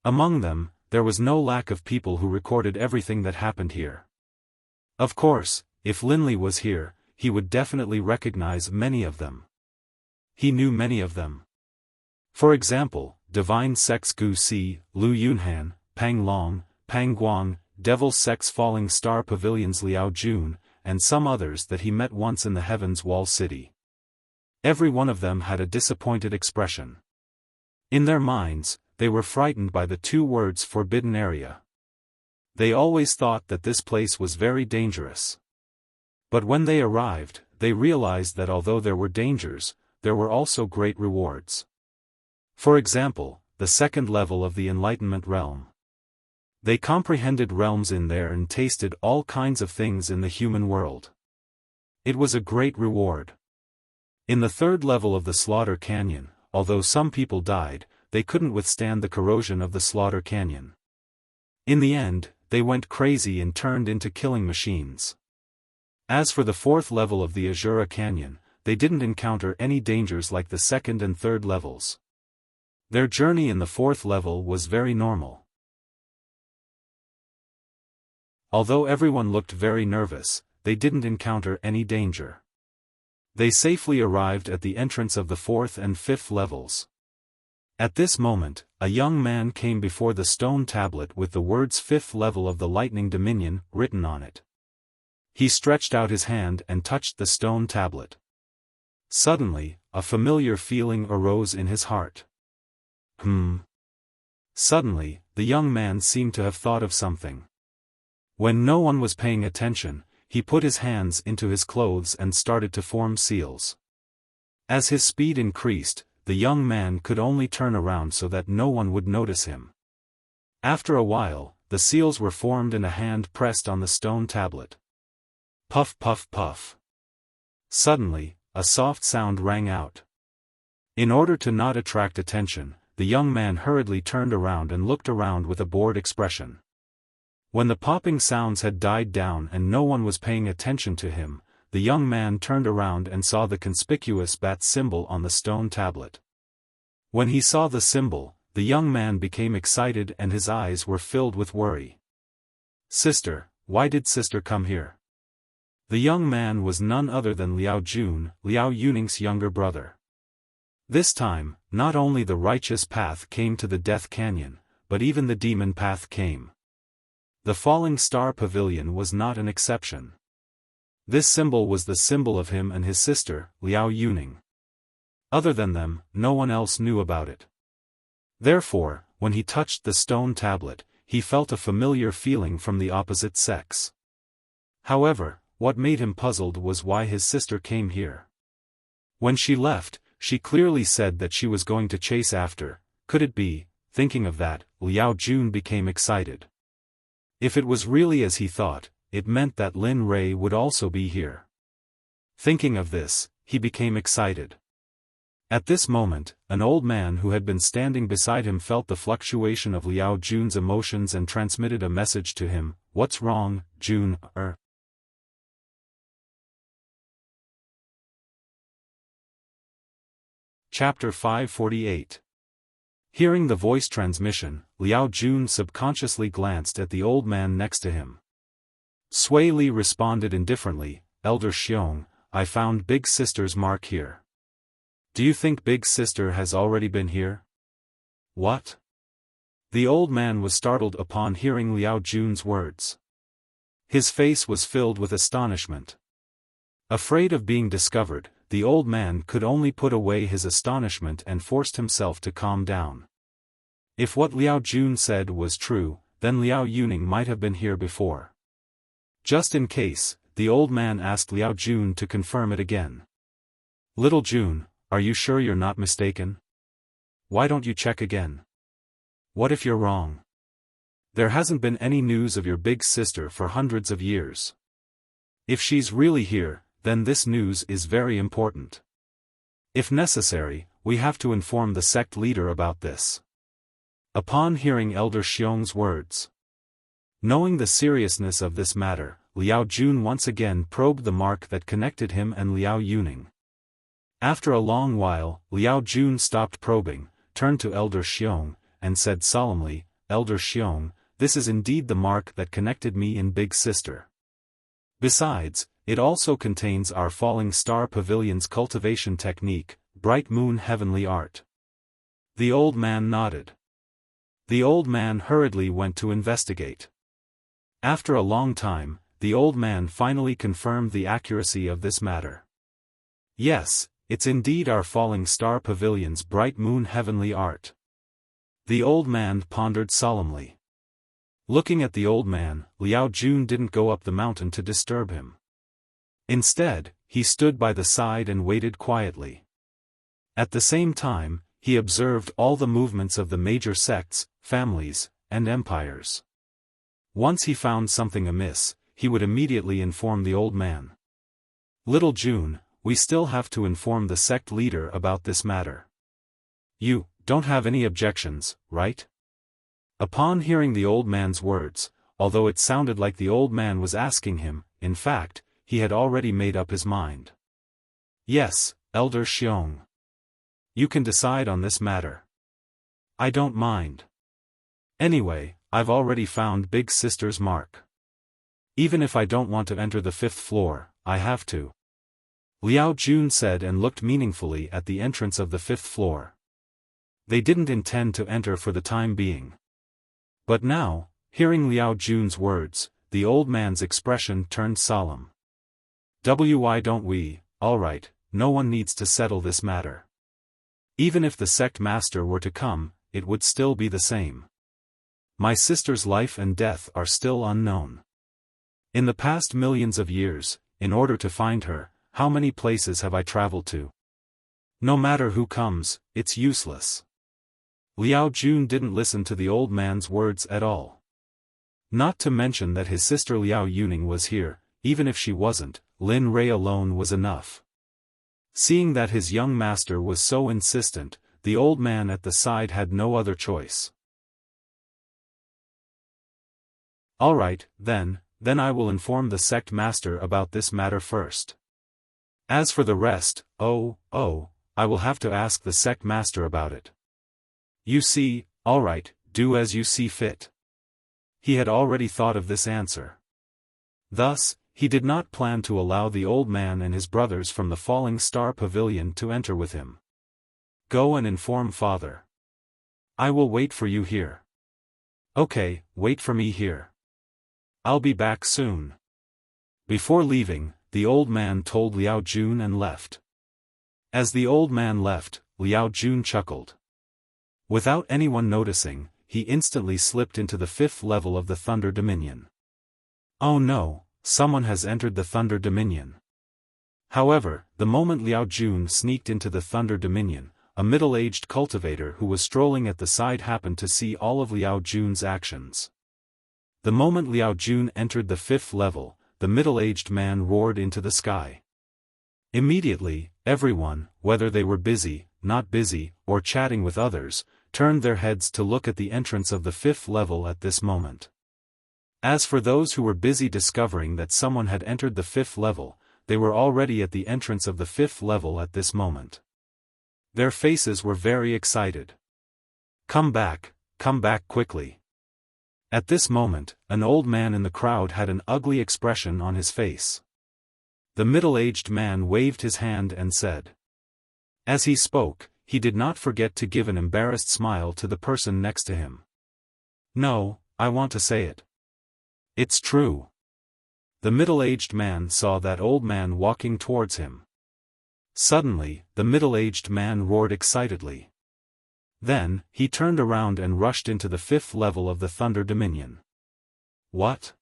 Among them, there was no lack of people who recorded everything that happened here. Of course, if Linley was here, he would definitely recognize many of them. He knew many of them. For example, Divine Sects Gu Si, Lu Yunhan, Pang Long, Pang Guang, Devil Sects Falling Star Pavilions Liao Jun, and some others that he met once in the Heaven's Wall City. Every one of them had a disappointed expression. In their minds, they were frightened by the two words Forbidden Area. They always thought that this place was very dangerous. But when they arrived, they realized that although there were dangers, there were also great rewards. For example, the second level of the Enlightenment Realm. They comprehended realms in there and tasted all kinds of things in the human world. It was a great reward. In the third level of the Slaughter Canyon, although some people died, they couldn't withstand the corrosion of the Slaughter Canyon. In the end, they went crazy and turned into killing machines. As for the fourth level of the Azura Canyon, they didn't encounter any dangers like the second and third levels. Their journey in the fourth level was very normal. Although everyone looked very nervous, they didn't encounter any danger. They safely arrived at the entrance of the fourth and fifth levels. At this moment, a young man came before the stone tablet with the words Fifth Level of the Lightning Dominion written on it. He stretched out his hand and touched the stone tablet. Suddenly, a familiar feeling arose in his heart. Suddenly, the young man seemed to have thought of something. When no one was paying attention, he put his hands into his clothes and started to form seals. As his speed increased, the young man could only turn around so that no one would notice him. After a while, the seals were formed and a hand pressed on the stone tablet. Puff puff puff. Suddenly, a soft sound rang out. In order to not attract attention, the young man hurriedly turned around and looked around with a bored expression. When the popping sounds had died down and no one was paying attention to him, the young man turned around and saw the conspicuous bat symbol on the stone tablet. When he saw the symbol, the young man became excited and his eyes were filled with worry. Sister, why did sister come here? The young man was none other than Liao Jun, Liao Yuning's younger brother. This time, not only the righteous path came to the Death Canyon, but even the demon path came. The falling star pavilion was not an exception. This symbol was the symbol of him and his sister, Liao Yuning. Other than them, no one else knew about it. Therefore, when he touched the stone tablet, he felt a familiar feeling from the opposite sex. However, what made him puzzled was why his sister came here. When she left, she clearly said that she was going to chase after. Could it be? Thinking of that, Liao Jun became excited. If it was really as he thought, it meant that Lin Rei would also be here. Thinking of this, he became excited. At this moment, an old man who had been standing beside him felt the fluctuation of Liao Jun's emotions and transmitted a message to him. "What's wrong, Jun?" Chapter 548. Hearing the voice transmission, Liao Jun subconsciously glanced at the old man next to him. Sui Li responded indifferently, "Elder Xiong, I found Big Sister's mark here. Do you think Big Sister has already been here?" "What?" The old man was startled upon hearing Liao Jun's words. His face was filled with astonishment. Afraid of being discovered, the old man could only put away his astonishment and forced himself to calm down. If what Liao Jun said was true, then Liao Yuning might have been here before. Just in case, the old man asked Liao Jun to confirm it again. "Little Jun, are you sure you're not mistaken? Why don't you check again? What if you're wrong? There hasn't been any news of your big sister for hundreds of years. If she's really here, then this news is very important. If necessary, we have to inform the sect leader about this." Upon hearing Elder Xiong's words, knowing the seriousness of this matter, Liao Jun once again probed the mark that connected him and Liao Yuning. After a long while, Liao Jun stopped probing, turned to Elder Xiong, and said solemnly, "Elder Xiong, this is indeed the mark that connected me and Big Sister. Besides, it also contains our falling star pavilion's cultivation technique, bright moon heavenly art." The old man nodded. The old man hurriedly went to investigate. After a long time, the old man finally confirmed the accuracy of this matter. "Yes, it's indeed our falling star pavilion's bright moon heavenly art." The old man pondered solemnly. Looking at the old man, Liao Jun didn't go up the mountain to disturb him. Instead, he stood by the side and waited quietly. At the same time, he observed all the movements of the major sects, families, and empires. Once he found something amiss, he would immediately inform the old man. "Little Jun, we still have to inform the sect leader about this matter. You don't have any objections, right?" Upon hearing the old man's words, although it sounded like the old man was asking him, in fact, he had already made up his mind. "Yes, Elder Xiong. You can decide on this matter. I don't mind. Anyway, I've already found Big Sister's mark. Even if I don't want to enter the 5th floor, I have to," Liao Jun said and looked meaningfully at the entrance of the 5th floor. They didn't intend to enter for the time being. But now, hearing Liao Jun's words, the old man's expression turned solemn. "Why don't we? Alright, no one needs to settle this matter. Even if the sect master were to come, it would still be the same. My sister's life and death are still unknown. In the past millions of years, in order to find her, how many places have I traveled to? No matter who comes, it's useless." Liao Jun didn't listen to the old man's words at all. Not to mention that his sister Liao Yuning was here. Even if she wasn't, Lin Rei alone was enough. Seeing that his young master was so insistent, the old man at the side had no other choice. "Alright, then I will inform the sect master about this matter first. As for the rest, I will have to ask the sect master about it. You see, alright, do as you see fit." He had already thought of this answer. Thus, he did not plan to allow the old man and his brothers from the Falling Star Pavilion to enter with him. "Go and inform father. I will wait for you here." "Okay, wait for me here." I'll be back soon. Before leaving, the old man told Liao Jun and left. As the old man left, Liao Jun chuckled. Without anyone noticing, he instantly slipped into the 5th level of the Thunder Dominion. Oh no, someone has entered the Thunder Dominion. However, the moment Liao Jun sneaked into the Thunder Dominion, a middle-aged cultivator who was strolling at the side happened to see all of Liao Jun's actions. The moment Liao Jun entered the 5th level, the middle-aged man roared into the sky. Immediately, everyone, whether they were busy, not busy, or chatting with others, turned their heads to look at the entrance of the 5th level at this moment. As for those who were busy discovering that someone had entered the 5th level, they were already at the entrance of the 5th level at this moment. Their faces were very excited. Come back quickly. At this moment, an old man in the crowd had an ugly expression on his face. The middle-aged man waved his hand and said. As he spoke, he did not forget to give an embarrassed smile to the person next to him. No, I want to say it. It's true. The middle-aged man saw that old man walking towards him. Suddenly, the middle-aged man roared excitedly. Then, he turned around and rushed into the 5th level of the Thunder Dominion. What?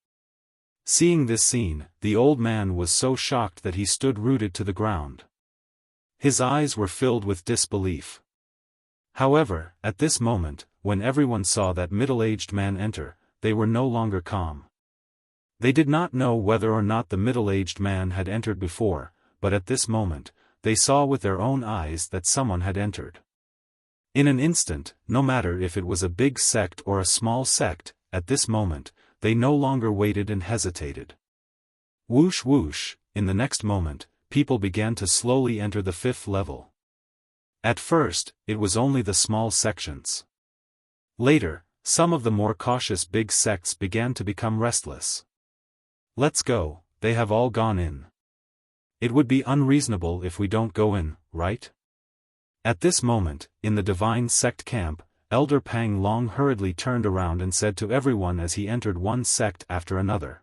Seeing this scene, the old man was so shocked that he stood rooted to the ground. His eyes were filled with disbelief. However, at this moment, when everyone saw that middle-aged man enter, they were no longer calm. They did not know whether or not the middle-aged man had entered before, but at this moment, they saw with their own eyes that someone had entered. In an instant, no matter if it was a big sect or a small sect, at this moment, they no longer waited and hesitated. Whoosh whoosh, in the next moment, people began to slowly enter the 5th level. At first, it was only the small sections. Later, some of the more cautious big sects began to become restless. Let's go, they have all gone in. It would be unreasonable if we don't go in, right? At this moment, in the divine sect camp, Elder Pang Long hurriedly turned around and said to everyone as he entered one sect after another.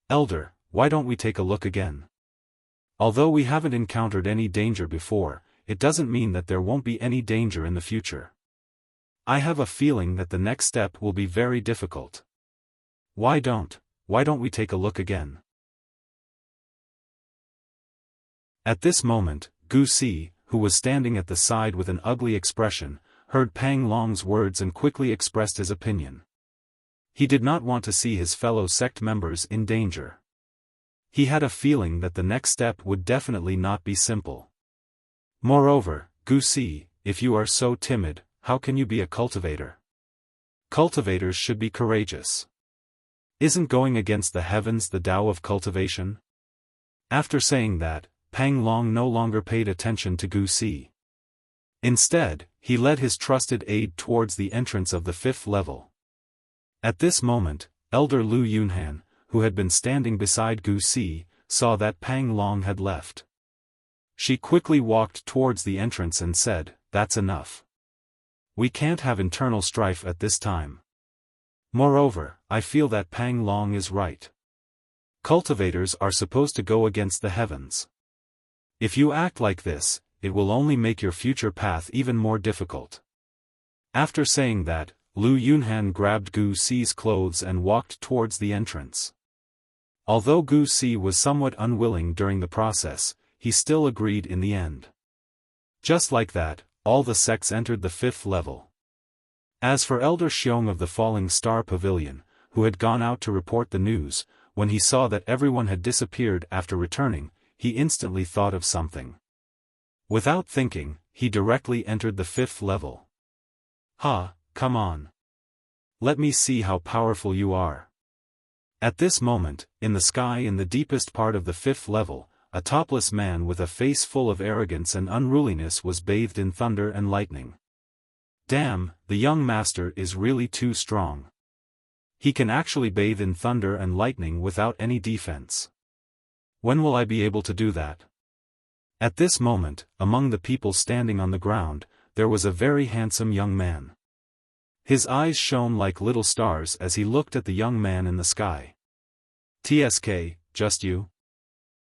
Elder, why don't we take a look again? Although we haven't encountered any danger before, it doesn't mean that there won't be any danger in the future. I have a feeling that the next step will be very difficult. Why don't we take a look again? At this moment, Gu Si, who was standing at the side with an ugly expression, heard Pang Long's words and quickly expressed his opinion. He did not want to see his fellow sect members in danger. He had a feeling that the next step would definitely not be simple. Moreover, Gu Si, if you are so timid, how can you be a cultivator? Cultivators should be courageous. Isn't going against the heavens the Tao of cultivation? After saying that, Pang Long no longer paid attention to Gu Si. Instead, he led his trusted aide towards the entrance of the 5th level. At this moment, Elder Lu Yunhan, who had been standing beside Gu Si, saw that Pang Long had left. She quickly walked towards the entrance and said, "That's enough. We can't have internal strife at this time. Moreover, I feel that Pang Long is right. Cultivators are supposed to go against the heavens. If you act like this, it will only make your future path even more difficult." After saying that, Lu Yunhan grabbed Gu Si's clothes and walked towards the entrance. Although Gu Si was somewhat unwilling during the process, he still agreed in the end. Just like that, all the sects entered the 5th level. As for Elder Xiong of the Falling Star Pavilion, who had gone out to report the news, when he saw that everyone had disappeared after returning, he instantly thought of something. Without thinking, he directly entered the 5th level. Come on. Let me see how powerful you are. At this moment, in the sky in the deepest part of the 5th level, a topless man with a face full of arrogance and unruliness was bathed in thunder and lightning. Damn, the young master is really too strong. He can actually bathe in thunder and lightning without any defense. When will I be able to do that? At this moment, among the people standing on the ground, there was a very handsome young man. His eyes shone like little stars as he looked at the young man in the sky. "TSK, just you?"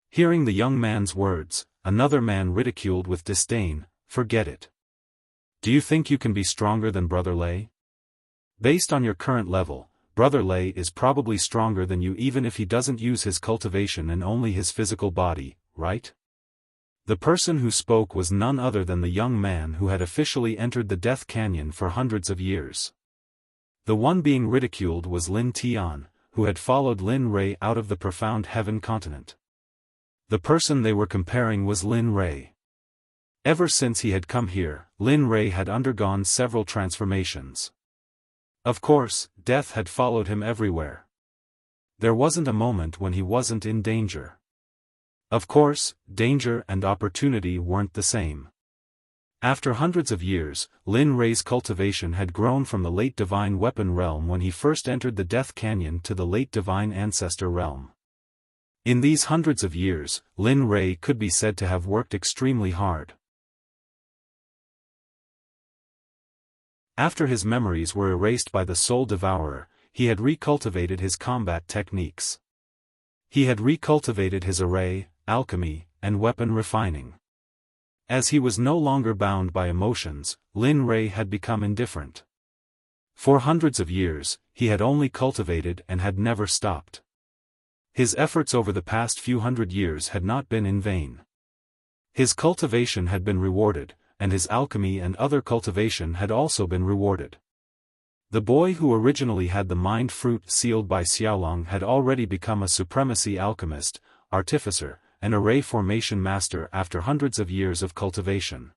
Hearing the young man's words, another man ridiculed with disdain, "Forget it. Do you think you can be stronger than Brother Lei? Based on your current level, Brother Lei is probably stronger than you even if he doesn't use his cultivation and only his physical body, right?" The person who spoke was none other than the young man who had officially entered the Death Canyon for hundreds of years. The one being ridiculed was Lin Tian, who had followed Lin Rei out of the profound heaven continent. The person they were comparing was Lin Rei. Ever since he had come here, Lin Rei had undergone several transformations. Of course, death had followed him everywhere. There wasn't a moment when he wasn't in danger. Of course, danger and opportunity weren't the same. After hundreds of years, Lin Rei's cultivation had grown from the late divine weapon realm when he first entered the Death Canyon to the late divine ancestor realm. In these hundreds of years, Lin Rei could be said to have worked extremely hard. After his memories were erased by the Soul Devourer, he had recultivated his combat techniques. He had recultivated his array, alchemy, and weapon refining. As he was no longer bound by emotions, Lin Rei had become indifferent. For hundreds of years, he had only cultivated and had never stopped. His efforts over the past few hundred years had not been in vain. His cultivation had been rewarded, and his alchemy and other cultivation had also been rewarded. The boy who originally had the mind fruit sealed by Xiaolong had already become a supremacy alchemist, artificer, and array formation master after hundreds of years of cultivation.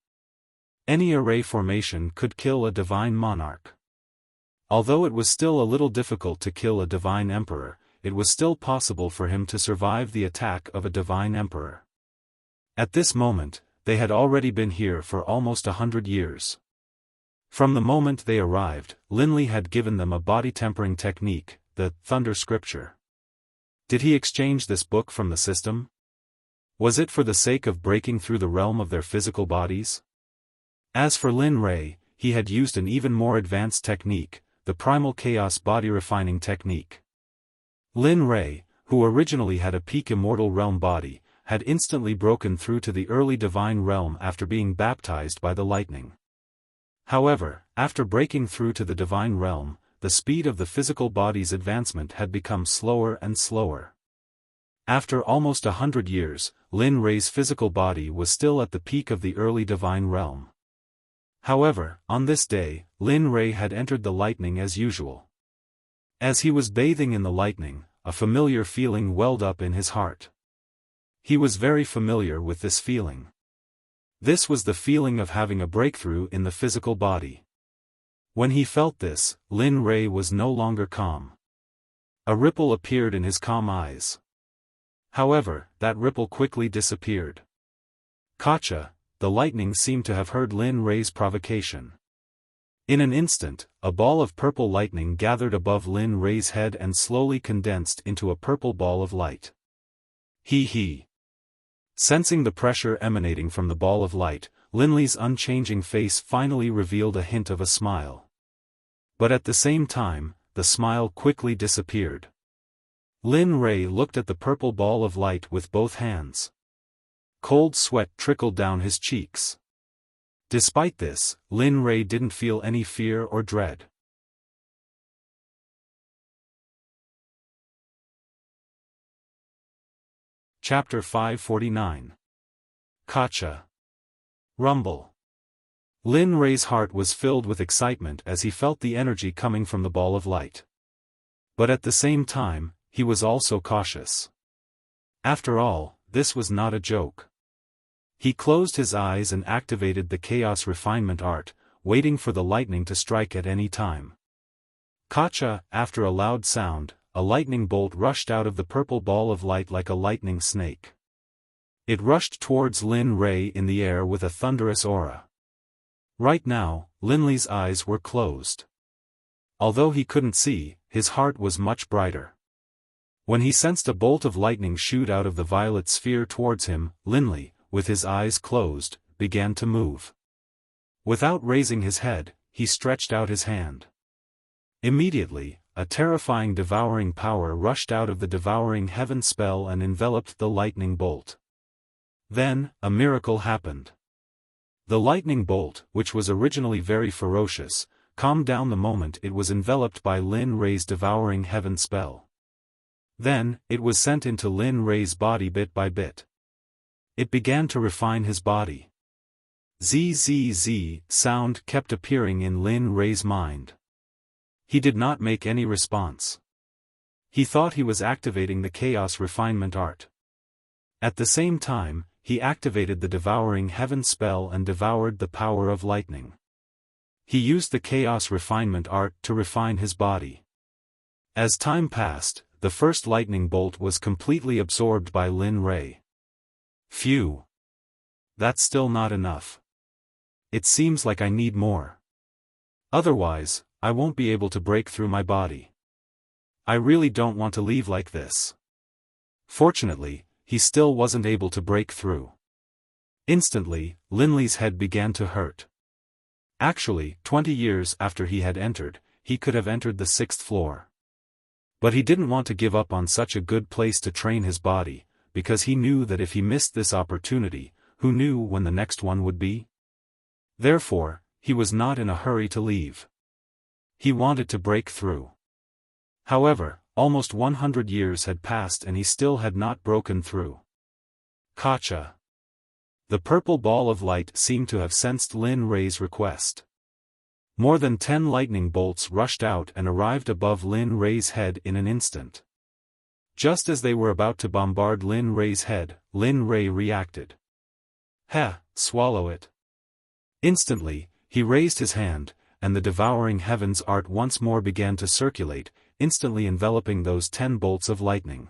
Any array formation could kill a divine monarch. Although it was still a little difficult to kill a divine emperor, it was still possible for him to survive the attack of a divine emperor. At this moment, they had already been here for almost 100 years. From the moment they arrived, Linley had given them a body-tempering technique, the Thunder Scripture. Did he exchange this book from the system? Was it for the sake of breaking through the realm of their physical bodies? As for Lin Rei, he had used an even more advanced technique, the Primal Chaos Body Refining Technique. Lin Rei, who originally had a peak immortal realm body, had instantly broken through to the early divine realm after being baptized by the lightning. However, after breaking through to the divine realm, the speed of the physical body's advancement had become slower and slower. After almost 100 years, Lin Rei's physical body was still at the peak of the early divine realm. However, on this day, Lin Rei had entered the lightning as usual. As he was bathing in the lightning, a familiar feeling welled up in his heart. He was very familiar with this feeling. This was the feeling of having a breakthrough in the physical body. When he felt this, Lin Rei was no longer calm. A ripple appeared in his calm eyes. However, that ripple quickly disappeared. Gotcha, the lightning seemed to have heard Lin Rei's provocation. In an instant, a ball of purple lightning gathered above Lin Rei's head and slowly condensed into a purple ball of light. He. Sensing the pressure emanating from the ball of light, Linley's unchanging face finally revealed a hint of a smile. But at the same time, the smile quickly disappeared. Lin Rei looked at the purple ball of light with both hands. Cold sweat trickled down his cheeks. Despite this, Lin Rei didn't feel any fear or dread. Chapter 549. Gotcha. Rumble. Lin Rei's heart was filled with excitement as he felt the energy coming from the ball of light. But at the same time, he was also cautious. After all, this was not a joke. He closed his eyes and activated the Chaos Refinement Art, waiting for the lightning to strike at any time. Gotcha! After a loud sound, a lightning bolt rushed out of the purple ball of light like a lightning snake. It rushed towards Lin Rei in the air with a thunderous aura. Right now, Linley's eyes were closed. Although he couldn't see, his heart was much brighter. When he sensed a bolt of lightning shoot out of the violet sphere towards him, Linley, with his eyes closed, began to move. Without raising his head, he stretched out his hand. Immediately, a terrifying devouring power rushed out of the devouring heaven spell and enveloped the lightning bolt. Then, a miracle happened. The lightning bolt, which was originally very ferocious, calmed down the moment it was enveloped by Lin Rei's devouring heaven spell. Then, it was sent into Lin Rei's body bit by bit. It began to refine his body. ZZZ sound kept appearing in Lin Rei's mind. He did not make any response. He thought he was activating the chaos refinement art. At the same time, he activated the devouring heaven spell and devoured the power of lightning. He used the chaos refinement art to refine his body. As time passed, the first lightning bolt was completely absorbed by Lin Rei. Phew. That's still not enough. It seems like I need more. Otherwise, I won't be able to break through my body. I really don't want to leave like this. Fortunately, he still wasn't able to break through. Instantly, Linley's head began to hurt. Actually, 20 years after he had entered, he could have entered the 6th floor. But he didn't want to give up on such a good place to train his body, because he knew that if he missed this opportunity, who knew when the next one would be? Therefore, he was not in a hurry to leave. He wanted to break through. However, almost 100 years had passed and he still had not broken through. Gotcha. The purple ball of light seemed to have sensed Lin Rei's request. More than 10 lightning bolts rushed out and arrived above Lin Rei's head in an instant. Just as they were about to bombard Lin Rei's head, Lin Rei reacted. Swallow it. Instantly, he raised his hand, and the devouring heavens art once more began to circulate, instantly enveloping those 10 bolts of lightning.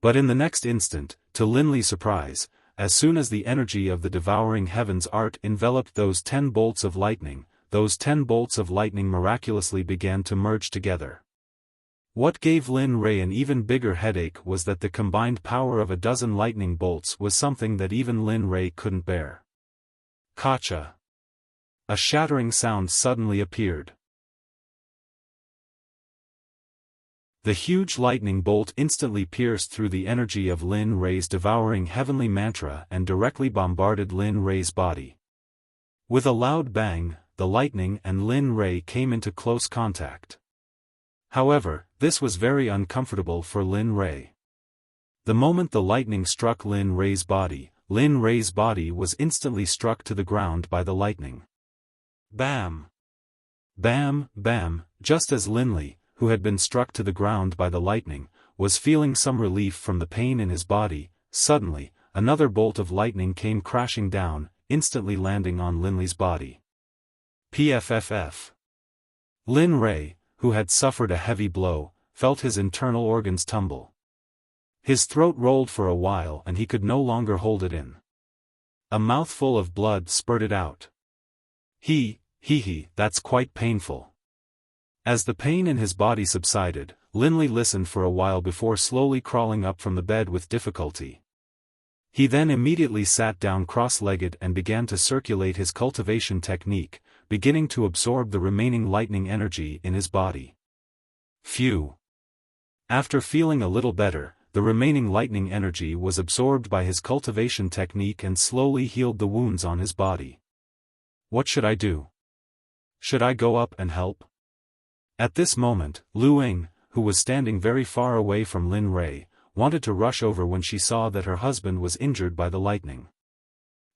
But in the next instant, to Linley's surprise, as soon as the energy of the devouring heavens art enveloped those 10 bolts of lightning, those 10 bolts of lightning miraculously began to merge together. What gave Lin Rei an even bigger headache was that the combined power of a dozen lightning bolts was something that even Lin Rei couldn't bear. Gotcha. A shattering sound suddenly appeared. The huge lightning bolt instantly pierced through the energy of Lin Rei's devouring heavenly mantra and directly bombarded Lin Rei's body. With a loud bang, the lightning and Lin Rei came into close contact. However, this was very uncomfortable for Lin Rei. The moment the lightning struck Lin Rei's body was instantly struck to the ground by the lightning. Bam! Bam, bam, just as Linley, who had been struck to the ground by the lightning, was feeling some relief from the pain in his body, suddenly, another bolt of lightning came crashing down, instantly landing on Linley's body. PFFF. Lin Rei, who had suffered a heavy blow, felt his internal organs tumble. His throat rolled for a while and he could no longer hold it in. A mouthful of blood spurted out. That's quite painful. As the pain in his body subsided, Linley listened for a while before slowly crawling up from the bed with difficulty. He then immediately sat down cross-legged and began to circulate his cultivation technique, beginning to absorb the remaining lightning energy in his body. Phew! After feeling a little better, the remaining lightning energy was absorbed by his cultivation technique and slowly healed the wounds on his body. What should I do? Should I go up and help? At this moment, Lu Ying, who was standing very far away from Lin Rei, wanted to rush over when she saw that her husband was injured by the lightning.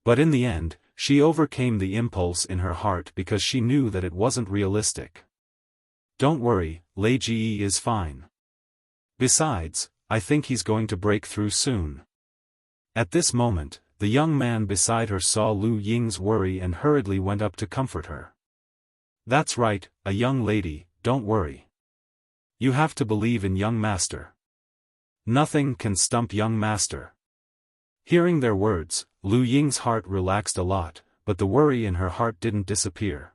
But in the end, she overcame the impulse in her heart because she knew that it wasn't realistic. Don't worry, Lei Ji is fine. Besides, I think he's going to break through soon. At this moment, the young man beside her saw Lu Ying's worry and hurriedly went up to comfort her. That's right, a young lady, don't worry. You have to believe in young master. Nothing can stump young master. Hearing their words, Lu Ying's heart relaxed a lot, but the worry in her heart didn't disappear.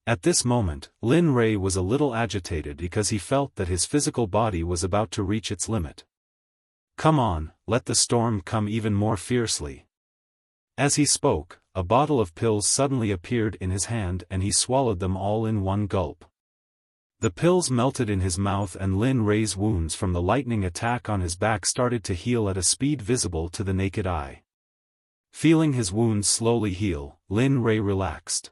At this moment, Lin Rei was a little agitated because he felt that his physical body was about to reach its limit. Come on, let the storm come even more fiercely. As he spoke, a bottle of pills suddenly appeared in his hand and he swallowed them all in one gulp. The pills melted in his mouth and Lin Rei's wounds from the lightning attack on his back started to heal at a speed visible to the naked eye. Feeling his wounds slowly heal, Lin Rei relaxed.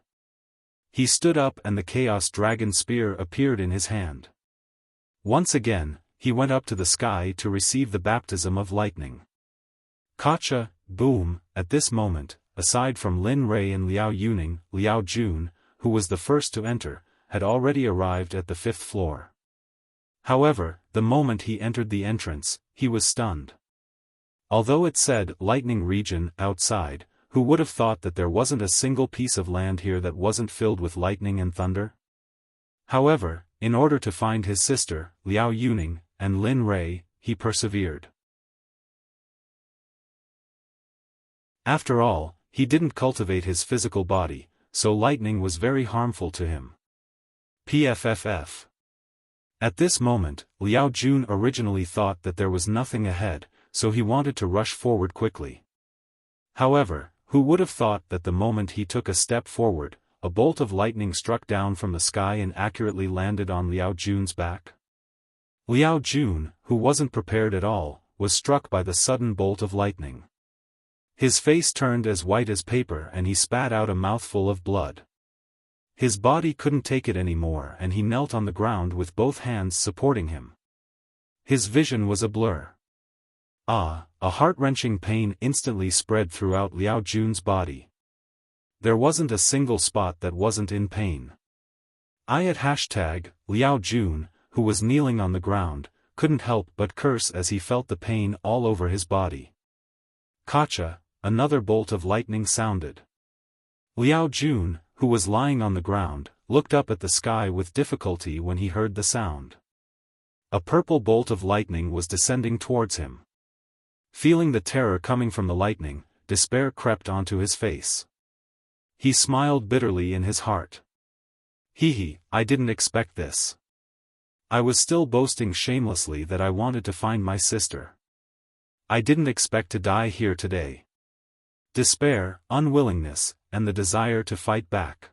He stood up and the Chaos Dragon Spear appeared in his hand. Once again, he went up to the sky to receive the baptism of lightning. Kacha, boom, at this moment, aside from Lin Rei and Liao Yuning, Liao Jun, who was the first to enter, had already arrived at the 5th floor. However, the moment he entered the entrance, he was stunned. Although it said lightning region outside, who would have thought that there wasn't a single piece of land here that wasn't filled with lightning and thunder? However, in order to find his sister, Liao Yuning, and Lin Rei, he persevered. After all, he didn't cultivate his physical body, so lightning was very harmful to him. PFFF. At this moment, Liao Jun originally thought that there was nothing ahead, so he wanted to rush forward quickly. However, who would have thought that the moment he took a step forward, a bolt of lightning struck down from the sky and accurately landed on Liao Jun's back? Liao Jun, who wasn't prepared at all, was struck by the sudden bolt of lightning. His face turned as white as paper and he spat out a mouthful of blood. His body couldn't take it anymore and he knelt on the ground with both hands supporting him. His vision was a blur. A heart-wrenching pain instantly spread throughout Liao Jun's body. There wasn't a single spot that wasn't in pain. Liao Jun, who was kneeling on the ground, couldn't help but curse as he felt the pain all over his body. Kacha, another bolt of lightning sounded. Liao Jun, who was lying on the ground, looked up at the sky with difficulty when he heard the sound. A purple bolt of lightning was descending towards him. Feeling the terror coming from the lightning, despair crept onto his face. He smiled bitterly in his heart. I didn't expect this. I was still boasting shamelessly that I wanted to find my sister. I didn't expect to die here today. Despair, unwillingness, and the desire to fight back.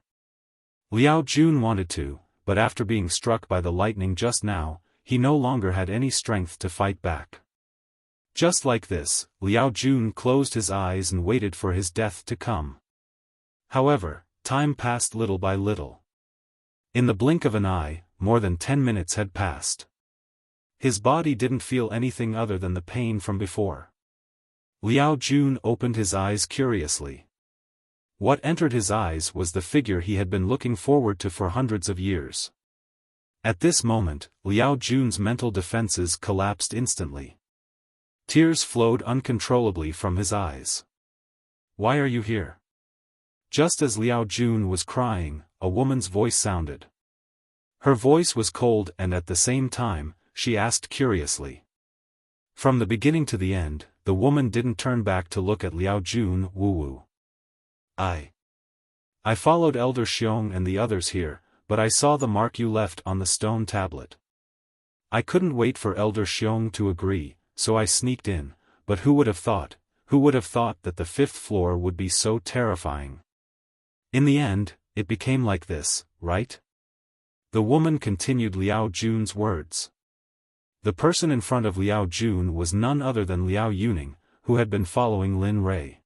Liao Jun wanted to, but after being struck by the lightning just now, he no longer had any strength to fight back. Just like this, Liao Jun closed his eyes and waited for his death to come. However, time passed little by little. In the blink of an eye, more than 10 minutes had passed. His body didn't feel anything other than the pain from before. Liao Jun opened his eyes curiously. What entered his eyes was the figure he had been looking forward to for hundreds of years. At this moment, Liao Jun's mental defenses collapsed instantly. Tears flowed uncontrollably from his eyes. Why are you here? Just as Liao Jun was crying, a woman's voice sounded. Her voice was cold and at the same time, she asked curiously. From the beginning to the end, the woman didn't turn back to look at Liao Jun. Woo. I followed Elder Xiong and the others here, but I saw the mark you left on the stone tablet. I couldn't wait for Elder Xiong to agree, so I sneaked in, but who would have thought that the 5th floor would be so terrifying? In the end, it became like this, right? The woman continued Liao Jun's words. The person in front of Liao Jun was none other than Liao Yuning, who had been following Lin Rei.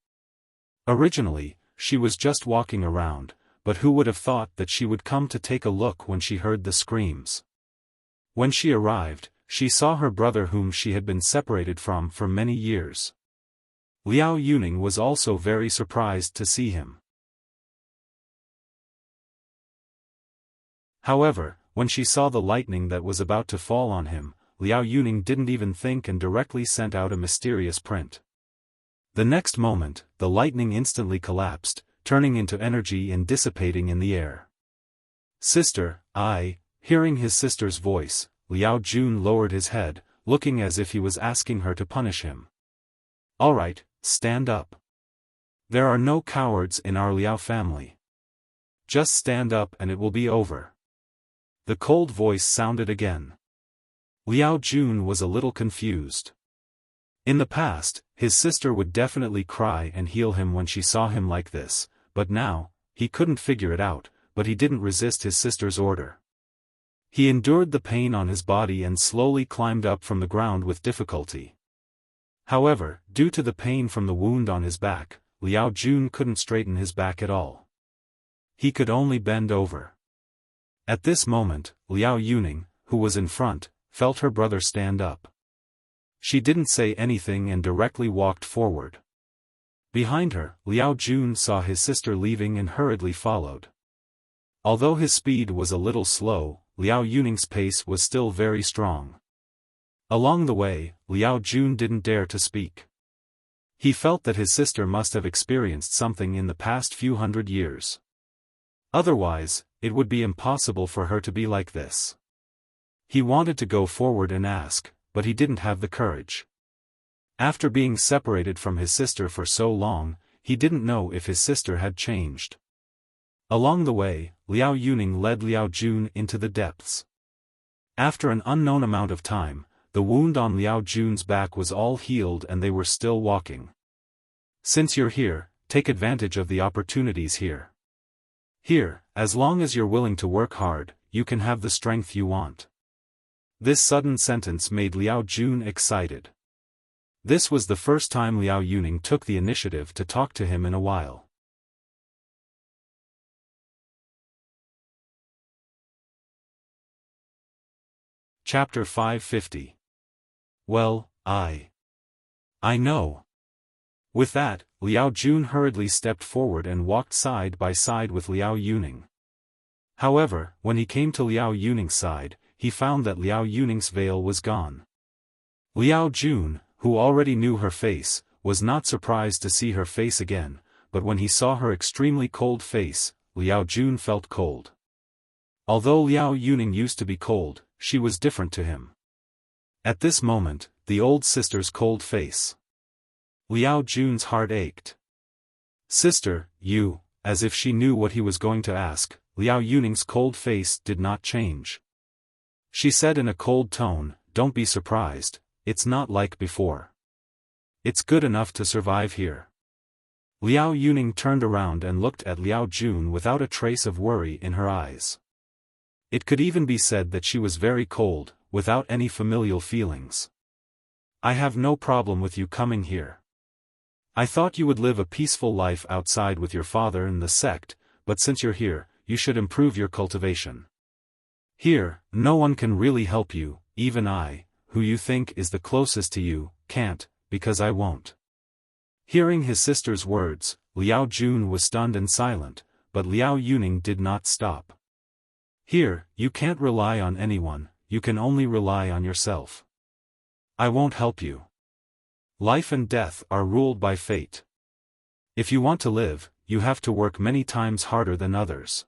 Originally, she was just walking around, but who would have thought that she would come to take a look when she heard the screams? When she arrived, she saw her brother whom she had been separated from for many years. Liao Yuning was also very surprised to see him. However, when she saw the lightning that was about to fall on him, Liao Yuning didn't even think and directly sent out a mysterious print. The next moment, the lightning instantly collapsed, turning into energy and dissipating in the air. Sister, hearing his sister's voice, Liao Jun lowered his head, looking as if he was asking her to punish him. Alright, stand up. There are no cowards in our Liao family. Just stand up and it will be over. The cold voice sounded again. Liao Jun was a little confused. In the past, his sister would definitely cry and heal him when she saw him like this, but now, he couldn't figure it out, but he didn't resist his sister's order. He endured the pain on his body and slowly climbed up from the ground with difficulty. However, due to the pain from the wound on his back, Liao Jun couldn't straighten his back at all. He could only bend over. At this moment, Liao Yuning, who was in front, felt her brother stand up. She didn't say anything and directly walked forward. Behind her, Liao Jun saw his sister leaving and hurriedly followed. Although his speed was a little slow, Liao Yuning's pace was still very strong. Along the way, Liao Jun didn't dare to speak. He felt that his sister must have experienced something in the past few hundred years. Otherwise, it would be impossible for her to be like this. He wanted to go forward and ask, but he didn't have the courage. After being separated from his sister for so long, he didn't know if his sister had changed. Along the way, Liao Yuning led Liao Jun into the depths. After an unknown amount of time, the wound on Liao Jun's back was all healed and they were still walking. Since you're here, take advantage of the opportunities here. Here, as long as you're willing to work hard, you can have the strength you want. This sudden sentence made Liao Jun excited. This was the first time Liao Yuning took the initiative to talk to him in a while. Chapter 550. Well, I know. With that, Liao Jun hurriedly stepped forward and walked side by side with Liao Yuning. However, when he came to Liao Yuning's side, he found that Liao Yuning's veil was gone. Liao Jun, who already knew her face, was not surprised to see her face again, but when he saw her extremely cold face, Liao Jun felt cold. Although Liao Yuning used to be cold, she was different to him. At this moment, the old sister's cold face. Liao Jun's heart ached. Sister, you, as if she knew what he was going to ask, Liao Yuning's cold face did not change. She said in a cold tone, don't be surprised, it's not like before. It's good enough to survive here. Liao Yuning turned around and looked at Liao Jun without a trace of worry in her eyes. It could even be said that she was very cold, without any familial feelings. I have no problem with you coming here. I thought you would live a peaceful life outside with your father and the sect, but since you're here, you should improve your cultivation. Here, no one can really help you, even I, who you think is the closest to you, can't, because I won't. Hearing his sister's words, Liao Jun was stunned and silent, but Liao Yuning did not stop. Here, you can't rely on anyone, you can only rely on yourself. I won't help you. Life and death are ruled by fate. If you want to live, you have to work many times harder than others.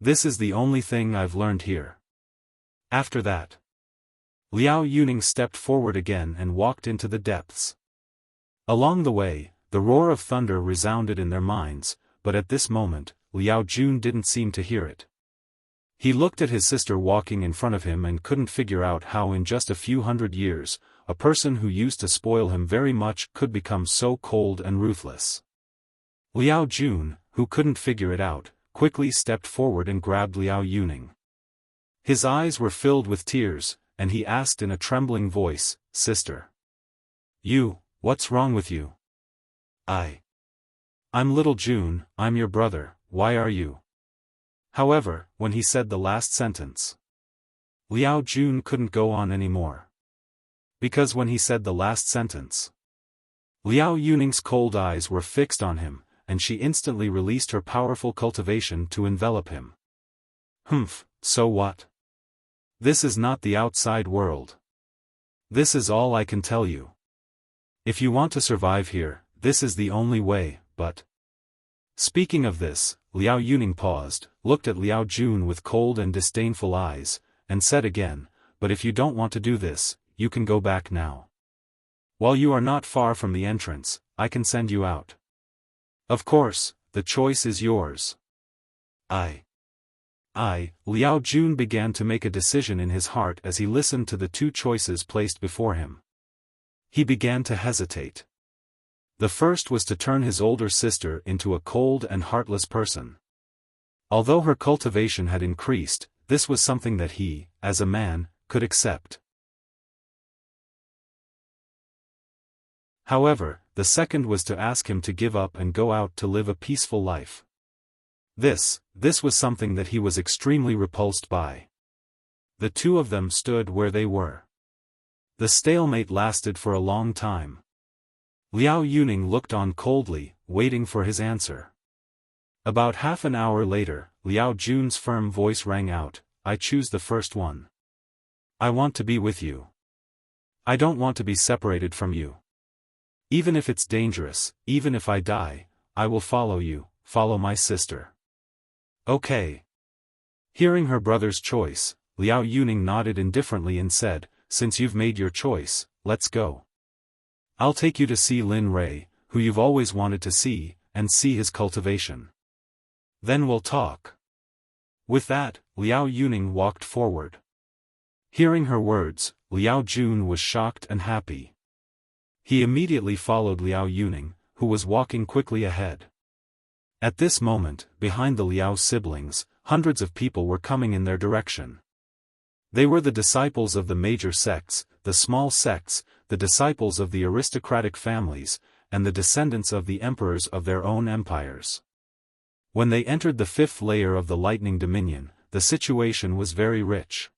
This is the only thing I've learned here. After that, Liao Yuning stepped forward again and walked into the depths. Along the way, the roar of thunder resounded in their minds, but at this moment, Liao Jun didn't seem to hear it. He looked at his sister walking in front of him and couldn't figure out how in just a few hundred years, a person who used to spoil him very much could become so cold and ruthless. Liao Jun, who couldn't figure it out, quickly stepped forward and grabbed Liao Yuning. His eyes were filled with tears, and he asked in a trembling voice, Sister. What's wrong with you? I'm little Jun, I'm your brother, why are you? However, when he said the last sentence, Liao Jun couldn't go on anymore. Because when he said the last sentence, Liao Yuning's cold eyes were fixed on him, and she instantly released her powerful cultivation to envelop him. So what? This is not the outside world. This is all I can tell you. If you want to survive here, this is the only way, but... Speaking of this, Liao Yuning paused, looked at Liao Jun with cold and disdainful eyes, and said again, but if you don't want to do this, you can go back now. While you are not far from the entrance, I can send you out. Of course, the choice is yours. Liao Jun began to make a decision in his heart as he listened to the two choices placed before him. He began to hesitate. The first was to turn his older sister into a cold and heartless person. Although her cultivation had increased, this was something that he, as a man, could accept. However, the second was to ask him to give up and go out to live a peaceful life. This was something that he was extremely repulsed by. The two of them stood where they were. The stalemate lasted for a long time. Liao Yuning looked on coldly, waiting for his answer. About half an hour later, Liao Jun's firm voice rang out, "I choose the first one. I want to be with you. I don't want to be separated from you. Even if it's dangerous, even if I die, I will follow you, follow my sister." Okay. Hearing her brother's choice, Liao Yuning nodded indifferently and said, "Since you've made your choice, let's go. I'll take you to see Lin Rei, who you've always wanted to see, and see his cultivation. Then we'll talk." With that, Liao Yuning walked forward. Hearing her words, Liao Jun was shocked and happy. He immediately followed Liao Yuning, who was walking quickly ahead. At this moment, behind the Liao siblings, hundreds of people were coming in their direction. They were the disciples of the major sects, the small sects, the disciples of the aristocratic families, and the descendants of the emperors of their own empires. When they entered the fifth layer of the Lightning Dominion, the situation was very rich.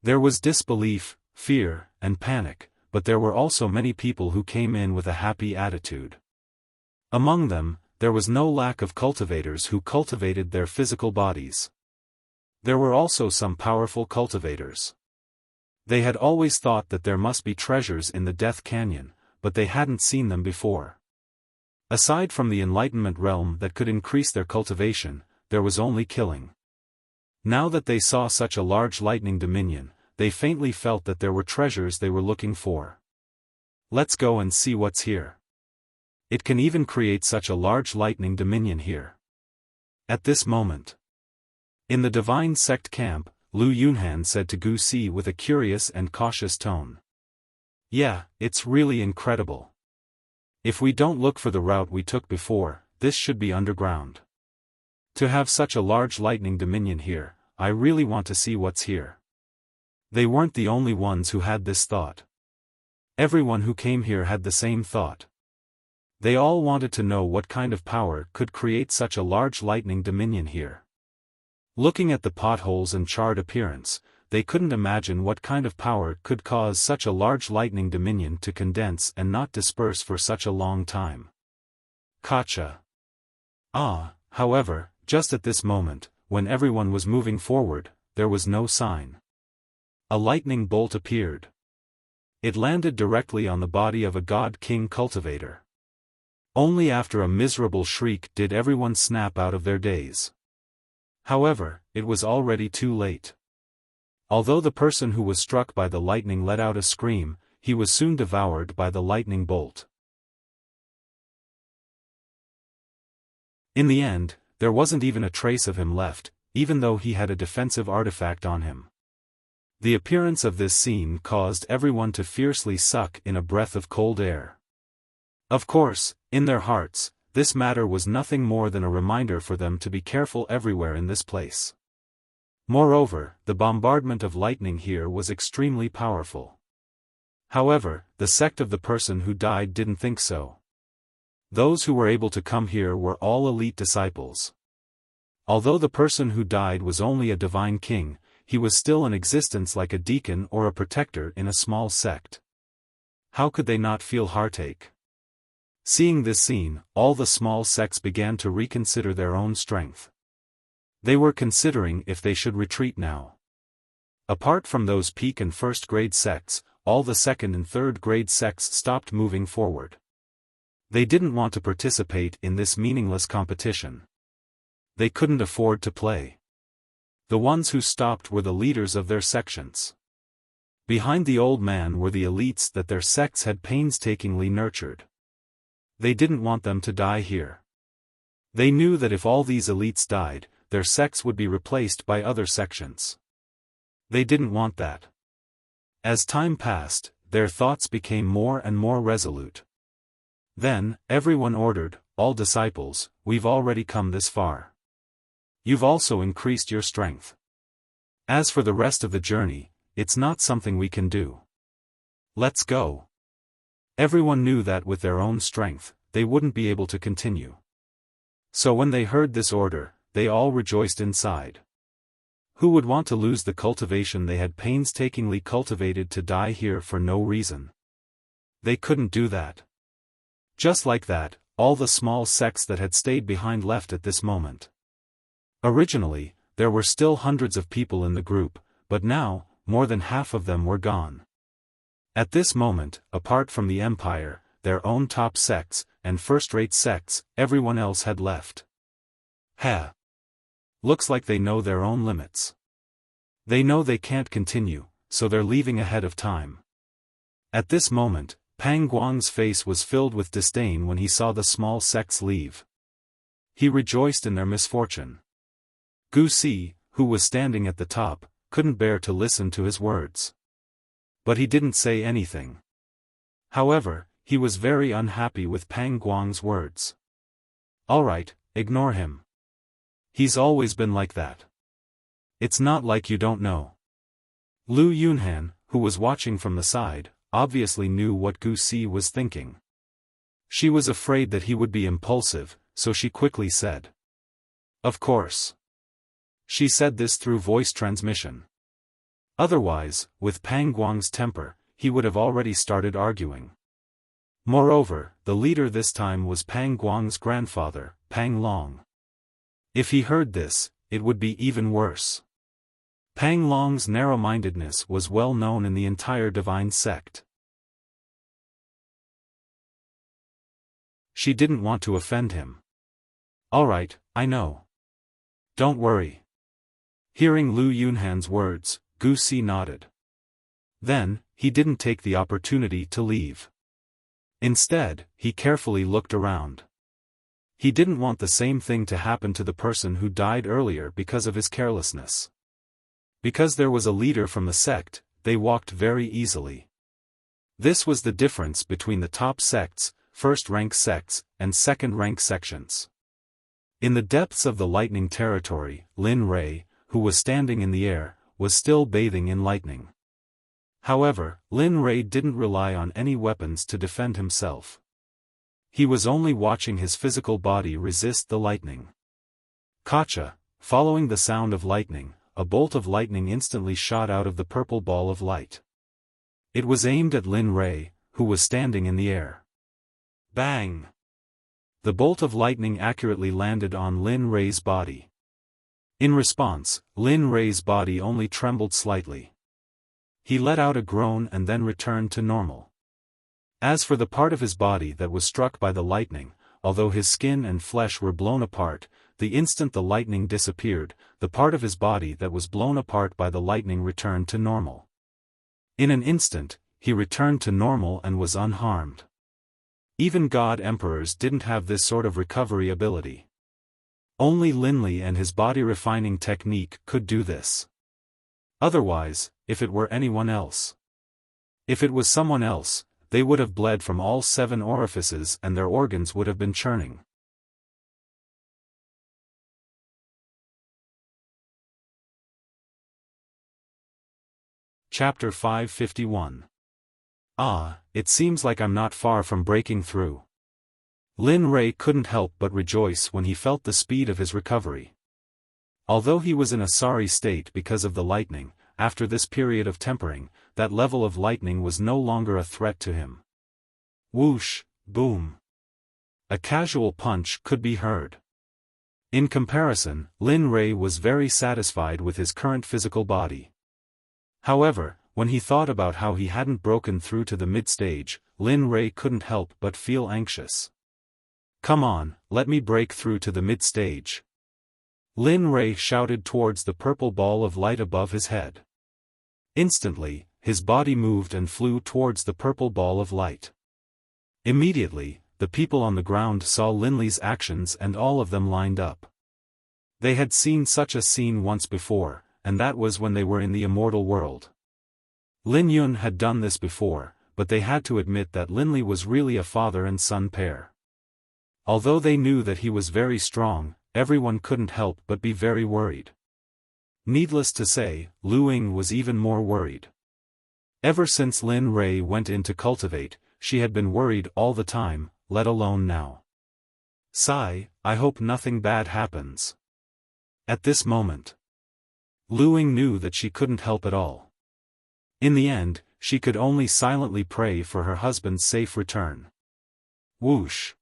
There was disbelief, fear, and panic, but there were also many people who came in with a happy attitude. Among them, there was no lack of cultivators who cultivated their physical bodies. There were also some powerful cultivators. They had always thought that there must be treasures in the Death Canyon, but they hadn't seen them before. Aside from the Enlightenment realm that could increase their cultivation, there was only killing. Now that they saw such a large Lightning Dominion, they faintly felt that there were treasures they were looking for. Let's go and see what's here. It can even create such a large Lightning Dominion here. At this moment, in the Divine Sect camp, Lu Yunhan said to Gu Si with a curious and cautious tone. "Yeah, it's really incredible. If we don't look for the route we took before, this should be underground. To have such a large Lightning Dominion here, I really want to see what's here." They weren't the only ones who had this thought. Everyone who came here had the same thought. They all wanted to know what kind of power could create such a large Lightning Dominion here. Looking at the potholes and charred appearance, they couldn't imagine what kind of power could cause such a large Lightning Dominion to condense and not disperse for such a long time. Gotcha. However, just at this moment, when everyone was moving forward, there was no sign. A lightning bolt appeared. It landed directly on the body of a God King cultivator. Only after a miserable shriek did everyone snap out of their daze. However, it was already too late. Although the person who was struck by the lightning let out a scream, he was soon devoured by the lightning bolt. In the end, there wasn't even a trace of him left, even though he had a defensive artifact on him. The appearance of this scene caused everyone to fiercely suck in a breath of cold air. Of course, in their hearts, this matter was nothing more than a reminder for them to be careful everywhere in this place. Moreover, the bombardment of lightning here was extremely powerful. However, the sect of the person who died didn't think so. Those who were able to come here were all elite disciples. Although the person who died was only a divine king, he was still in existence like a deacon or a protector in a small sect. How could they not feel heartache? Seeing this scene, all the small sects began to reconsider their own strength. They were considering if they should retreat now. Apart from those peak and first grade sects, all the second and third grade sects stopped moving forward. They didn't want to participate in this meaningless competition. They couldn't afford to play. The ones who stopped were the leaders of their sections. Behind the old man were the elites that their sects had painstakingly nurtured. They didn't want them to die here. They knew that if all these elites died, their sects would be replaced by other sections. They didn't want that. As time passed, their thoughts became more and more resolute. Then, everyone ordered, "All disciples, we've already come this far. You've also increased your strength. As for the rest of the journey, it's not something we can do. Let's go. Everyone knew that with their own strength, they wouldn't be able to continue. So when they heard this order, they all rejoiced inside. Who would want to lose the cultivation they had painstakingly cultivated to die here for no reason? They couldn't do that. Just like that, all the small sects that had stayed behind left at this moment. Originally, there were still hundreds of people in the group, but now, more than half of them were gone. At this moment, apart from the Empire, their own top sects, and first-rate sects, everyone else had left. Heh. Looks like they know their own limits. They know they can't continue, so they're leaving ahead of time. At this moment, Pang Guang's face was filled with disdain when he saw the small sects leave. He rejoiced in their misfortune. Gu Si, who was standing at the top, couldn't bear to listen to his words. But he didn't say anything. However, he was very unhappy with Pang Guang's words. Alright, ignore him. He's always been like that. It's not like you don't know. Lu Yunhan, who was watching from the side, obviously knew what Gu Si was thinking. She was afraid that he would be impulsive, so she quickly said. Of course. She said this through voice transmission. Otherwise, with Pang Guang's temper, he would have already started arguing. Moreover, the leader this time was Pang Guang's grandfather, Pang Long. If he heard this, it would be even worse. Pang Long's narrow-mindedness was well known in the entire divine sect. She didn't want to offend him. Alright, I know. Don't worry. Hearing Lu Yunhan's words, Gu Si nodded. Then, he didn't take the opportunity to leave. Instead, he carefully looked around. He didn't want the same thing to happen to the person who died earlier because of his carelessness. Because there was a leader from the sect, they walked very easily. This was the difference between the top sects, first-rank sects, and second-rank sections. In the depths of the lightning territory, Lin Rei, who was standing in the air, was still bathing in lightning. However, Lin Rei didn't rely on any weapons to defend himself. He was only watching his physical body resist the lightning. Kacha, following the sound of lightning, a bolt of lightning instantly shot out of the purple ball of light. It was aimed at Lin Rei, who was standing in the air. Bang! The bolt of lightning accurately landed on Lin Rei's body. In response, Lin Rei's body only trembled slightly. He let out a groan and then returned to normal. As for the part of his body that was struck by the lightning, although his skin and flesh were blown apart, the instant the lightning disappeared, the part of his body that was blown apart by the lightning returned to normal. In an instant, he returned to normal and was unharmed. Even God Emperors didn't have this sort of recovery ability. Only Linli and his body-refining technique could do this. Otherwise, if it were anyone else. If it was someone else, they would have bled from all 7 orifices and their organs would have been churning. Chapter 551. Ah, it seems like I'm not far from breaking through. Lin Rei couldn't help but rejoice when he felt the speed of his recovery. Although he was in a sorry state because of the lightning, after this period of tempering, that level of lightning was no longer a threat to him. Whoosh, boom. A casual punch could be heard. In comparison, Lin Rei was very satisfied with his current physical body. However, when he thought about how he hadn't broken through to the mid-stage, Lin Rei couldn't help but feel anxious. Come on, let me break through to the mid-stage. Lin Rei shouted towards the purple ball of light above his head. Instantly, his body moved and flew towards the purple ball of light. Immediately, the people on the ground saw Linli's actions and all of them lined up. They had seen such a scene once before, and that was when they were in the immortal world. Lin Yun had done this before, but they had to admit that Linli was really a father and son pair. Although they knew that he was very strong, everyone couldn't help but be very worried. Needless to say, Lu Ying was even more worried. Ever since Lin Rui went in to cultivate, she had been worried all the time, let alone now. Sigh, I hope nothing bad happens. At this moment, Lu Ying knew that she couldn't help at all. In the end, she could only silently pray for her husband's safe return. Whoosh!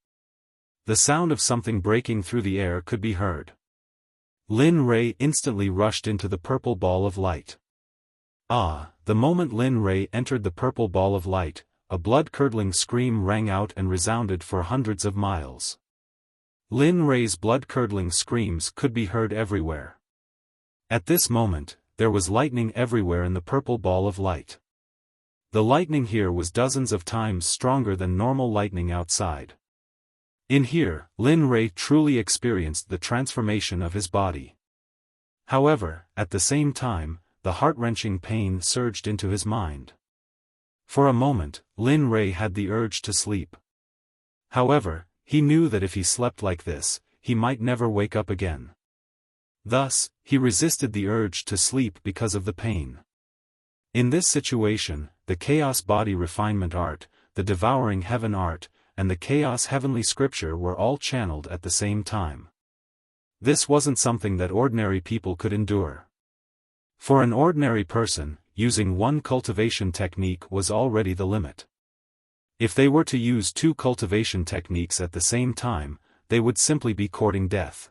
The sound of something breaking through the air could be heard. Lin Rui instantly rushed into the purple ball of light. The moment Lin Rui entered the purple ball of light, a blood-curdling scream rang out and resounded for hundreds of miles. Lin Rui's blood-curdling screams could be heard everywhere. At this moment, there was lightning everywhere in the purple ball of light. The lightning here was dozens of times stronger than normal lightning outside. In here, Lin Rui truly experienced the transformation of his body. However, at the same time, the heart-wrenching pain surged into his mind. For a moment, Lin Rui had the urge to sleep. However, he knew that if he slept like this, he might never wake up again. Thus, he resisted the urge to sleep because of the pain. In this situation, the Chaos Body Refinement Art, the Devouring Heaven Art, and the Chaos Heavenly Scripture were all channeled at the same time. This wasn't something that ordinary people could endure. For an ordinary person, using one cultivation technique was already the limit. If they were to use two cultivation techniques at the same time, they would simply be courting death.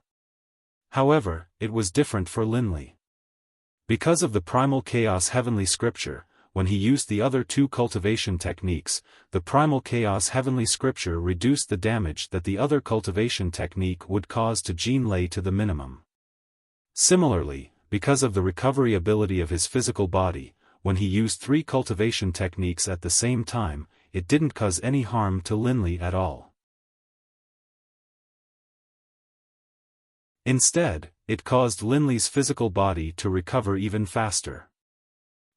However, it was different for Linley. Because of the Primal Chaos Heavenly Scripture, when he used the other two cultivation techniques, the Primal Chaos Heavenly Scripture reduced the damage that the other cultivation technique would cause to Jean Lei to the minimum. Similarly, because of the recovery ability of his physical body, when he used three cultivation techniques at the same time, it didn't cause any harm to Linley at all. Instead, it caused Linley's physical body to recover even faster.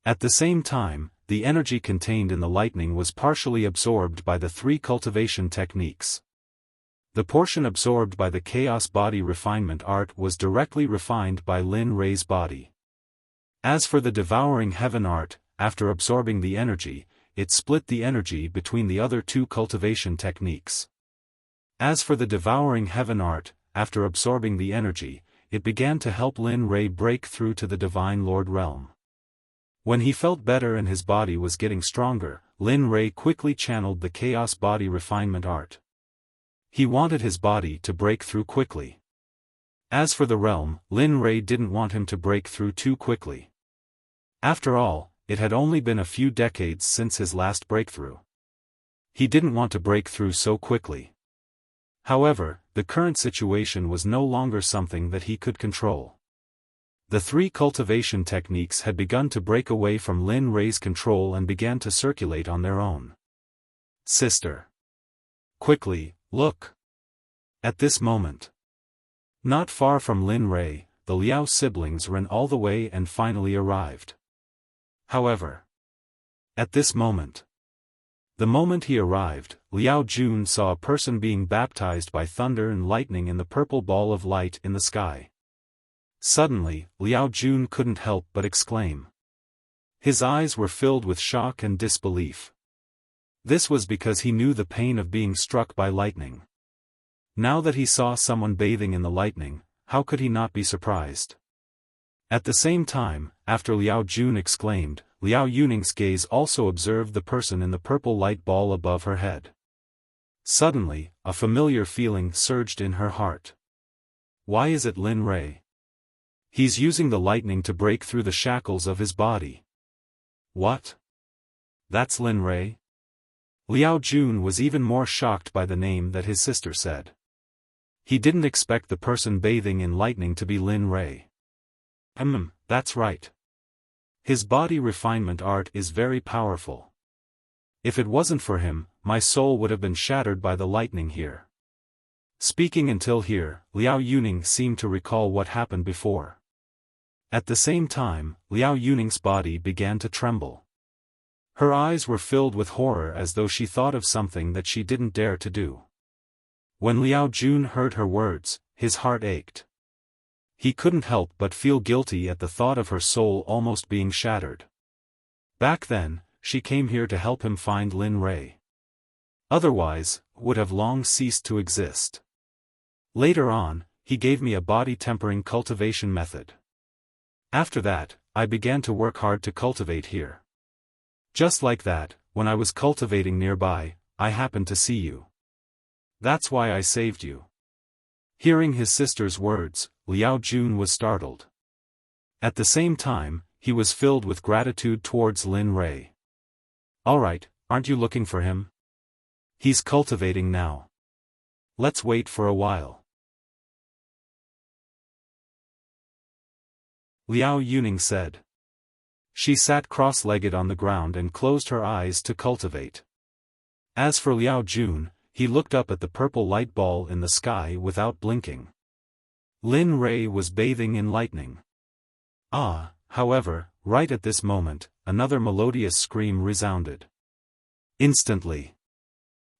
At the same time, the energy contained in the lightning was partially absorbed by the three cultivation techniques. The portion absorbed by the Chaos Body Refinement Art was directly refined by Lin Rui's body. As for the Devouring Heaven Art, after absorbing the energy, it split the energy between the other two cultivation techniques. As for the Devouring Heaven Art, after absorbing the energy, it began to help Lin Rui break through to the Divine Lord realm. When he felt better and his body was getting stronger, Lin Rui quickly channeled the Chaos Body Refinement Art. He wanted his body to break through quickly. As for the realm, Lin Rui didn't want him to break through too quickly. After all, it had only been a few decades since his last breakthrough. He didn't want to break through so quickly. However, the current situation was no longer something that he could control. The three cultivation techniques had begun to break away from Lin Rui's control and began to circulate on their own. Sister! Quickly, look! At this moment, not far from Lin Rui, the Liao siblings ran all the way and finally arrived. However, at this moment, the moment he arrived, Liao Jun saw a person being baptized by thunder and lightning in the purple ball of light in the sky. Suddenly, Liao Jun couldn't help but exclaim. His eyes were filled with shock and disbelief. This was because he knew the pain of being struck by lightning. Now that he saw someone bathing in the lightning, how could he not be surprised? At the same time, after Liao Jun exclaimed, Liao Yuning's gaze also observed the person in the purple light ball above her head. Suddenly, a familiar feeling surged in her heart. Why is it Lin Rui? He's using the lightning to break through the shackles of his body. What? That's Lin Rui? Liao Jun was even more shocked by the name that his sister said. He didn't expect the person bathing in lightning to be Lin Rui. That's right. His body refinement art is very powerful. If it wasn't for him, my soul would have been shattered by the lightning here. Speaking until here, Liao Yuning seemed to recall what happened before. At the same time, Liao Yuning's body began to tremble. Her eyes were filled with horror as though she thought of something that she didn't dare to do. When Liao Jun heard her words, his heart ached. He couldn't help but feel guilty at the thought of her soul almost being shattered. Back then, she came here to help him find Lin Ray. Otherwise, would have long ceased to exist. Later on, he gave me a body-tempering cultivation method. After that, I began to work hard to cultivate here. Just like that, when I was cultivating nearby, I happened to see you. That's why I saved you. Hearing his sister's words, Liao Jun was startled. At the same time, he was filled with gratitude towards Lin Ray. Alright, aren't you looking for him? He's cultivating now. Let's wait for a while. Liao Yuning said. She sat cross-legged on the ground and closed her eyes to cultivate. As for Liao Jun, he looked up at the purple light ball in the sky without blinking. Lin Ray was bathing in lightning. However, right at this moment, another melodious scream resounded. Instantly,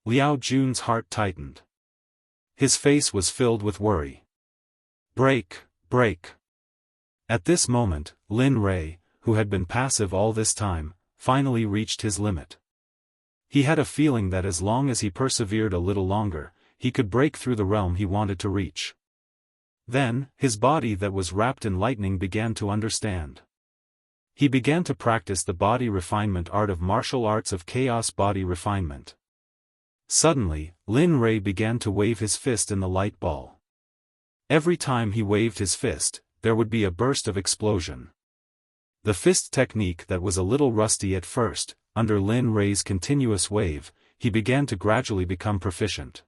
Liao Jun's heart tightened. His face was filled with worry. Break, break. At this moment, Lin Ray, who had been passive all this time, finally reached his limit. He had a feeling that as long as he persevered a little longer, he could break through the realm he wanted to reach. Then, his body that was wrapped in lightning began to understand. He began to practice the body refinement art of martial arts of chaos body refinement. Suddenly, Lin Ray began to wave his fist in the light ball. Every time he waved his fist, there would be a burst of explosion. The fist technique that was a little rusty at first, under Lin Ray's continuous wave, he began to gradually become proficient.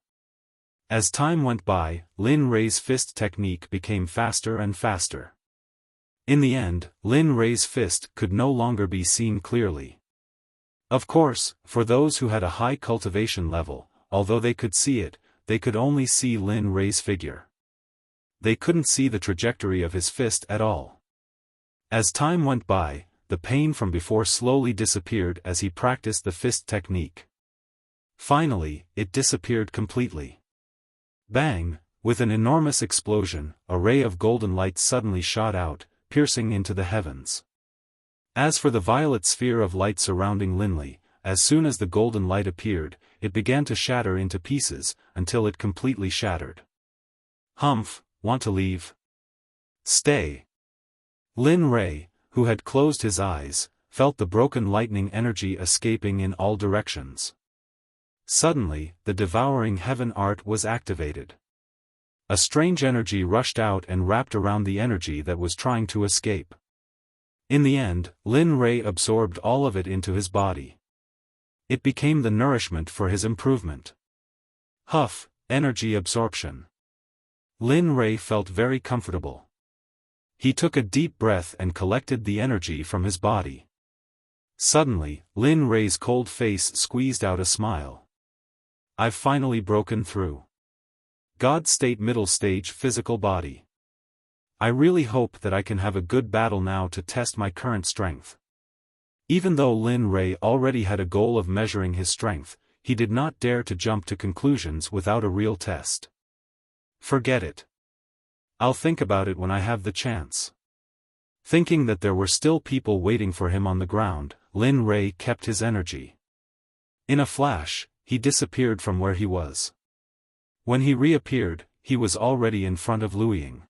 As time went by, Lin Ray's fist technique became faster and faster. In the end, Lin Ray's fist could no longer be seen clearly. Of course, for those who had a high cultivation level, although they could see it, they could only see Lin Ray's figure. They couldn't see the trajectory of his fist at all. As time went by, the pain from before slowly disappeared as he practiced the fist technique. Finally, it disappeared completely. Bang! With an enormous explosion, a ray of golden light suddenly shot out, piercing into the heavens. As for the violet sphere of light surrounding Linley, as soon as the golden light appeared, it began to shatter into pieces, until it completely shattered. Humph, want to leave? Stay. Lin Ray, who had closed his eyes, felt the broken lightning energy escaping in all directions. Suddenly, the devouring heaven art was activated. A strange energy rushed out and wrapped around the energy that was trying to escape. In the end, Lin Ray absorbed all of it into his body. It became the nourishment for his improvement. Huff, energy absorption. Lin Ray felt very comfortable. He took a deep breath and collected the energy from his body. Suddenly, Lin Ray's cold face squeezed out a smile. I've finally broken through. God state middle stage physical body. I really hope that I can have a good battle now to test my current strength. Even though Lin Ray already had a goal of measuring his strength, he did not dare to jump to conclusions without a real test. Forget it. I'll think about it when I have the chance. Thinking that there were still people waiting for him on the ground, Lin Ray kept his energy. In a flash, he disappeared from where he was. When he reappeared, he was already in front of Luiying.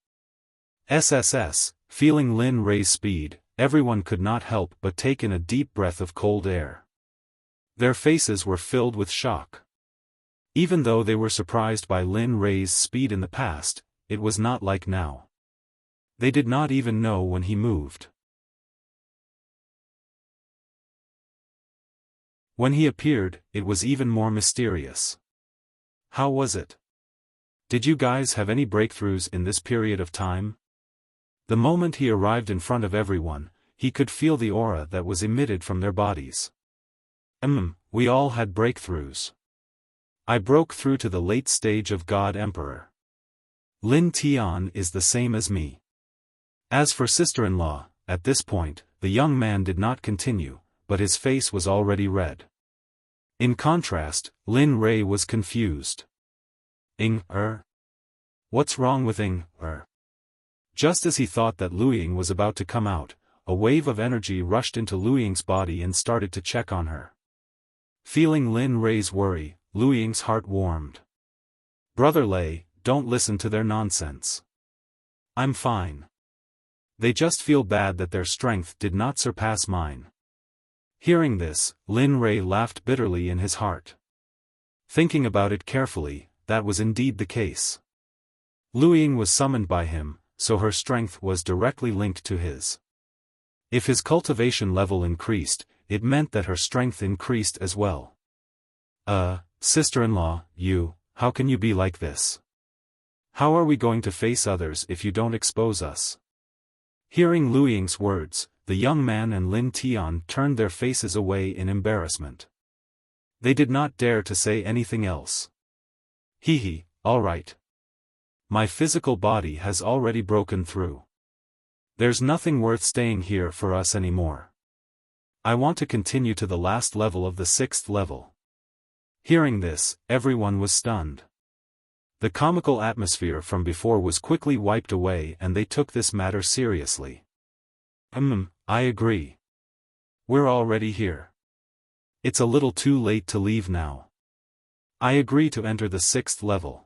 SSS, feeling Lin Ray's speed, everyone could not help but take in a deep breath of cold air. Their faces were filled with shock. Even though they were surprised by Lin Ray's speed in the past, it was not like now. They did not even know when he moved. When he appeared, it was even more mysterious. How was it? Did you guys have any breakthroughs in this period of time? The moment he arrived in front of everyone, he could feel the aura that was emitted from their bodies. We all had breakthroughs. I broke through to the late stage of God Emperor. Lin Tian is the same as me. As for sister-in-law, at this point, the young man did not continue, but his face was already red. In contrast, Lin Ray was confused. What's wrong with Just as he thought that Liu Ying was about to come out, a wave of energy rushed into Liu Ying's body and started to check on her. Feeling Lin Rui's worry, Liu Ying's heart warmed. "Brother Lei, don't listen to their nonsense. I'm fine. They just feel bad that their strength did not surpass mine." Hearing this, Lin Rui laughed bitterly in his heart. Thinking about it carefully, that was indeed the case. Liu Ying was summoned by him, so her strength was directly linked to his. If his cultivation level increased, it meant that her strength increased as well. Sister-in-law, how can you be like this? How are we going to face others if you don't expose us? Hearing Liu Ying's words, the young man and Lin Tian turned their faces away in embarrassment. They did not dare to say anything else. All right. My physical body has already broken through. There's nothing worth staying here for us anymore. I want to continue to the last level of the 6th level. Hearing this, everyone was stunned. The comical atmosphere from before was quickly wiped away and they took this matter seriously. I agree. We're already here. It's a little too late to leave now. I agree to enter the 6th level.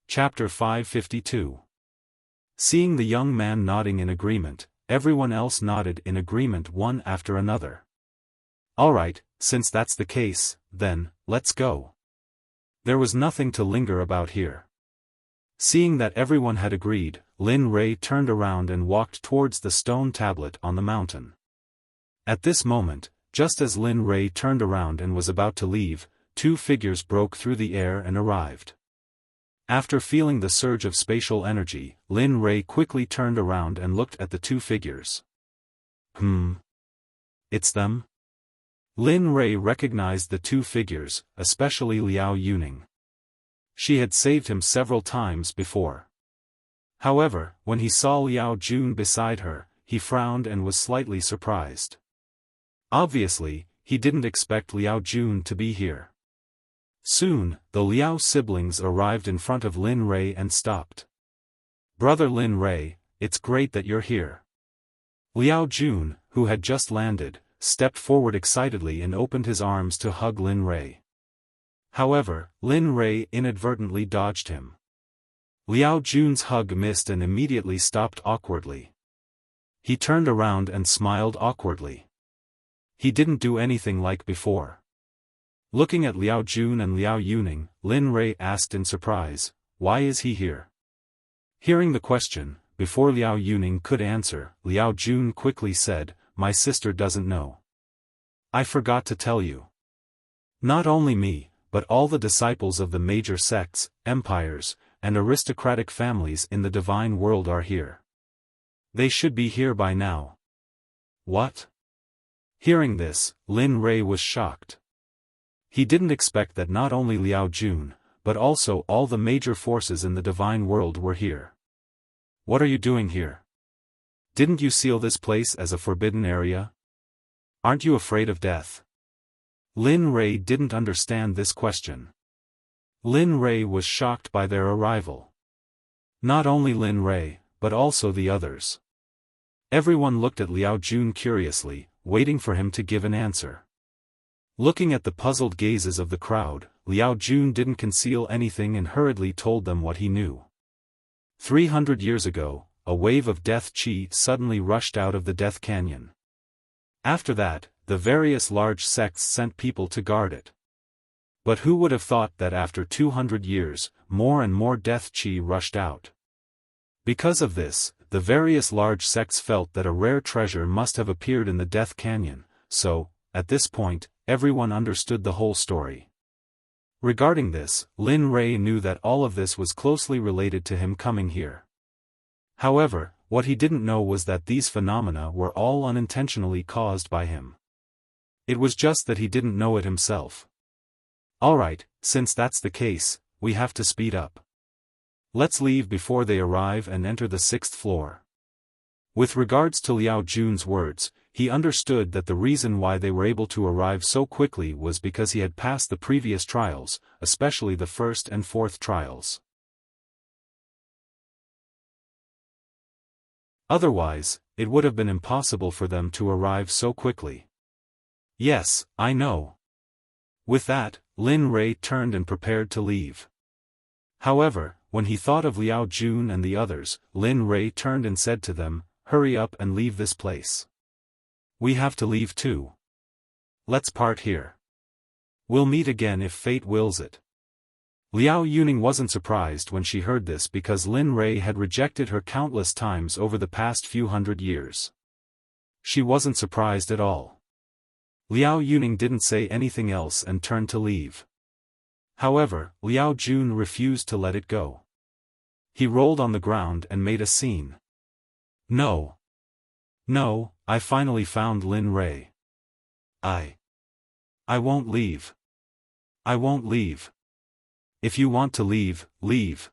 Chapter 552. Seeing the young man nodding in agreement, everyone else nodded in agreement one after another. Alright, since that's the case, then, let's go. There was nothing to linger about here. Seeing that everyone had agreed, Lin Rui turned around and walked towards the stone tablet on the mountain. At this moment, just as Lin Rui turned around and was about to leave, 2 figures broke through the air and arrived. After feeling the surge of spatial energy, Lin Rui quickly turned around and looked at the 2 figures. It's them? Lin Rui recognized the 2 figures, especially Liao Yuning. She had saved him several times before. However, when he saw Liao Jun beside her, he frowned and was slightly surprised. Obviously, he didn't expect Liao Jun to be here. Soon, the Liao siblings arrived in front of Lin Rui and stopped. "Brother Lin Rui, it's great that you're here." Liao Jun, who had just landed, stepped forward excitedly and opened his arms to hug Lin Rui. However, Lin Rui inadvertently dodged him. Liao Jun's hug missed and immediately stopped awkwardly. He turned around and smiled awkwardly. He didn't do anything like before. Looking at Liao Jun and Liao Yuning, Lin Rui asked in surprise, "Why is he here?" Hearing the question, before Liao Yuning could answer, Liao Jun quickly said, "My sister doesn't know. I forgot to tell you. Not only me, but all the disciples of the major sects, empires, and aristocratic families in the divine world are here. They should be here by now." "What?" Hearing this, Lin Rui was shocked. He didn't expect that not only Liao Jun, but also all the major forces in the divine world were here. "What are you doing here? Didn't you seal this place as a forbidden area? Aren't you afraid of death?" Lin Rui didn't understand this question. Lin Rui was shocked by their arrival. Not only Lin Rui, but also the others. Everyone looked at Liao Jun curiously, waiting for him to give an answer. Looking at the puzzled gazes of the crowd, Liao Jun didn't conceal anything and hurriedly told them what he knew. 300 years ago, a wave of death qi suddenly rushed out of the Death Canyon. After that, the various large sects sent people to guard it. But who would have thought that after 200 years, more and more death qi rushed out? Because of this, the various large sects felt that a rare treasure must have appeared in the Death Canyon, so, at this point, everyone understood the whole story. Regarding this, Lin Rui knew that all of this was closely related to him coming here. However, what he didn't know was that these phenomena were all unintentionally caused by him. It was just that he didn't know it himself. Alright, since that's the case, we have to speed up. Let's leave before they arrive and enter the 6th floor. With regards to Liao Jun's words, he understood that the reason why they were able to arrive so quickly was because he had passed the previous trials, especially the first and fourth trials. Otherwise, it would have been impossible for them to arrive so quickly. Yes, I know. With that, Lin Rei turned and prepared to leave. However, when he thought of Liao Jun and the others, Lin Rei turned and said to them, "Hurry up and leave this place. We have to leave too. Let's part here. We'll meet again if fate wills it." Liao Yuning wasn't surprised when she heard this because Lin Rei had rejected her countless times over the past few hundred years. She wasn't surprised at all. Liao Yuning didn't say anything else and turned to leave. However, Liao Jun refused to let it go. He rolled on the ground and made a scene. "No. No, I finally found Lin Rei. I won't leave. I won't leave. If you want to leave, leave."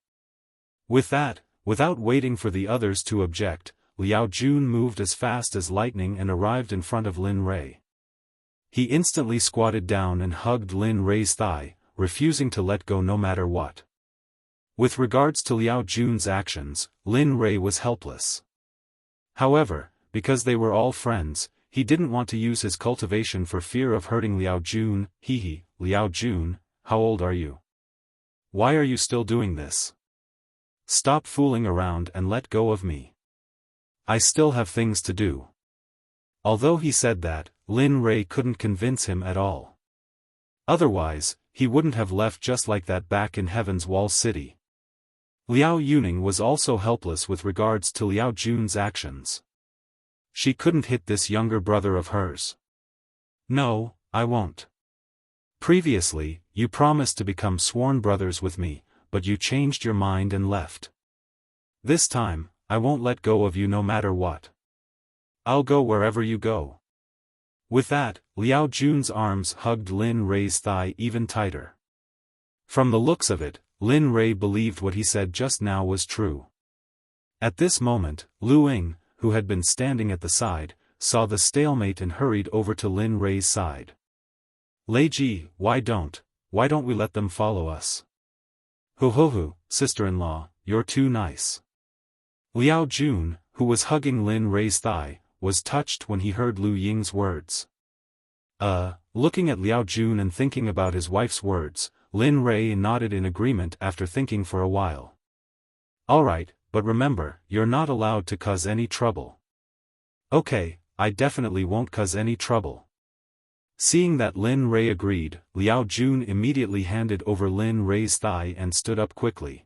With that, without waiting for the others to object, Liao Jun moved as fast as lightning and arrived in front of Lin Rei. He instantly squatted down and hugged Lin Rei's thigh, refusing to let go no matter what. With regards to Liao Jun's actions, Lin Rei was helpless. However, because they were all friends, he didn't want to use his cultivation for fear of hurting Liao Jun. Hehe, Liao Jun, how old are you? Why are you still doing this? Stop fooling around and let go of me. I still have things to do. Although he said that, Lin Rei couldn't convince him at all. Otherwise, he wouldn't have left just like that back in Heaven's Wall City. Liao Yuning was also helpless with regards to Liao Jun's actions. She couldn't hit this younger brother of hers. "No, I won't. Previously, you promised to become sworn brothers with me, but you changed your mind and left. This time, I won't let go of you no matter what. I'll go wherever you go." With that, Liao Jun's arms hugged Lin Rei's thigh even tighter. From the looks of it, Lin Rei believed what he said just now was true. At this moment, Lu Ying, who had been standing at the side, saw the stalemate and hurried over to Lin Rei's side. "Lei Ji, why don't we let them follow us? Ho, sister-in-law, you're too nice." Liao Jun, who was hugging Lin Rei's thigh, was touched when he heard Lu Ying's words. Looking at Liao Jun and thinking about his wife's words, Lin Rei nodded in agreement after thinking for a while. "Alright, but remember, you're not allowed to cause any trouble." "Okay, I definitely won't cause any trouble." Seeing that Lin Rei agreed, Liao Jun immediately handed over Lin Rei's thigh and stood up quickly.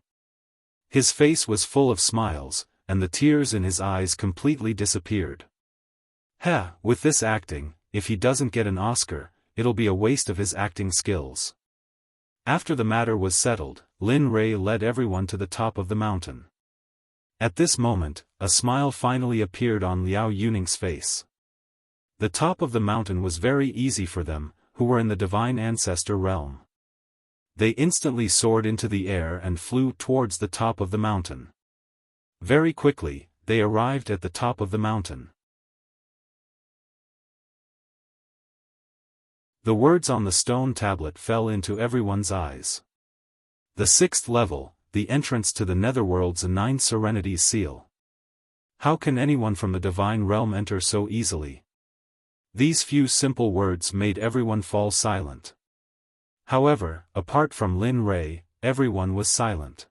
His face was full of smiles, and the tears in his eyes completely disappeared. With this acting, if he doesn't get an Oscar, it'll be a waste of his acting skills. After the matter was settled, Lin Rei led everyone to the top of the mountain. At this moment, a smile finally appeared on Liao Yuning's face. The top of the mountain was very easy for them, who were in the divine ancestor realm. They instantly soared into the air and flew towards the top of the mountain. Very quickly, they arrived at the top of the mountain. The words on the stone tablet fell into everyone's eyes. The 6th level, the entrance to the netherworld's 9 Serenities seal. How can anyone from the divine realm enter so easily? These few simple words made everyone fall silent. However, apart from Lin Rei, everyone was silent.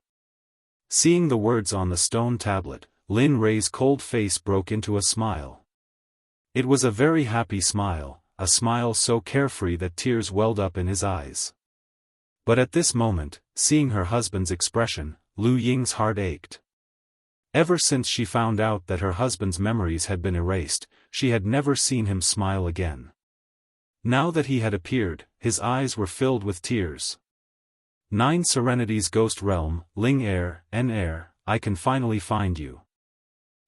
Seeing the words on the stone tablet, Lin Rei's cold face broke into a smile. It was a very happy smile, a smile so carefree that tears welled up in his eyes. But at this moment, seeing her husband's expression, Lu Ying's heart ached. Ever since she found out that her husband's memories had been erased, she had never seen him smile again. Now that he had appeared, his eyes were filled with tears. 9 Serenities Ghost Realm, Ling Air, N Air, I can finally find you.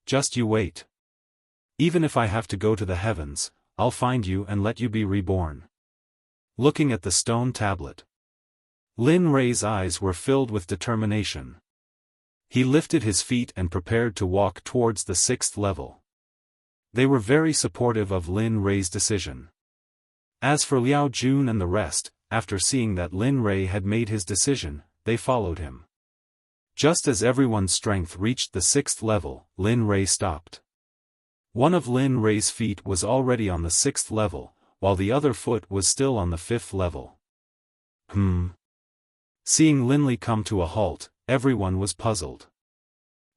Just you wait. Even if I have to go to the heavens, I'll find you and let you be reborn. Looking at the stone tablet, Lin Rei's eyes were filled with determination. He lifted his feet and prepared to walk towards the 6th level. They were very supportive of Lin Rei's decision. As for Liao Jun and the rest, after seeing that Lin Rei had made his decision, they followed him. Just as everyone's strength reached the 6th level, Lin Rei stopped. One of Lin Rei's feet was already on the 6th level, while the other foot was still on the 5th level. Seeing Lin Li come to a halt, everyone was puzzled.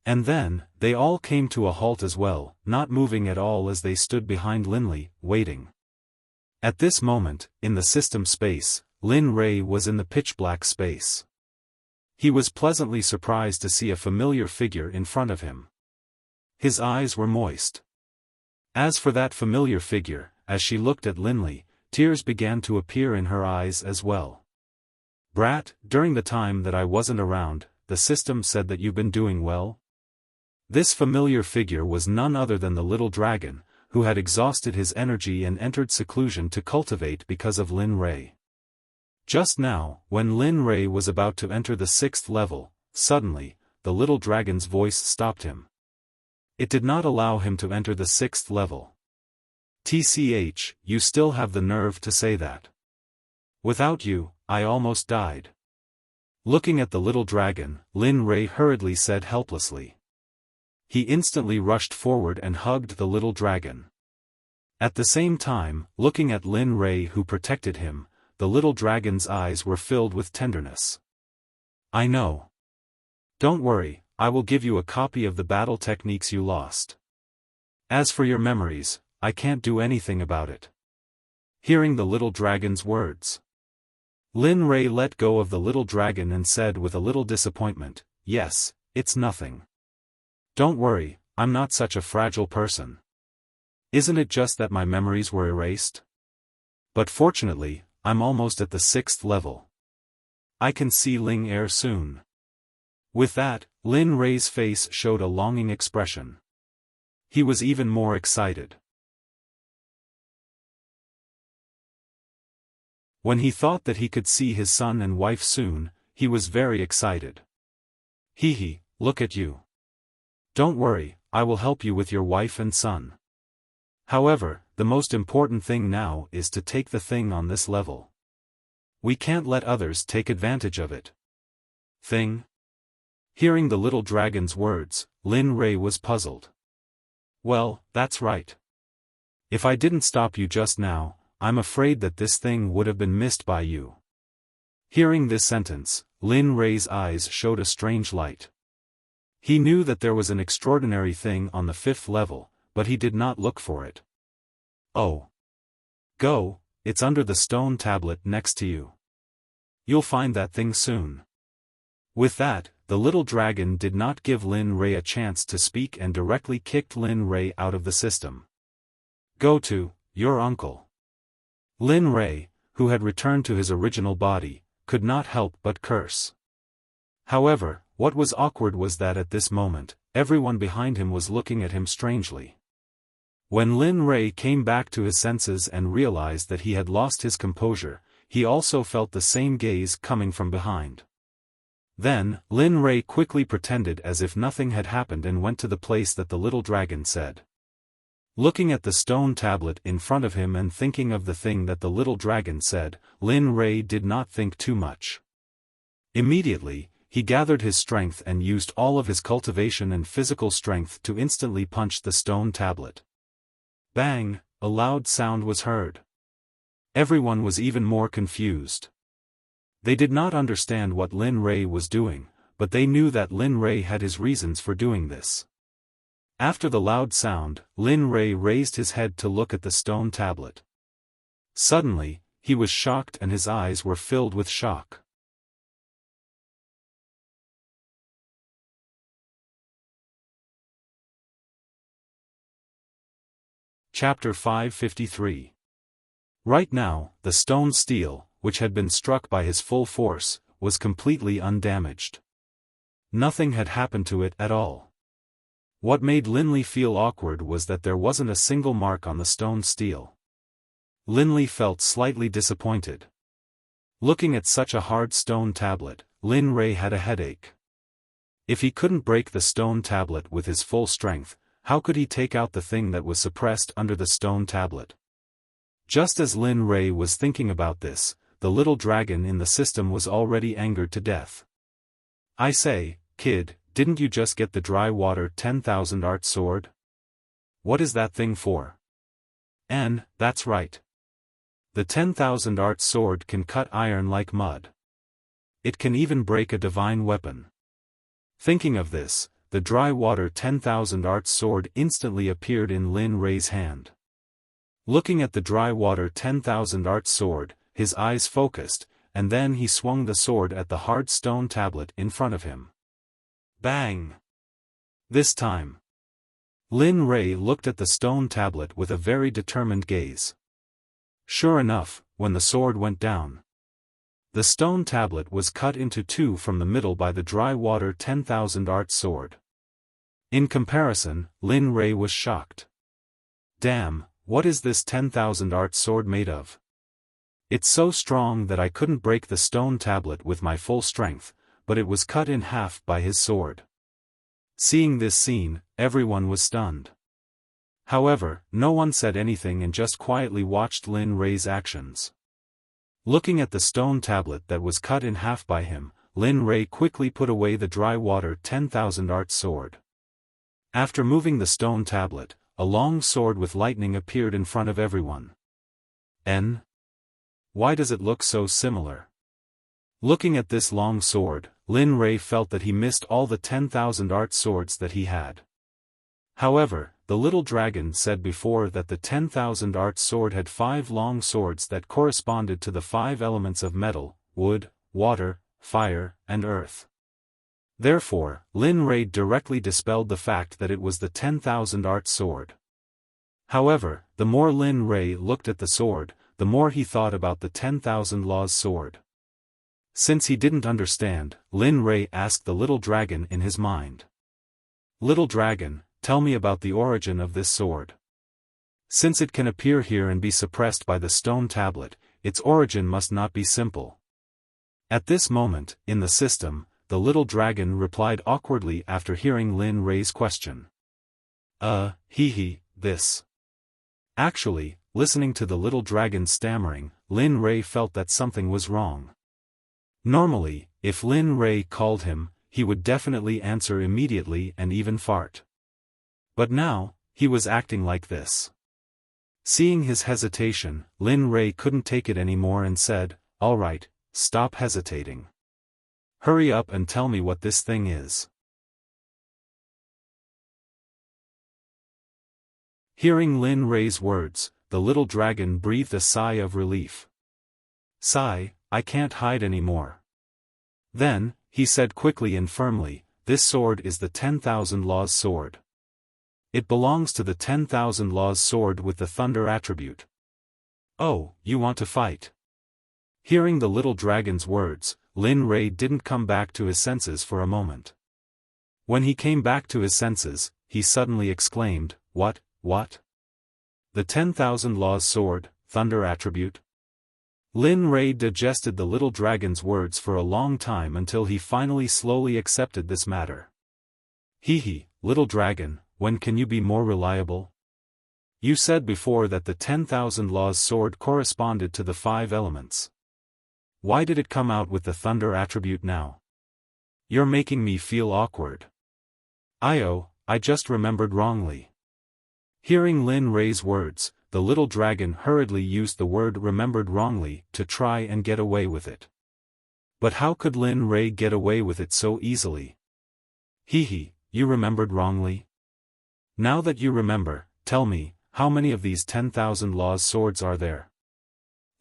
And then, they all came to a halt as well, not moving at all as they stood behind Lin Li, waiting. At this moment, in the system space, Lin Rei was in the pitch-black space. He was pleasantly surprised to see a familiar figure in front of him. His eyes were moist. As for that familiar figure, as she looked at Lin Li, tears began to appear in her eyes as well. "Brat, during the time that I wasn't around, the system said that you've been doing well?" This familiar figure was none other than the little dragon, who had exhausted his energy and entered seclusion to cultivate because of Lin Rei. Just now, when Lin Rei was about to enter the 6th level, suddenly, the little dragon's voice stopped him. It did not allow him to enter the 6th level. "TCH, you still have the nerve to say that. Without you, I almost died." Looking at the little dragon, Lin Rei hurriedly said helplessly. He instantly rushed forward and hugged the little dragon. At the same time, looking at Lin Rei who protected him, the little dragon's eyes were filled with tenderness. "I know. Don't worry, I will give you a copy of the battle techniques you lost. As for your memories, I can't do anything about it." Hearing the little dragon's words, Lin Rei let go of the little dragon and said with a little disappointment, "Yes, it's nothing. Don't worry, I'm not such a fragile person. Isn't it just that my memories were erased? But fortunately, I'm almost at the 6th level. I can see Ling Er soon." With that, Lin Rei's face showed a longing expression. He was even more excited. When he thought that he could see his son and wife soon, he was very excited. "Hee, look at you. Don't worry, I will help you with your wife and son. However, the most important thing now is to take the thing on this level. We can't let others take advantage of it." "Thing?" Hearing the little dragon's words, Lin Rei was puzzled. "Well, that's right. If I didn't stop you just now, I'm afraid that this thing would have been missed by you." Hearing this sentence, Lin Rei's eyes showed a strange light. He knew that there was an extraordinary thing on the 5th level, but he did not look for it. "Oh. Go, it's under the stone tablet next to you. You'll find that thing soon." With that, the little dragon did not give Lin Rei a chance to speak and directly kicked Lin Rei out of the system. "Go to your uncle." Lin Rei, who had returned to his original body, could not help but curse. However, what was awkward was that at this moment, everyone behind him was looking at him strangely. When Lin Rei came back to his senses and realized that he had lost his composure, he also felt the same gaze coming from behind. Then, Lin Rei quickly pretended as if nothing had happened and went to the place that the little dragon said. Looking at the stone tablet in front of him and thinking of the thing that the little dragon said, Lin Rei did not think too much. Immediately, he gathered his strength and used all of his cultivation and physical strength to instantly punch the stone tablet. Bang! A loud sound was heard. Everyone was even more confused. They did not understand what Lin Rei was doing, but they knew that Lin Rei had his reasons for doing this. After the loud sound, Lin Rei raised his head to look at the stone tablet. Suddenly, he was shocked and his eyes were filled with shock. Chapter 553. Right now, the stone steel, which had been struck by his full force, was completely undamaged. Nothing had happened to it at all. What made Lin Li feel awkward was that there wasn't a single mark on the stone steel. Lin Li felt slightly disappointed. Looking at such a hard stone tablet, Lin Rei had a headache. If he couldn't break the stone tablet with his full strength, how could he take out the thing that was suppressed under the stone tablet? Just as Lin Rei was thinking about this, the little dragon in the system was already angered to death. I say, kid, didn't you just get the dry water 10,000 art sword? What is that thing for? That's right. The 10,000 art sword can cut iron like mud. It can even break a divine weapon. Thinking of this, the dry water 10,000 art sword instantly appeared in Lin Rei's hand. Looking at the dry water 10,000 art sword, his eyes focused, and then he swung the sword at the hard stone tablet in front of him. Bang! This time, Lin Rei looked at the stone tablet with a very determined gaze. Sure enough, when the sword went down, the stone tablet was cut into two from the middle by the dry water 10,000 art sword. In comparison, Lin Rei was shocked. Damn, what is this 10,000 art sword made of? It's so strong that I couldn't break the stone tablet with my full strength, but it was cut in half by his sword. Seeing this scene, everyone was stunned. However, no one said anything and just quietly watched Lin Rei's actions. Looking at the stone tablet that was cut in half by him, Lin Rei quickly put away the dry water 10,000 art sword. After moving the stone tablet, a long sword with lightning appeared in front of everyone. Why does it look so similar? Looking at this long sword, Lin Rei felt that he missed all the 10,000 art swords that he had. However, the little dragon said before that the 10,000 art sword had 5 long swords that corresponded to the 5 elements of metal, wood, water, fire, and earth. Therefore, Lin Rei directly dispelled the fact that it was the 10,000 art sword. However, the more Lin Rei looked at the sword, the more he thought about the 10,000 laws sword. Since he didn't understand, Lin Rei asked the little dragon in his mind. Little dragon, tell me about the origin of this sword. Since it can appear here and be suppressed by the stone tablet, its origin must not be simple. At this moment, in the system, the little dragon replied awkwardly after hearing Lin Rei's question. This. Actually, listening to the little dragon stammering, Lin Rei felt that something was wrong. Normally, if Lin Rei called him, he would definitely answer immediately and even fart. But now, he was acting like this. Seeing his hesitation, Lin Rei couldn't take it anymore and said, "All right, stop hesitating. Hurry up and tell me what this thing is." Hearing Lin Rei's words, the little dragon breathed a sigh of relief. "Sigh, I can't hide anymore." Then, he said quickly and firmly, "This sword is the 10,000 laws sword. It belongs to the 10,000 laws sword with the thunder attribute." "Oh, you want to fight?" Hearing the little dragon's words, Lin Rei didn't come back to his senses for a moment. When he came back to his senses, he suddenly exclaimed, What? The 10,000 laws sword, thunder attribute?" Lin Rei digested the little dragon's words for a long time until he finally slowly accepted this matter. Little dragon, when can you be more reliable? You said before that the 10,000 laws sword corresponded to the 5 elements. Why did it come out with the thunder attribute now? You're making me feel awkward. I just remembered wrongly. Hearing Lin Rei's words, the little dragon hurriedly used the word remembered wrongly to try and get away with it. But how could Lin Rei get away with it so easily? You remembered wrongly? Now that you remember, tell me, how many of these 10,000 laws swords are there?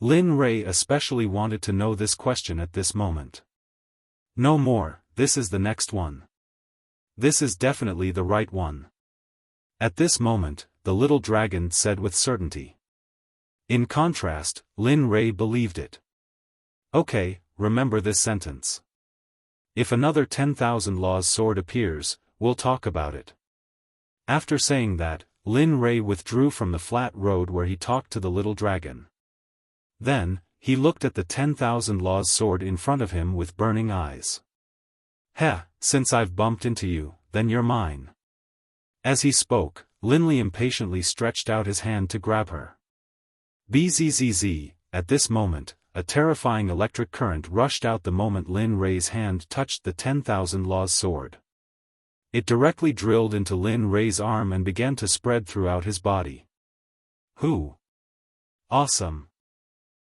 Lin Rei especially wanted to know this question at this moment. No more, this is the next one. This is definitely the right one. At this moment, the little dragon said with certainty. In contrast, Lin Rei believed it. Okay, remember this sentence. If another 10,000 laws sword appears, we'll talk about it. After saying that, Lin Rei withdrew from the flat road where he talked to the little dragon. Then, he looked at the 10,000 laws sword in front of him with burning eyes. Since I've bumped into you, then you're mine. As he spoke, Linley impatiently stretched out his hand to grab her. Bzzz. At this moment, a terrifying electric current rushed out the moment Lin Rei's hand touched the 10,000 Laws sword. It directly drilled into Lin Rei's arm and began to spread throughout his body. Awesome!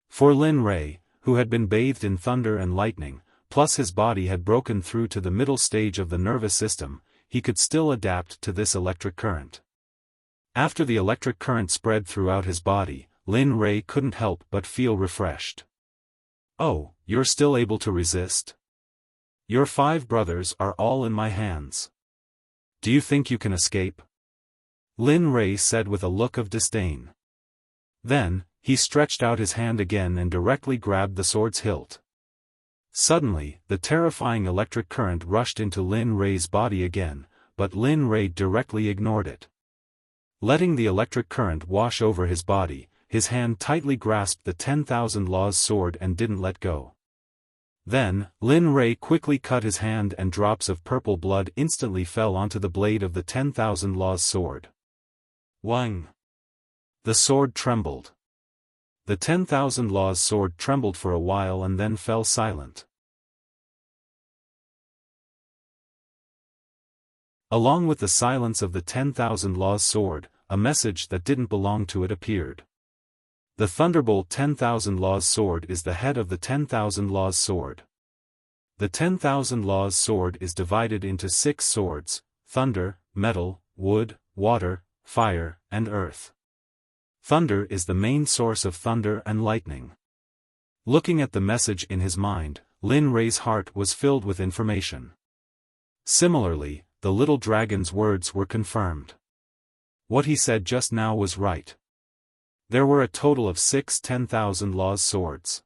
For Lin Rei, who had been bathed in thunder and lightning, plus his body had broken through to the middle stage of the nervous system, he could still adapt to this electric current. After the electric current spread throughout his body, Lin Rei couldn't help but feel refreshed. Oh, you're still able to resist? Your 5 brothers are all in my hands. Do you think you can escape? Lin Rei said with a look of disdain. Then, he stretched out his hand again and directly grabbed the sword's hilt. Suddenly, the terrifying electric current rushed into Lin Rei's body again, but Lin Rei directly ignored it. Letting the electric current wash over his body, his hand tightly grasped the 10,000 Laws sword and didn't let go. Then, Lin Rei quickly cut his hand and drops of purple blood instantly fell onto the blade of the 10,000 Laws sword. Wang! The sword trembled. The 10,000 Laws sword trembled for a while and then fell silent. Along with the silence of the 10,000 Laws sword, a message that didn't belong to it appeared. The Thunderbolt 10,000 Laws sword is the head of the 10,000 Laws sword. The 10,000 Laws sword is divided into 6 swords: thunder, metal, wood, water, fire, and earth. Thunder is the main source of thunder and lightning. Looking at the message in his mind, Lin Rei's heart was filled with information. Similarly, the little dragon's words were confirmed. What he said just now was right. There were a total of 6 10,000 Laws swords.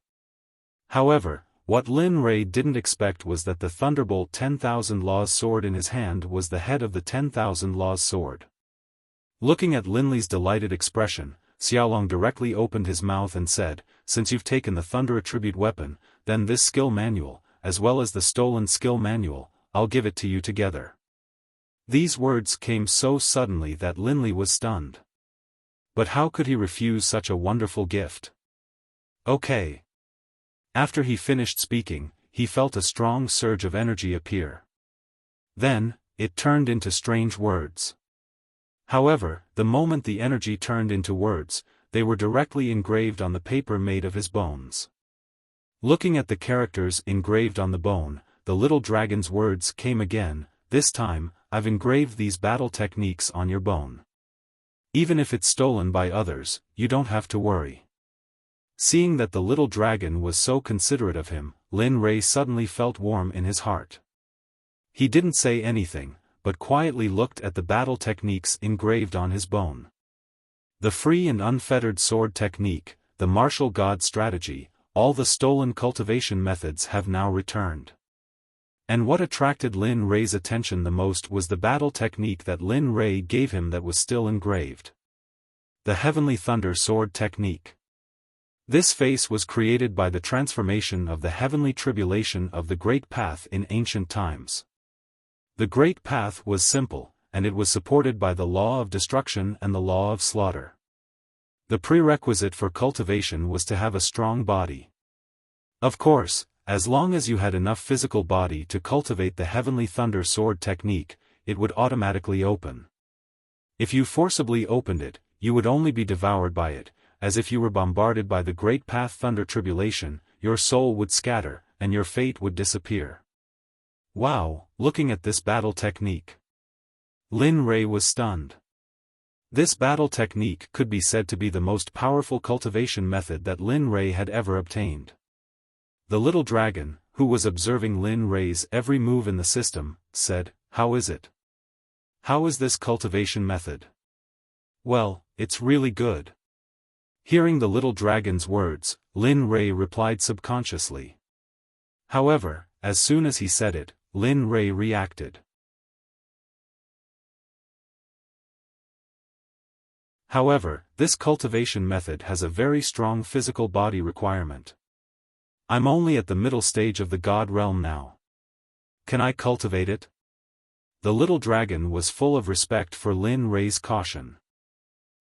However, what Lin Rei didn't expect was that the Thunderbolt 10,000 Laws sword in his hand was the head of the 10,000 Laws sword. Looking at Linley's delighted expression, Xiaolong directly opened his mouth and said, "Since you've taken the Thunder Attribute weapon, then this skill manual, as well as the stolen skill manual, I'll give it to you together." These words came so suddenly that Linley was stunned. But how could he refuse such a wonderful gift? Okay. After he finished speaking, he felt a strong surge of energy appear. Then, it turned into strange words. However, the moment the energy turned into words, they were directly engraved on the paper made of his bones. Looking at the characters engraved on the bone, the little dragon's words came again. "This time, I've engraved these battle techniques on your bone. Even if it's stolen by others, you don't have to worry." Seeing that the little dragon was so considerate of him, Lin Rei suddenly felt warm in his heart. He didn't say anything, but quietly looked at the battle techniques engraved on his bone. The free and unfettered sword technique, the martial god strategy, all the stolen cultivation methods have now returned. And what attracted Lin Rei's attention the most was the battle technique that Lin Rei gave him that was still engraved. The Heavenly Thunder Sword Technique. This face was created by the transformation of the heavenly tribulation of the Great Path in ancient times. The Great Path was simple, and it was supported by the law of destruction and the law of slaughter. The prerequisite for cultivation was to have a strong body. Of course, as long as you had enough physical body to cultivate the Heavenly Thunder Sword technique, it would automatically open. If you forcibly opened it, you would only be devoured by it, as if you were bombarded by the Great Path Thunder Tribulation, your soul would scatter, and your fate would disappear. Wow, looking at this battle technique. Lin Rei was stunned. This battle technique could be said to be the most powerful cultivation method that Lin Rei had ever obtained. The little dragon, who was observing Lin Rei's every move in the system, said, "How is it? How is this cultivation method?" "Well, it's really good." Hearing the little dragon's words, Lin Rei replied subconsciously. However, as soon as he said it, Lin Rei reacted. However, this cultivation method has a very strong physical body requirement. I'm only at the middle stage of the God realm now. Can I cultivate it? The little dragon was full of respect for Lin Rei's caution.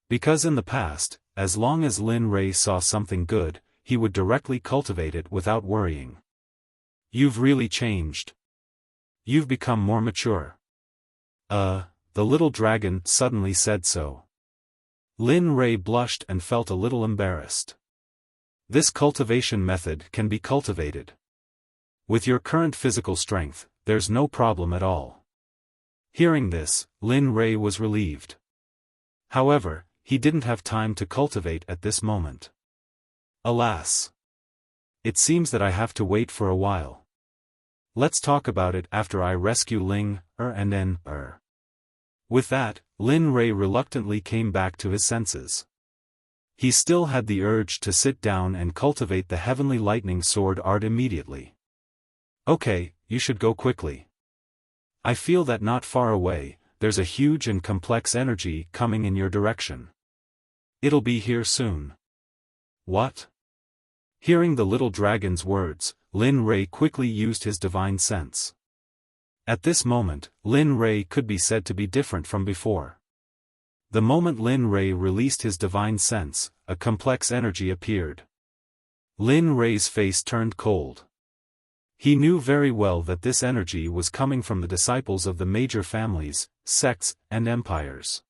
Because in the past, as long as Lin Rei saw something good, he would directly cultivate it without worrying. "You've really changed. You've become more mature." The little dragon suddenly said so. Lin Rei blushed and felt a little embarrassed. This cultivation method can be cultivated. With your current physical strength, there's no problem at all. Hearing this, Lin Rei was relieved. However, he didn't have time to cultivate at this moment. Alas! It seems that I have to wait for a while. Let's talk about it after I rescue Ling and then With that, Lin Rei reluctantly came back to his senses. He still had the urge to sit down and cultivate the heavenly lightning sword art immediately. "Okay, you should go quickly. I feel that not far away, there's a huge and complex energy coming in your direction. It'll be here soon." "What?" Hearing the little dragon's words, Lin Rei quickly used his divine sense. At this moment, Lin Rei could be said to be different from before. The moment Lin Rei released his divine sense, a complex energy appeared. Lin Rei's face turned cold. He knew very well that this energy was coming from the disciples of the major families, sects, and empires.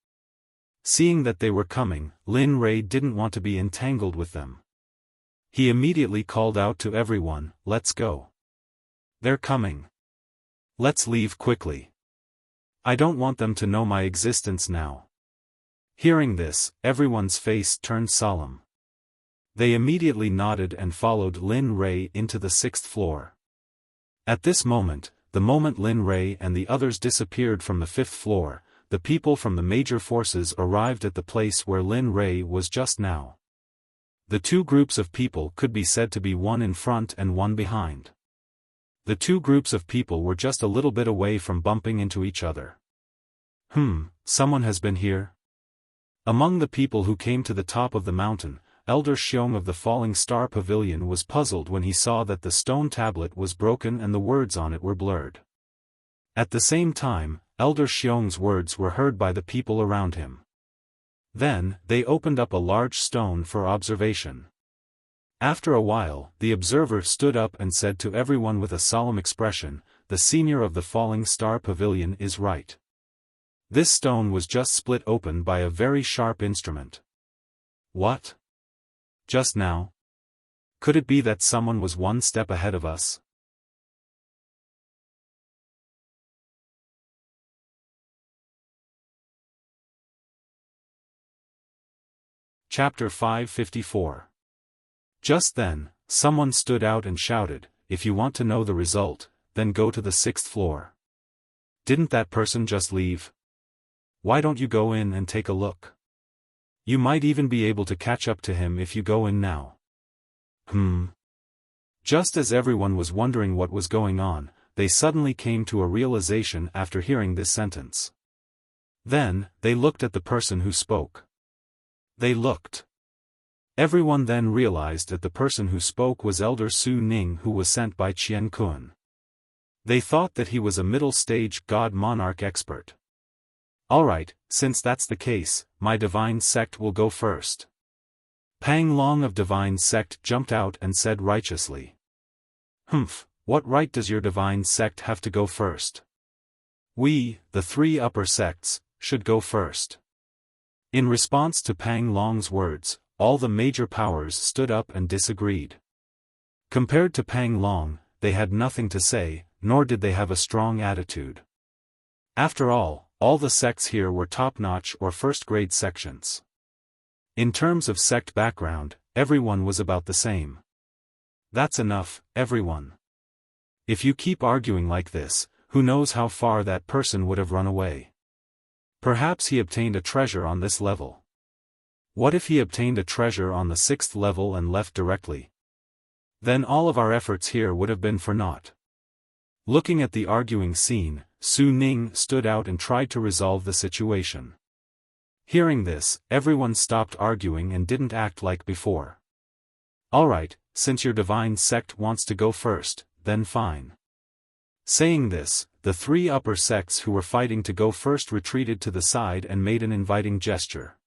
Seeing that they were coming, Lin Rei didn't want to be entangled with them. He immediately called out to everyone, "Let's go. They're coming. Let's leave quickly. I don't want them to know my existence now." Hearing this, everyone's face turned solemn. They immediately nodded and followed Lin Rei into the 6th floor. At this moment, the moment Lin Rei and the others disappeared from the 5th floor, the people from the major forces arrived at the place where Lin Rei was just now. The two groups of people could be said to be one in front and one behind. The two groups of people were just a little bit away from bumping into each other. Someone has been here? Among the people who came to the top of the mountain, Elder Xiong of the Falling Star Pavilion was puzzled when he saw that the stone tablet was broken and the words on it were blurred. At the same time, Elder Xiong's words were heard by the people around him. Then, they opened up a large stone for observation. After a while, the observer stood up and said to everyone with a solemn expression, "The senior of the Falling Star Pavilion is right. This stone was just split open by a very sharp instrument." "What? Just now? Could it be that someone was one step ahead of us?" Chapter 554. Just then, someone stood out and shouted, "If you want to know the result, then go to the 6th floor. Didn't that person just leave? Why don't you go in and take a look? You might even be able to catch up to him if you go in now." Just as everyone was wondering what was going on, they suddenly came to a realization after hearing this sentence. Then, they looked at the person who spoke. They looked. Everyone then realized that the person who spoke was Elder Su Ning, who was sent by Qian Kun. They thought that he was a middle-stage god monarch expert. "Alright, since that's the case, my divine sect will go first." Pang Long of Divine Sect jumped out and said righteously. What right does your divine sect have to go first? We, the 3 upper sects, should go first." In response to Pang Long's words, all the major powers stood up and disagreed. Compared to Pang Long, they had nothing to say, nor did they have a strong attitude. After all the sects here were top-notch or first-grade sections. In terms of sect background, everyone was about the same. That's enough, everyone. If you keep arguing like this, who knows how far that person would have run away. Perhaps he obtained a treasure on this level. What if he obtained a treasure on the 6th level and left directly? Then all of our efforts here would have been for naught. Looking at the arguing scene, Su Ning stood out and tried to resolve the situation. Hearing this, everyone stopped arguing and didn't act like before. "Alright, since your divine sect wants to go first, then fine. Saying this, the three upper sects who were fighting to go first retreated to the side and made an inviting gesture.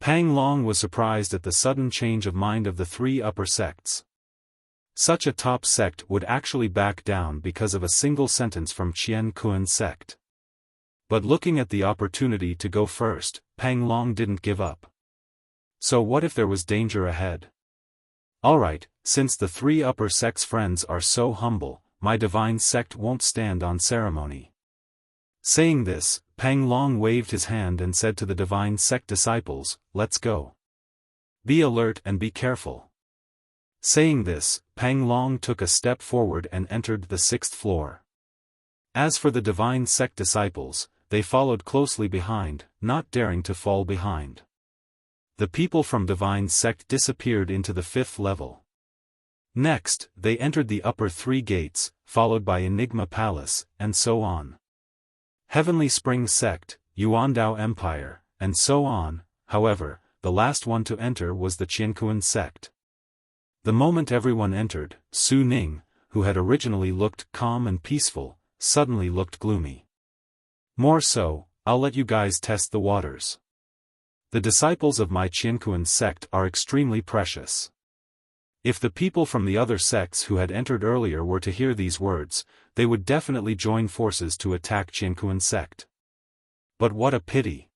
Pang Long was surprised at the sudden change of mind of the three upper sects. Such a top sect would actually back down because of a single sentence from Qian Kuan's sect. But looking at the opportunity to go first, Pang Long didn't give up. So what if there was danger ahead? Alright, since the three upper sects' friends are so humble, my divine sect won't stand on ceremony. Saying this, Pang Long waved his hand and said to the divine sect disciples, "Let's go. Be alert and be careful." Saying this, Pang Long took a step forward and entered the 6th floor. As for the divine sect disciples, they followed closely behind, not daring to fall behind. The people from divine sect disappeared into the 5th level. Next, they entered the upper 3 gates, followed by Enigma Palace, and so on. Heavenly Spring Sect, Yuandao Empire, and so on. However, the last one to enter was the Qiankuan sect. The moment everyone entered, Su Ning, who had originally looked calm and peaceful, suddenly looked gloomy. More so, I'll let you guys test the waters. The disciples of my Qiankuan sect are extremely precious. If the people from the other sects who had entered earlier were to hear these words, they would definitely join forces to attack Qiankuan sect. But what a pity!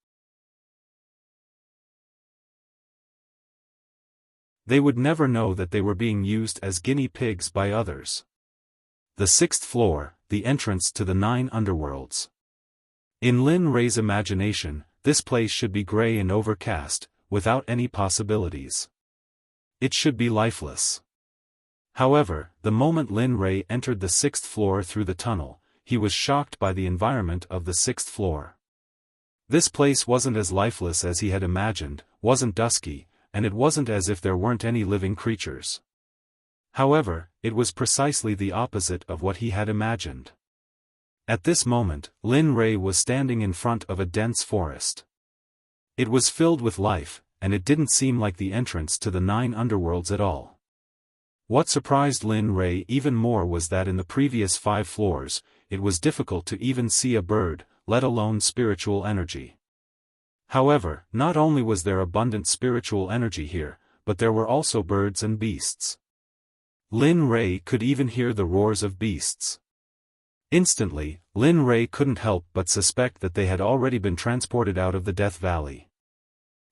They would never know that they were being used as guinea pigs by others. The 6th floor, the entrance to the 9 underworlds. In Lin Rei's imagination, this place should be gray and overcast, without any possibilities. It should be lifeless. However, the moment Lin Rei entered the 6th floor through the tunnel, he was shocked by the environment of the 6th floor. This place wasn't as lifeless as he had imagined, wasn't dusky, and it wasn't as if there weren't any living creatures. However, it was precisely the opposite of what he had imagined. At this moment, Lin Rei was standing in front of a dense forest. It was filled with life, and it didn't seem like the entrance to the 9 underworlds at all. What surprised Lin Rei even more was that in the previous 5 floors, it was difficult to even see a bird, let alone spiritual energy. However, not only was there abundant spiritual energy here, but there were also birds and beasts. Lin Rei could even hear the roars of beasts. Instantly, Lin Rei couldn't help but suspect that they had already been transported out of the Death Valley.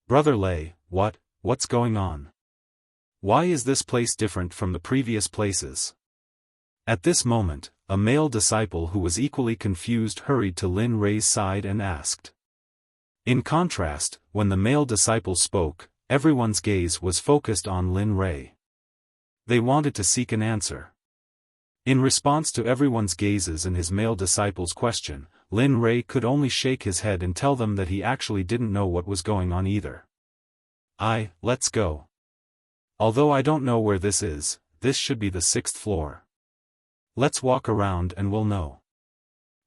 Brother Lei, what's going on? Why is this place different from the previous places? At this moment, a male disciple who was equally confused hurried to Lin Rei's side and asked. In contrast, when the male disciple spoke, everyone's gaze was focused on Lin Rei. They wanted to seek an answer. In response to everyone's gazes and his male disciple's question, Lin Rei could only shake his head and tell them that he actually didn't know what was going on either. Let's go. Although I don't know where this is, this should be the 6th floor. Let's walk around and we'll know.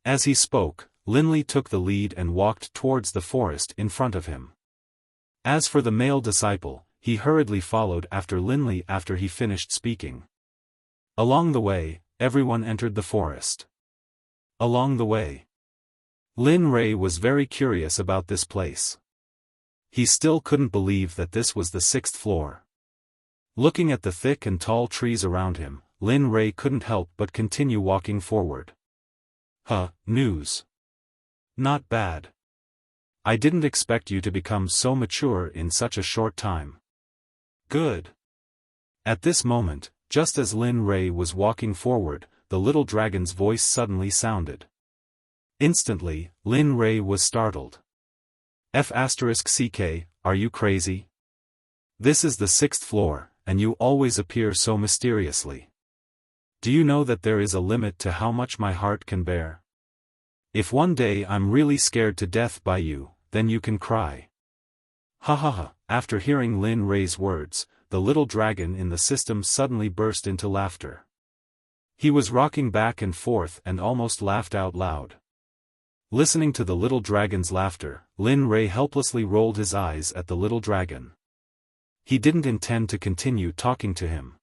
As he spoke, Lin Li took the lead and walked towards the forest in front of him. As for the male disciple, he hurriedly followed after Lin Li after he finished speaking. Along the way, everyone entered the forest. Along the way, Lin Rei was very curious about this place. He still couldn't believe that this was the 6th floor. Looking at the thick and tall trees around him, Lin Rei couldn't help but continue walking forward. News. Not bad. I didn't expect you to become so mature in such a short time. Good. At this moment, just as Lin Rei was walking forward, the little dragon's voice suddenly sounded. Instantly, Lin Rei was startled. F***ck, are you crazy? This is the 6th floor, and you always appear so mysteriously. Do you know that there is a limit to how much my heart can bear? If one day I'm really scared to death by you, then you can cry. After hearing Lin Rei's words, the little dragon in the system suddenly burst into laughter. He was rocking back and forth and almost laughed out loud. Listening to the little dragon's laughter, Lin Rei helplessly rolled his eyes at the little dragon. He didn't intend to continue talking to him.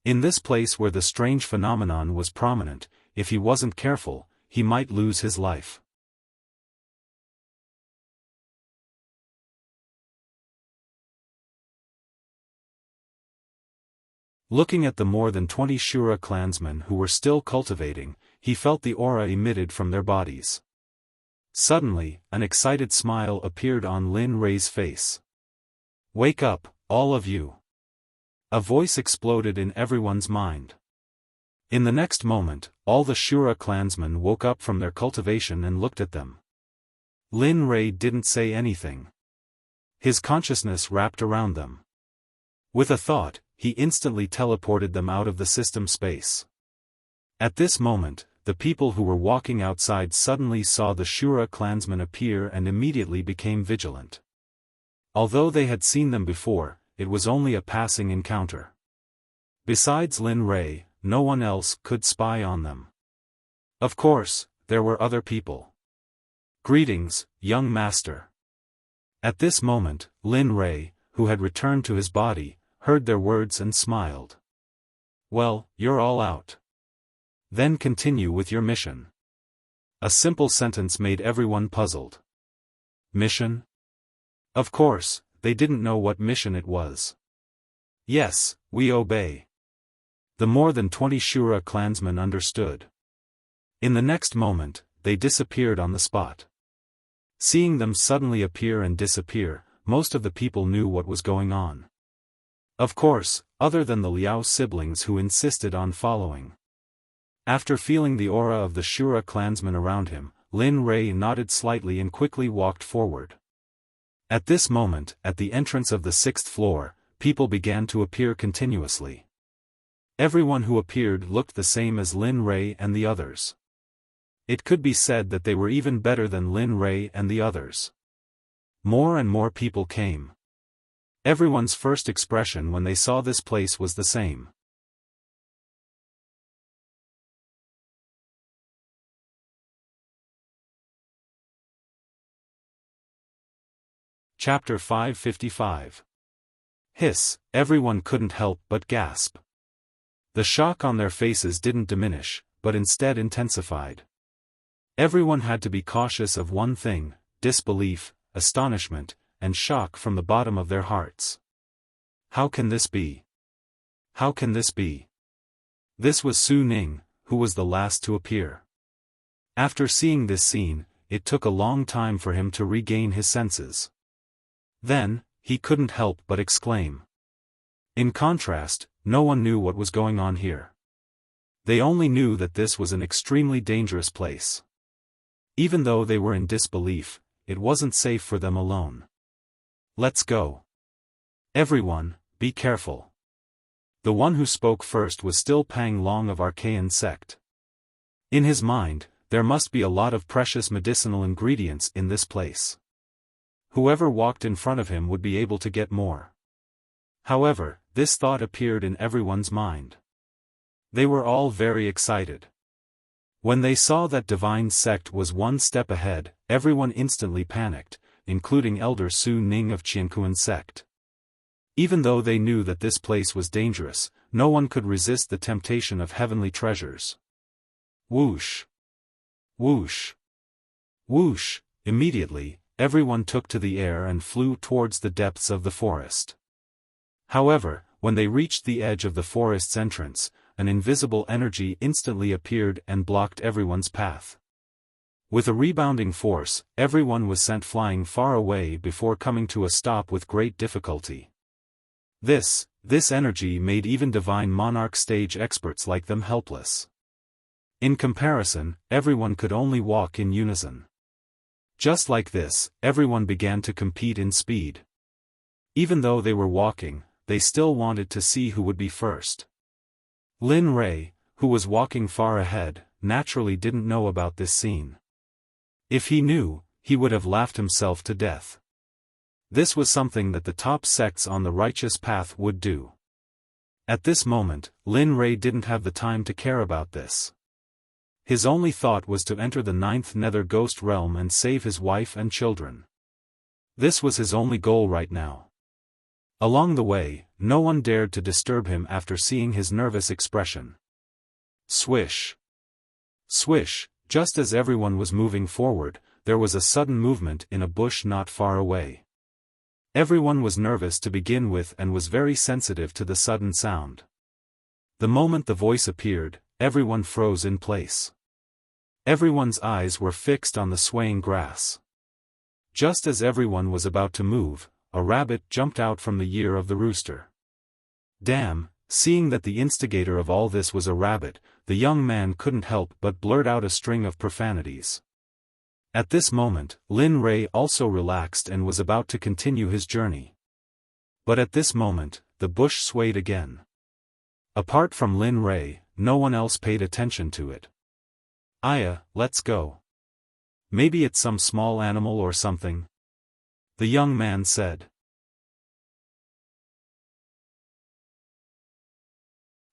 In this place where the strange phenomenon was prominent, if he wasn't careful, he might lose his life. Looking at the more than 20 Shura clansmen who were still cultivating, he felt the aura emitted from their bodies. Suddenly, an excited smile appeared on Lin Rei's face. "Wake up, all of you!" A voice exploded in everyone's mind. In the next moment, all the Shura clansmen woke up from their cultivation and looked at them. Lin Rei didn't say anything. His consciousness wrapped around them. With a thought, he instantly teleported them out of the system space. At this moment, the people who were walking outside suddenly saw the Shura clansmen appear and immediately became vigilant. Although they had seen them before, it was only a passing encounter. Besides Lin Rei, no one else could spy on them. Of course, there were other people. "Greetings, young master." At this moment, Lin Rei, who had returned to his body, heard their words and smiled. "Well, you're all out. Then continue with your mission." A simple sentence made everyone puzzled. Mission? Of course, they didn't know what mission it was. "Yes, we obey." The more than 20 Shura clansmen understood. In the next moment, they disappeared on the spot. Seeing them suddenly appear and disappear, most of the people knew what was going on. Of course, other than the Liao siblings who insisted on following. After feeling the aura of the Shura clansmen around him, Lin Rei nodded slightly and quickly walked forward. At this moment, at the entrance of the 6th floor, people began to appear continuously. Everyone who appeared looked the same as Lin Rei and the others. It could be said that they were even better than Lin Rei and the others. More and more people came. Everyone's first expression when they saw this place was the same. Chapter 555. Hiss, everyone couldn't help but gasp. The shock on their faces didn't diminish, but instead intensified. Everyone had to be cautious of one thing: disbelief, astonishment, and shock from the bottom of their hearts. How can this be? How can this be? This was Su Ning, who was the last to appear. After seeing this scene, it took a long time for him to regain his senses. Then, he couldn't help but exclaim. In contrast, no one knew what was going on here. They only knew that this was an extremely dangerous place. Even though they were in disbelief, it wasn't safe for them alone. "Let's go. Everyone, be careful." The one who spoke first was still Pang Long of Archaean Sect. In his mind, there must be a lot of precious medicinal ingredients in this place. Whoever walked in front of him would be able to get more. However, this thought appeared in everyone's mind. They were all very excited. When they saw that Divine Sect was one step ahead, everyone instantly panicked, including Elder Su Ning of Qiankuan Sect. Even though they knew that this place was dangerous, no one could resist the temptation of heavenly treasures. Whoosh! Whoosh! Whoosh! Immediately, everyone took to the air and flew towards the depths of the forest. However, when they reached the edge of the forest's entrance, an invisible energy instantly appeared and blocked everyone's path. With a rebounding force, everyone was sent flying far away before coming to a stop with great difficulty. This energy made even Divine Monarch stage experts like them helpless. In comparison, everyone could only walk in unison. Just like this, everyone began to compete in speed. Even though they were walking, they still wanted to see who would be first. Lin Rei, who was walking far ahead, naturally didn't know about this scene. If he knew, he would have laughed himself to death. This was something that the top sects on the righteous path would do. At this moment, Lin Rei didn't have the time to care about this. His only thought was to enter the 9th Nether Ghost Realm and save his wife and children. This was his only goal right now. Along the way, no one dared to disturb him after seeing his nervous expression. Swish! Swish, just as everyone was moving forward, there was a sudden movement in a bush not far away. Everyone was nervous to begin with and was very sensitive to the sudden sound. The moment the voice appeared, everyone froze in place. Everyone's eyes were fixed on the swaying grass. Just as everyone was about to move, a rabbit jumped out from the ear of the rooster. Damn, seeing that the instigator of all this was a rabbit, the young man couldn't help but blurt out a string of profanities. At this moment, Lin Rei also relaxed and was about to continue his journey. But at this moment, the bush swayed again. Apart from Lin Rei, no one else paid attention to it. Aya, let's go. Maybe it's some small animal or something, the young man said.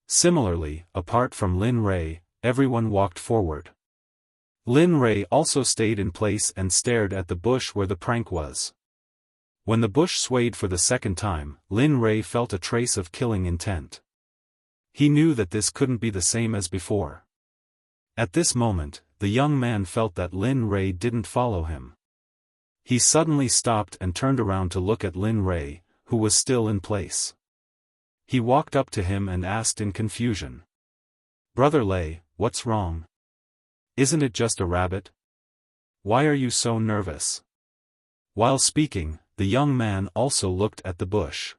Similarly, apart from Lin Rei, everyone walked forward. Lin Rei also stayed in place and stared at the bush where the prank was. When the bush swayed for the second time, Lin Rei felt a trace of killing intent. He knew that this couldn't be the same as before. At this moment, the young man felt that Lin Rei didn't follow him. He suddenly stopped and turned around to look at Lin Rei, who was still in place. He walked up to him and asked in confusion. "Brother Lei, what's wrong? Isn't it just a rabbit? Why are you so nervous?" While speaking, the young man also looked at the bush.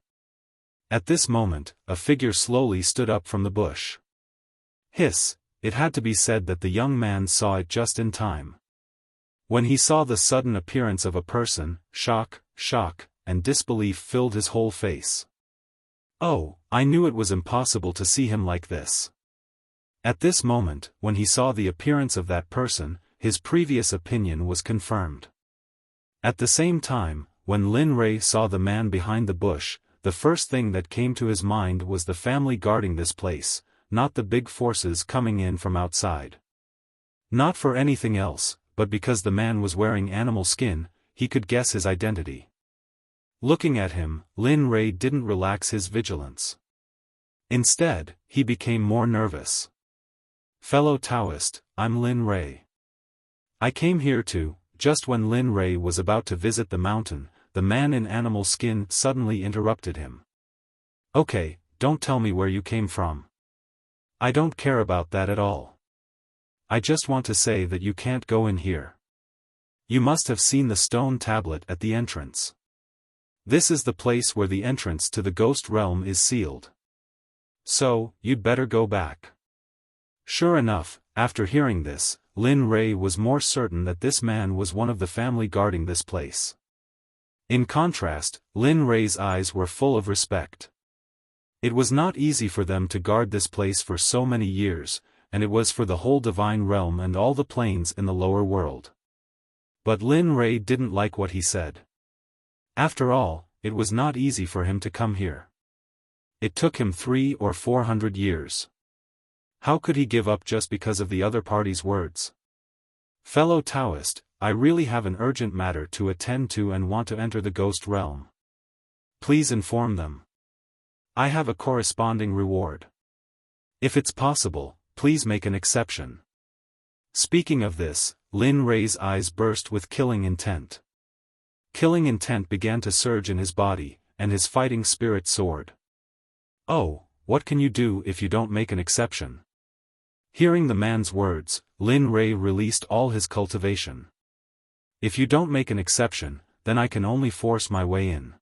At this moment, a figure slowly stood up from the bush. Hiss, it had to be said that the young man saw it just in time. When he saw the sudden appearance of a person, shock, and disbelief filled his whole face. Oh, I knew it was impossible to see him like this. At this moment, when he saw the appearance of that person, his previous opinion was confirmed. At the same time, when Lin Rei saw the man behind the bush, the first thing that came to his mind was the family guarding this place, not the big forces coming in from outside. Not for anything else, but because the man was wearing animal skin, he could guess his identity. Looking at him, Lin Rei didn't relax his vigilance. Instead, he became more nervous. "Fellow Taoist, I'm Lin Rei. I came here to..." Just when Lin Rei was about to visit the mountain, the man in animal skin suddenly interrupted him. "Okay, don't tell me where you came from. I don't care about that at all. I just want to say that you can't go in here. You must have seen the stone tablet at the entrance. This is the place where the entrance to the ghost realm is sealed. So, you'd better go back." Sure enough, after hearing this, Lin Rei was more certain that this man was one of the family guarding this place. In contrast, Lin Rei's eyes were full of respect. It was not easy for them to guard this place for so many years, and it was for the whole divine realm and all the planes in the lower world. But Lin Rei didn't like what he said. After all, it was not easy for him to come here. It took him 300 or 400 years. How could he give up just because of the other party's words? "Fellow Taoist, I really have an urgent matter to attend to and want to enter the ghost realm. Please inform them. I have a corresponding reward. If it's possible, please make an exception." Speaking of this, Lin Rei's eyes burst with killing intent. Killing intent began to surge in his body, and his fighting spirit soared. "Oh, what can you do if you don't make an exception?" Hearing the man's words, Lin Rei released all his cultivation. "If you don't make an exception, then I can only force my way in."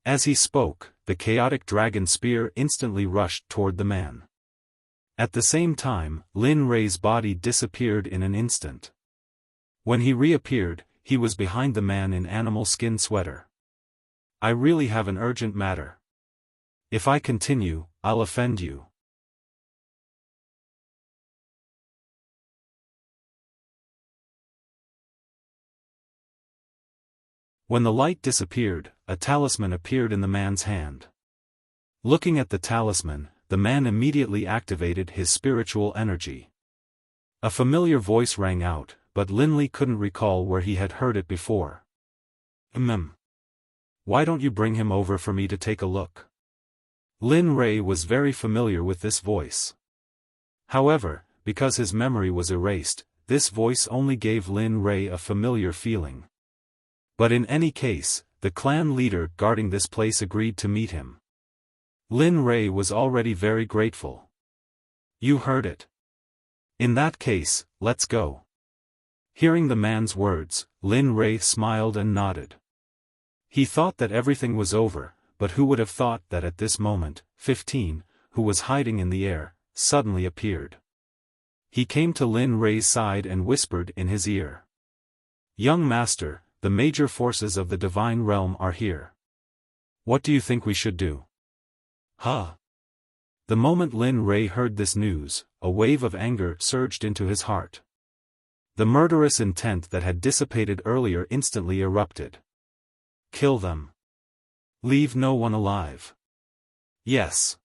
As he spoke, the chaotic dragon spear instantly rushed toward the man. At the same time, Lin Rei's body disappeared in an instant. When he reappeared, he was behind the man in animal skin sweater. "I really have an urgent matter. If I continue, I'll offend you." When the light disappeared, a talisman appeared in the man's hand. Looking at the talisman, the man immediately activated his spiritual energy. A familiar voice rang out, but Lin Li couldn't recall where he had heard it before. Why don't you bring him over for me to take a look?" Lin Rei was very familiar with this voice. However, because his memory was erased, this voice only gave Lin Rei a familiar feeling. But in any case, the clan leader guarding this place agreed to meet him. Lin Rei was already very grateful. You heard it. In that case, let's go. Hearing the man's words, Lin Rei smiled and nodded. He thought that everything was over, but who would have thought that at this moment, 15, who was hiding in the air, suddenly appeared. He came to Lin Rei's side and whispered in his ear. Young master, the major forces of the divine realm are here. What do you think we should do? Huh? The moment Lin Rei heard this news, a wave of anger surged into his heart. The murderous intent that had dissipated earlier instantly erupted. Kill them. Leave no one alive. Yes.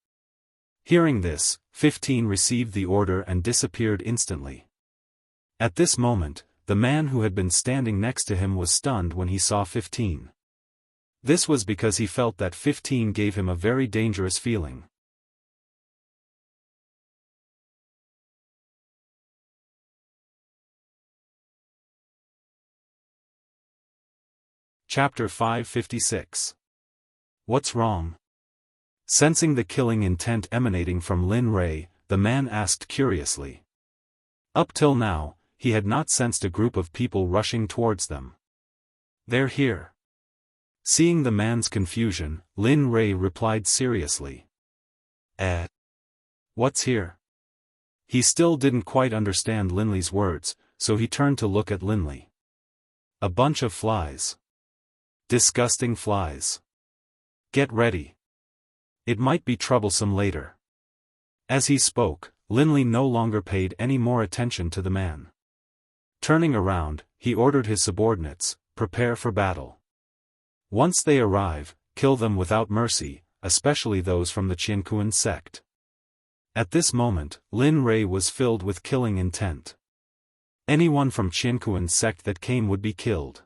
Hearing this, 15 received the order and disappeared instantly. At this moment, the man who had been standing next to him was stunned when he saw 15. This was because he felt that 15 gave him a very dangerous feeling. Chapter 556. What's wrong? Sensing the killing intent emanating from Lin Rei, the man asked curiously. Up till now, he had not sensed a group of people rushing towards them. They're here. Seeing the man's confusion, Lin Rei replied seriously. What's here? He still didn't quite understand Linley's words, so he turned to look at Linley. A bunch of flies. Disgusting flies. Get ready. It might be troublesome later. As he spoke, Linley no longer paid any more attention to the man. Turning around, he ordered his subordinates, prepare for battle. Once they arrive, kill them without mercy, especially those from the Qianquan sect. At this moment, Lin Rei was filled with killing intent. Anyone from Qianquan sect that came would be killed.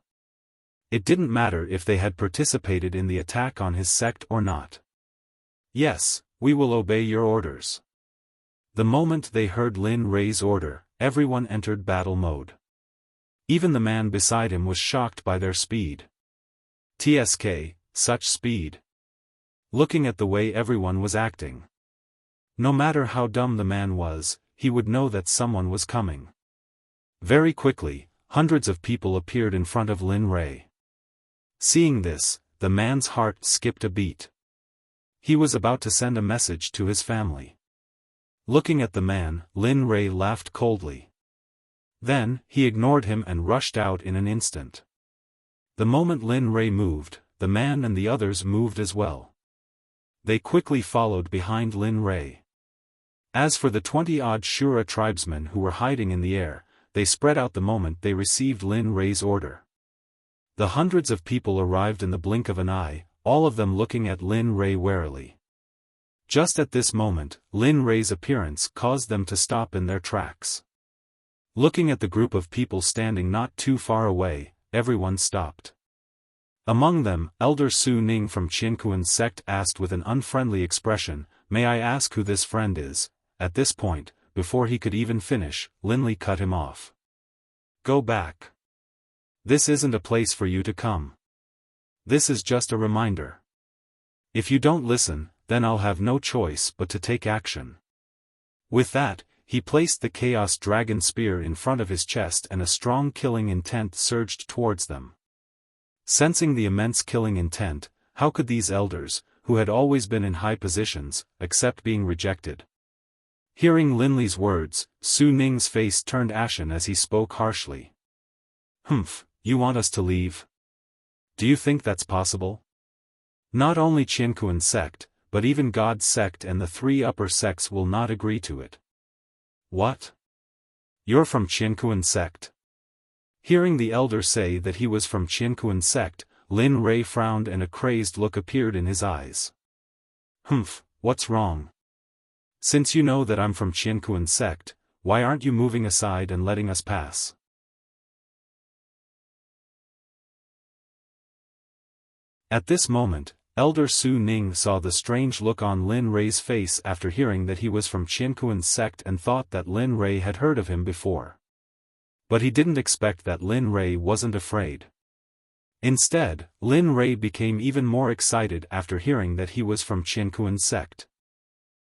It didn't matter if they had participated in the attack on his sect or not. Yes, we will obey your orders. The moment they heard Lin Rei's order, everyone entered battle mode. Even the man beside him was shocked by their speed. TSK, such speed. Looking at the way everyone was acting. No matter how dumb the man was, he would know that someone was coming. Very quickly, hundreds of people appeared in front of Lin Rei. Seeing this, the man's heart skipped a beat. He was about to send a message to his family. Looking at the man, Lin Rei laughed coldly. Then, he ignored him and rushed out in an instant. The moment Lin Rei moved, the man and the others moved as well. They quickly followed behind Lin Rei. As for the 20-odd Shura tribesmen who were hiding in the air, they spread out the moment they received Lin Rei's order. The hundreds of people arrived in the blink of an eye, all of them looking at Lin Rei warily. Just at this moment, Lin Rei's appearance caused them to stop in their tracks. Looking at the group of people standing not too far away, everyone stopped. Among them, Elder Su Ning from Qianquan sect asked with an unfriendly expression, "May I ask who this friend is?" At this point, before he could even finish, Linley cut him off. Go back. This isn't a place for you to come. This is just a reminder. If you don't listen, then I'll have no choice but to take action. With that, he placed the Chaos Dragon Spear in front of his chest and a strong killing intent surged towards them. Sensing the immense killing intent, how could these elders, who had always been in high positions, accept being rejected? Hearing Linley's words, Su Ning's face turned ashen as he spoke harshly. Humph, you want us to leave? Do you think that's possible? Not only Qianquan sect, but even God's sect and the 3 upper sects will not agree to it. What? You're from Qianquan sect? Hearing the elder say that he was from Qianquan sect, Lin Rei frowned and a crazed look appeared in his eyes. Humph, what's wrong? Since you know that I'm from Qianquan sect, why aren't you moving aside and letting us pass? At this moment, Elder Su Ning saw the strange look on Lin Rei's face after hearing that he was from Qianquan's sect and thought that Lin Rei had heard of him before. But he didn't expect that Lin Rei wasn't afraid. Instead, Lin Rei became even more excited after hearing that he was from Qianquan's sect.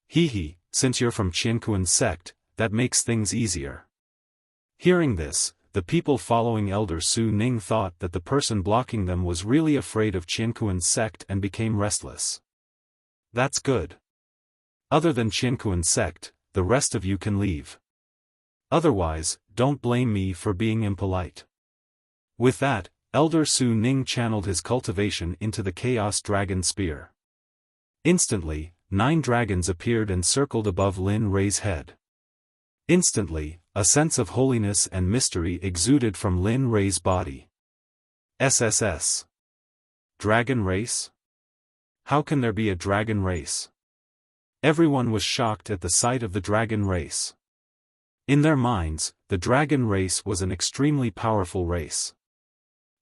Hee, since you're from Qianquan's sect, that makes things easier. Hearing this, the people following Elder Su Ning thought that the person blocking them was really afraid of Qianquan's sect and became restless. That's good. Other than Qianquan's sect, the rest of you can leave. Otherwise, don't blame me for being impolite. With that, Elder Su Ning channeled his cultivation into the Chaos Dragon Spear. Instantly, 9 dragons appeared and circled above Lin Rei's head. Instantly, a sense of holiness and mystery exuded from Lin Rei's body. SSS. Dragon race? How can there be a dragon race? Everyone was shocked at the sight of the dragon race. In their minds, the dragon race was an extremely powerful race.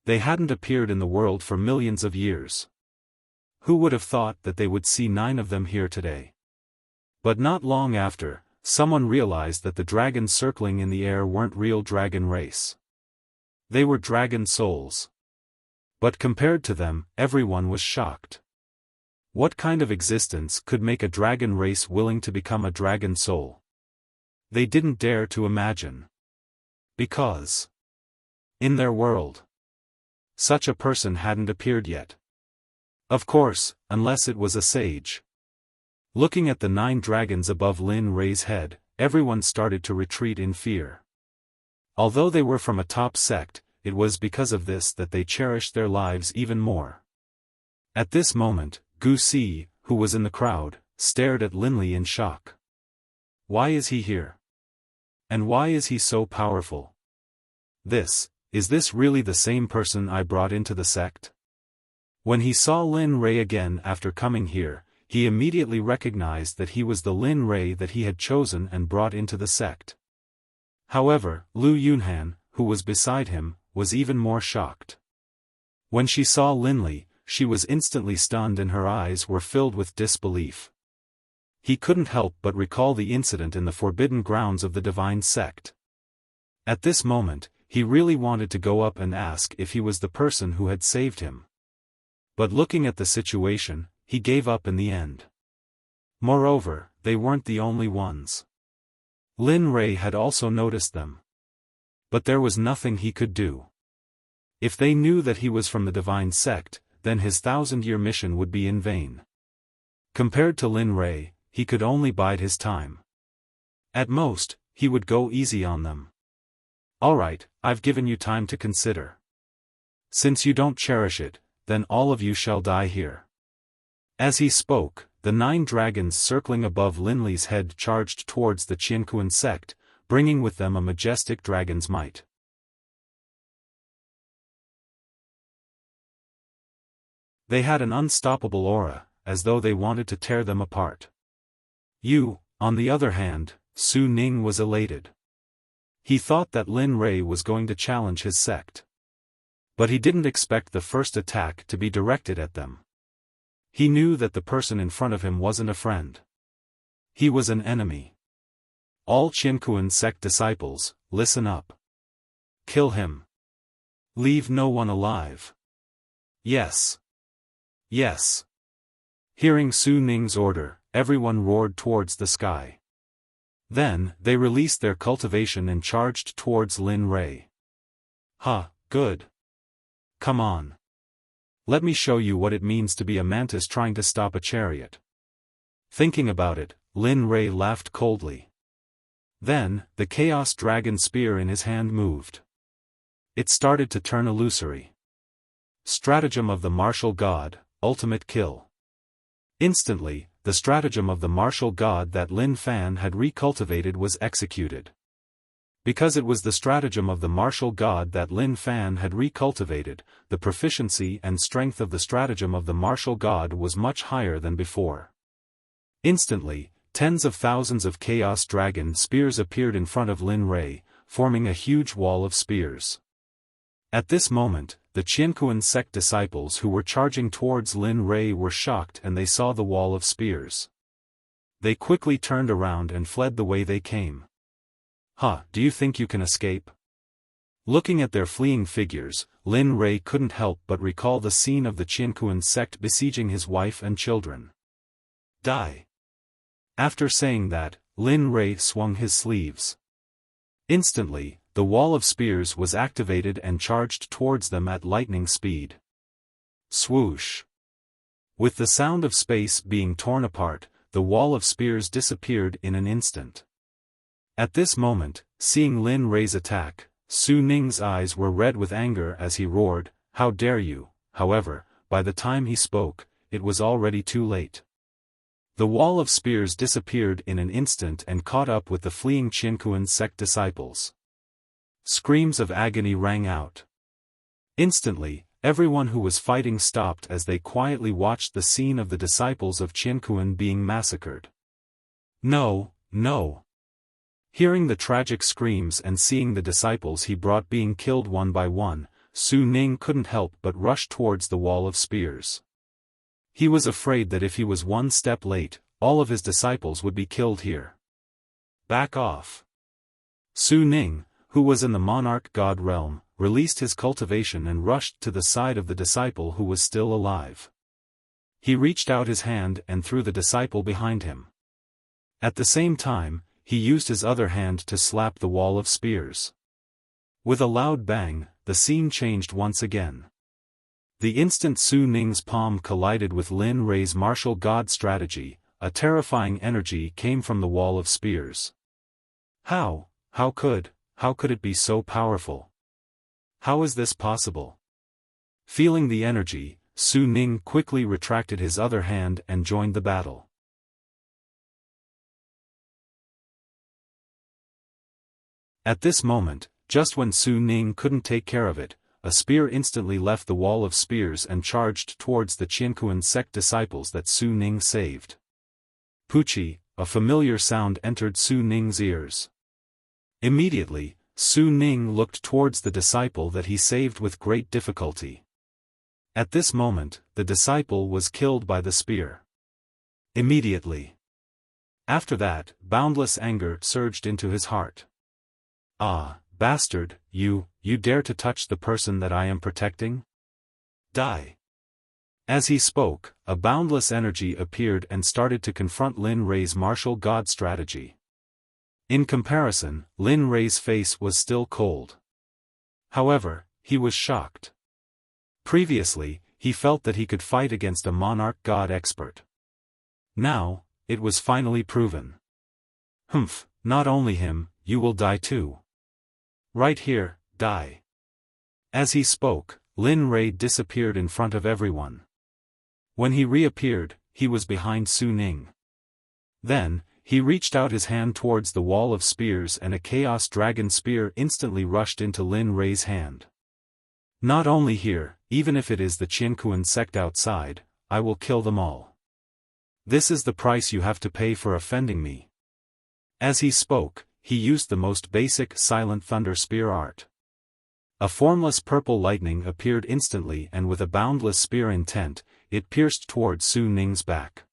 They hadn't appeared in the world for millions of years. Who would have thought that they would see 9 of them here today? But not long after, someone realized that the dragons circling in the air weren't real dragon race. They were dragon souls. But compared to them, everyone was shocked. What kind of existence could make a dragon race willing to become a dragon soul? They didn't dare to imagine. Because in their world, such a person hadn't appeared yet. Of course, unless it was a sage. Looking at the 9 dragons above Lin Rei's head, everyone started to retreat in fear. Although they were from a top sect, it was because of this that they cherished their lives even more. At this moment, Gu Si, who was in the crowd, stared at Lin Li in shock. Why is he here? And why is he so powerful? Is this really the same person I brought into the sect? When he saw Lin Rei again after coming here, he immediately recognized that he was the Lin Rei that he had chosen and brought into the sect. However, Lu Yunhan, who was beside him, was even more shocked. When she saw Lin Li, she was instantly stunned and her eyes were filled with disbelief. He couldn't help but recall the incident in the forbidden grounds of the divine sect. At this moment, he really wanted to go up and ask if he was the person who had saved him. But looking at the situation, he gave up in the end. Moreover, they weren't the only ones. Lin Rei had also noticed them. But there was nothing he could do. If they knew that he was from the divine sect, then his 1,000-year mission would be in vain. Compared to Lin Rei, he could only bide his time. At most, he would go easy on them. Alright, I've given you time to consider. Since you don't cherish it, then all of you shall die here. As he spoke, the 9 dragons circling above Lin Li's head charged towards the Qianquan sect, bringing with them a majestic dragon's might. They had an unstoppable aura, as though they wanted to tear them apart. On the other hand, Su Ning was elated. He thought that Lin Rei was going to challenge his sect. But he didn't expect the first attack to be directed at them. He knew that the person in front of him wasn't a friend. He was an enemy. All Qianquan sect disciples, listen up. Kill him. Leave no one alive. Yes. Yes. Hearing Su Ning's order, everyone roared towards the sky. Then, they released their cultivation and charged towards Lin Rei. Good. Come on. Let me show you what it means to be a mantis trying to stop a chariot. Thinking about it, Lin Rei laughed coldly. Then, the Chaos Dragon Spear in his hand moved. It started to turn illusory. Stratagem of the Martial God, Ultimate Kill. Instantly, the stratagem of the martial god that Lin Fan had recultivated was executed. Because it was the stratagem of the martial god that Lin Fan had recultivated, the proficiency and strength of the stratagem of the martial god was much higher than before. Instantly, tens of thousands of Chaos Dragon spears appeared in front of Lin Rei, forming a huge wall of spears. At this moment, the Qianquan sect disciples who were charging towards Lin Rei were shocked and they saw the wall of spears. They quickly turned around and fled the way they came. Do you think you can escape? Looking at their fleeing figures, Lin Rei couldn't help but recall the scene of the Qianquan sect besieging his wife and children. Die. After saying that, Lin Rei swung his sleeves. Instantly, the wall of spears was activated and charged towards them at lightning speed. Swoosh. With the sound of space being torn apart, the wall of spears disappeared in an instant. At this moment, seeing Lin Rei's attack, Su Ning's eyes were red with anger as he roared, "How dare you!" However, by the time he spoke, it was already too late. The wall of spears disappeared in an instant and caught up with the fleeing Qianquan sect disciples. Screams of agony rang out. Instantly, everyone who was fighting stopped as they quietly watched the scene of the disciples of Qianquan being massacred. No, no! Hearing the tragic screams and seeing the disciples he brought being killed one by one, Su Ning couldn't help but rush towards the wall of spears. He was afraid that if he was one step late, all of his disciples would be killed here. Back off! Su Ning, who was in the monarch god realm, released his cultivation and rushed to the side of the disciple who was still alive. He reached out his hand and threw the disciple behind him. At the same time, he used his other hand to slap the wall of spears. With a loud bang, the scene changed once again. The instant Su Ning's palm collided with Lin Rei's martial god strategy, a terrifying energy came from the wall of spears. How could it be so powerful? How is this possible? Feeling the energy, Su Ning quickly retracted his other hand and joined the battle. At this moment, just when Su Ning couldn't take care of it, a spear instantly left the wall of spears and charged towards the Qianquan sect disciples that Su Ning saved. Puchi, a familiar sound entered Su Ning's ears. Immediately, Su Ning looked towards the disciple that he saved with great difficulty. At this moment, the disciple was killed by the spear. Immediately. After that, boundless anger surged into his heart. Bastard, you dare to touch the person that I am protecting? Die! As he spoke, a boundless energy appeared and started to confront Lin Rei's martial god strategy. In comparison, Lin Rei's face was still cold. However, he was shocked. Previously, he felt that he could fight against a monarch god expert. Now, it was finally proven. Not only him, you will die too. Right here, die. As he spoke, Lin Rei disappeared in front of everyone. When he reappeared, he was behind Su Ning. Then, he reached out his hand towards the wall of spears and a Chaos Dragon spear instantly rushed into Lin Rei's hand. Not only here, even if it is the Qianquan sect outside, I will kill them all. This is the price you have to pay for offending me. As he spoke, he used the most basic silent thunder spear art. A formless purple lightning appeared instantly and with a boundless spear intent, it pierced towards Su Ning's back.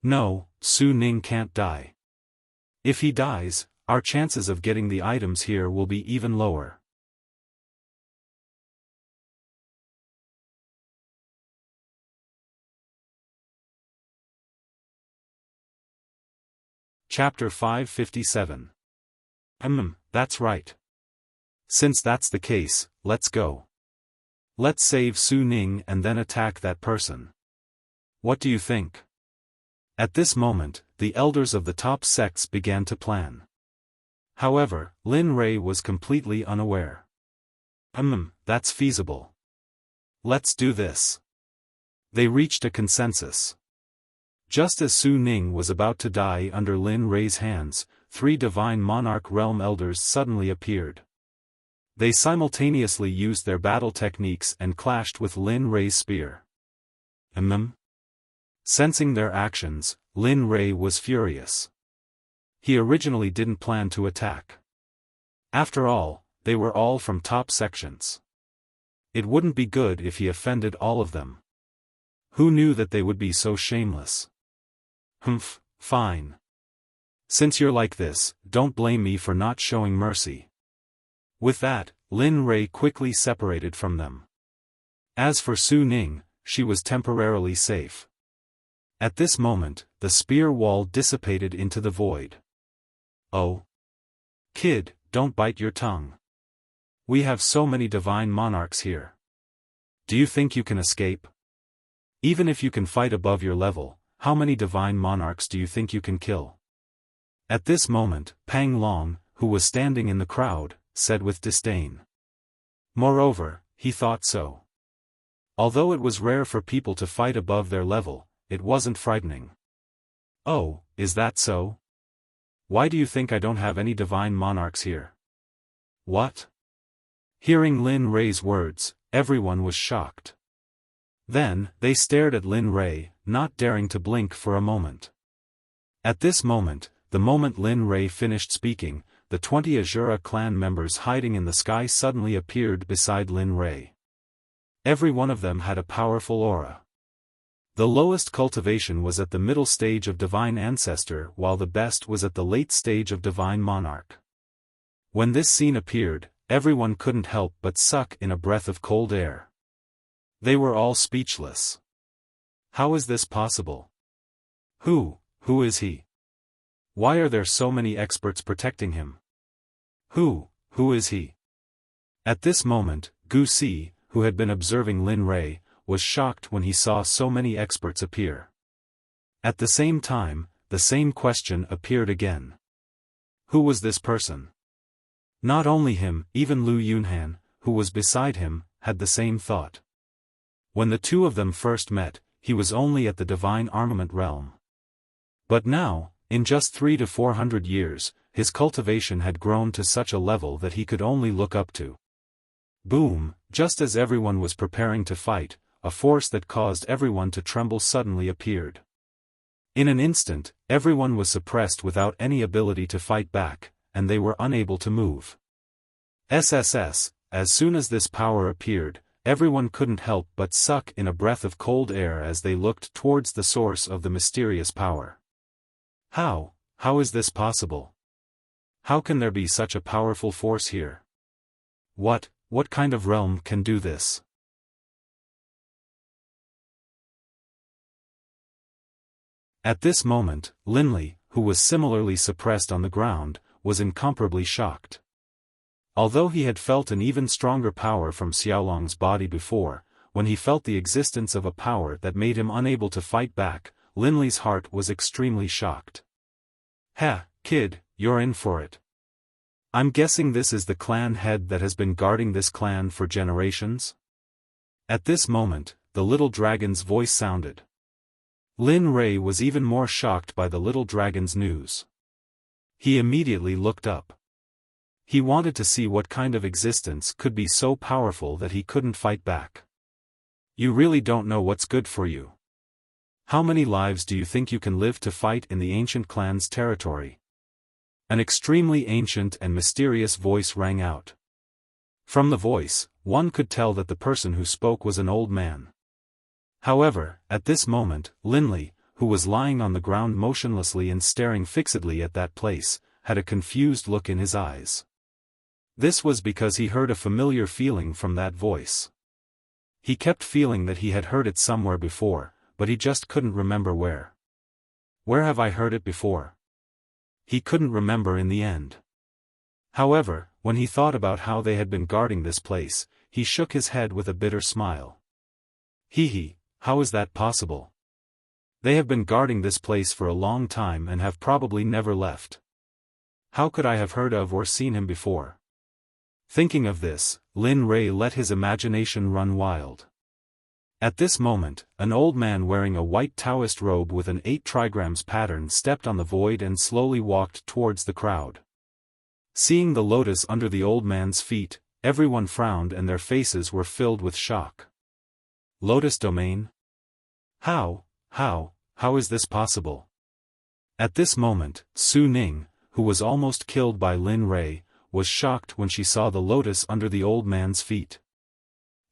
No, Su Ning can't die. If he dies, our chances of getting the items here will be even lower. Chapter 557. That's right. Since that's the case, let's go. Let's save Su Ning and then attack that person. What do you think? At this moment, the elders of the top sects began to plan. However, Lin Rei was completely unaware. That's feasible. Let's do this. They reached a consensus. Just as Su Ning was about to die under Lin Rei's hands, 3 divine monarch realm elders suddenly appeared. They simultaneously used their battle techniques and clashed with Lin Rei's spear. Sensing their actions, Lin Rei was furious. He originally didn't plan to attack. After all, they were all from top sections. It wouldn't be good if he offended all of them. Who knew that they would be so shameless? Humph, fine. Since you're like this, don't blame me for not showing mercy. With that, Lin Rei quickly separated from them. As for Su Ning, she was temporarily safe. At this moment, the spear wall dissipated into the void. Oh. Kid, don't bite your tongue. We have so many divine monarchs here. Do you think you can escape? Even if you can fight above your level, how many divine monarchs do you think you can kill? At this moment, Pang Long, who was standing in the crowd, said with disdain. Moreover, he thought so. Although it was rare for people to fight above their level, it wasn't frightening. Oh, is that so? Why do you think I don't have any divine monarchs here? What? Hearing Lin Rei's words, everyone was shocked. Then, they stared at Lin Rei, not daring to blink for a moment. At this moment, the moment Lin Rei finished speaking, the 20 Azura clan members hiding in the sky suddenly appeared beside Lin Rei. Every one of them had a powerful aura. The lowest cultivation was at the middle stage of Divine Ancestor while the best was at the late stage of Divine Monarch. When this scene appeared, everyone couldn't help but suck in a breath of cold air. They were all speechless. How is this possible? Who is he? Why are there so many experts protecting him? Who is he? At this moment, Gu Si, who had been observing Lin Rei, was shocked when he saw so many experts appear. At the same time, the same question appeared again. Who was this person? Not only him, even Lu Yunhan, who was beside him, had the same thought. When the two of them first met, he was only at the divine armament realm. But now, in just 300 to 400 years, his cultivation had grown to such a level that he could only look up to. Boom, just as everyone was preparing to fight, a force that caused everyone to tremble suddenly appeared. In an instant, everyone was suppressed without any ability to fight back, and they were unable to move. SSS, as soon as this power appeared, everyone couldn't help but suck in a breath of cold air as they looked towards the source of the mysterious power. How is this possible? How can there be such a powerful force here? What kind of realm can do this? At this moment, Linley, who was similarly suppressed on the ground, was incomparably shocked. Although he had felt an even stronger power from Xiaolong's body before, when he felt the existence of a power that made him unable to fight back, Linley's heart was extremely shocked. "Ha, kid, you're in for it. I'm guessing this is the clan head that has been guarding this clan for generations?" At this moment, the little dragon's voice sounded. Lin Rei was even more shocked by the little dragon's news. He immediately looked up. He wanted to see what kind of existence could be so powerful that he couldn't fight back. "You really don't know what's good for you. How many lives do you think you can live to fight in the ancient clan's territory?" An extremely ancient and mysterious voice rang out. From the voice, one could tell that the person who spoke was an old man. However, at this moment, Linley, who was lying on the ground motionlessly and staring fixedly at that place, had a confused look in his eyes. This was because he heard a familiar feeling from that voice. He kept feeling that he had heard it somewhere before, but he just couldn't remember where. Where have I heard it before? He couldn't remember in the end. However, when he thought about how they had been guarding this place, he shook his head with a bitter smile. Hee, how is that possible? They have been guarding this place for a long time and have probably never left. How could I have heard of or seen him before? Thinking of this, Lin Rei let his imagination run wild. At this moment, an old man wearing a white Taoist robe with an 8 trigrams pattern stepped on the void and slowly walked towards the crowd. Seeing the lotus under the old man's feet, everyone frowned and their faces were filled with shock. Lotus domain? How is this possible? At this moment, Su Ning, who was almost killed by Lin Rei, was shocked when she saw the lotus under the old man's feet.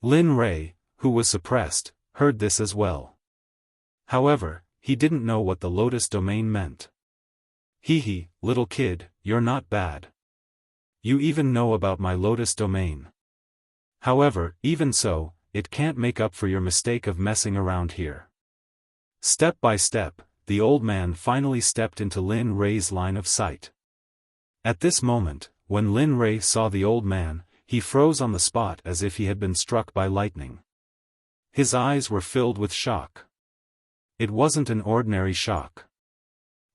Lin Rei, who was suppressed, heard this as well. However, he didn't know what the Lotus Domain meant. Hee, little kid, you're not bad. You even know about my Lotus Domain. However, even so, it can't make up for your mistake of messing around here. Step by step, the old man finally stepped into Lin Rei's line of sight. At this moment, when Lin Rei saw the old man, he froze on the spot as if he had been struck by lightning. His eyes were filled with shock. It wasn't an ordinary shock.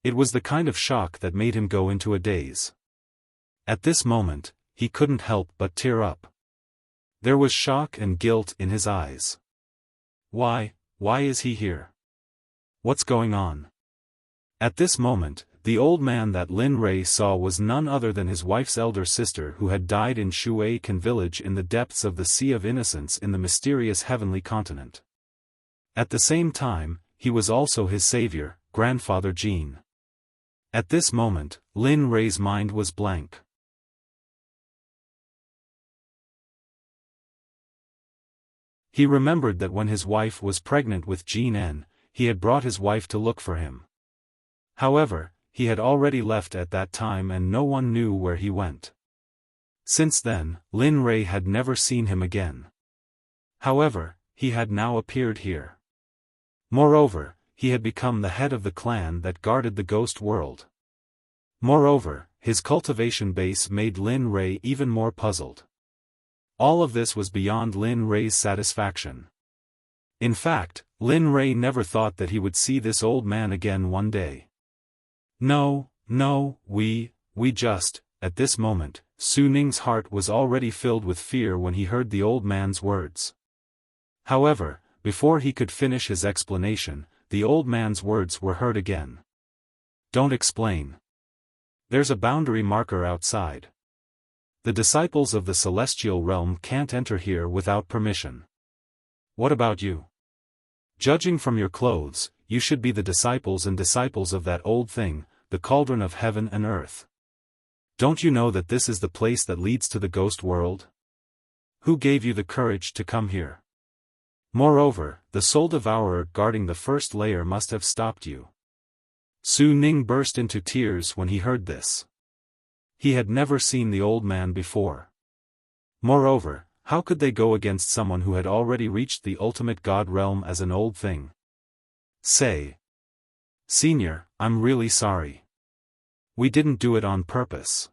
It was the kind of shock that made him go into a daze. At this moment, he couldn't help but tear up. There was shock and guilt in his eyes. Why is he here? What's going on? At this moment, the old man that Lin Rei saw was none other than his wife's elder sister who had died in Shuaikan village in the depths of the Sea of Innocence in the mysterious heavenly continent. At the same time, he was also his savior, Grandfather Jin. At this moment, Lin Rei's mind was blank. He remembered that when his wife was pregnant with Jin En, he had brought his wife to look for him. However, he had already left at that time and no one knew where he went. Since then, Lin Rei had never seen him again. However, he had now appeared here. Moreover, he had become the head of the clan that guarded the ghost world. Moreover, his cultivation base made Lin Rei even more puzzled. All of this was beyond Lin Rei's satisfaction. In fact, Lin Rei never thought that he would see this old man again one day. No, we just, at this moment, Su Ning's heart was already filled with fear when he heard the old man's words. However, before he could finish his explanation, the old man's words were heard again. Don't explain. There's a boundary marker outside. The disciples of the celestial realm can't enter here without permission. What about you? Judging from your clothes, you should be the disciples and disciples of that old thing, the cauldron of heaven and earth. Don't you know that this is the place that leads to the ghost world? Who gave you the courage to come here? Moreover, the soul devourer guarding the first layer must have stopped you. Su Ning burst into tears when he heard this. He had never seen the old man before. Moreover, how could they go against someone who had already reached the ultimate god realm as an old thing? Say. Senior, I'm really sorry. We didn't do it on purpose.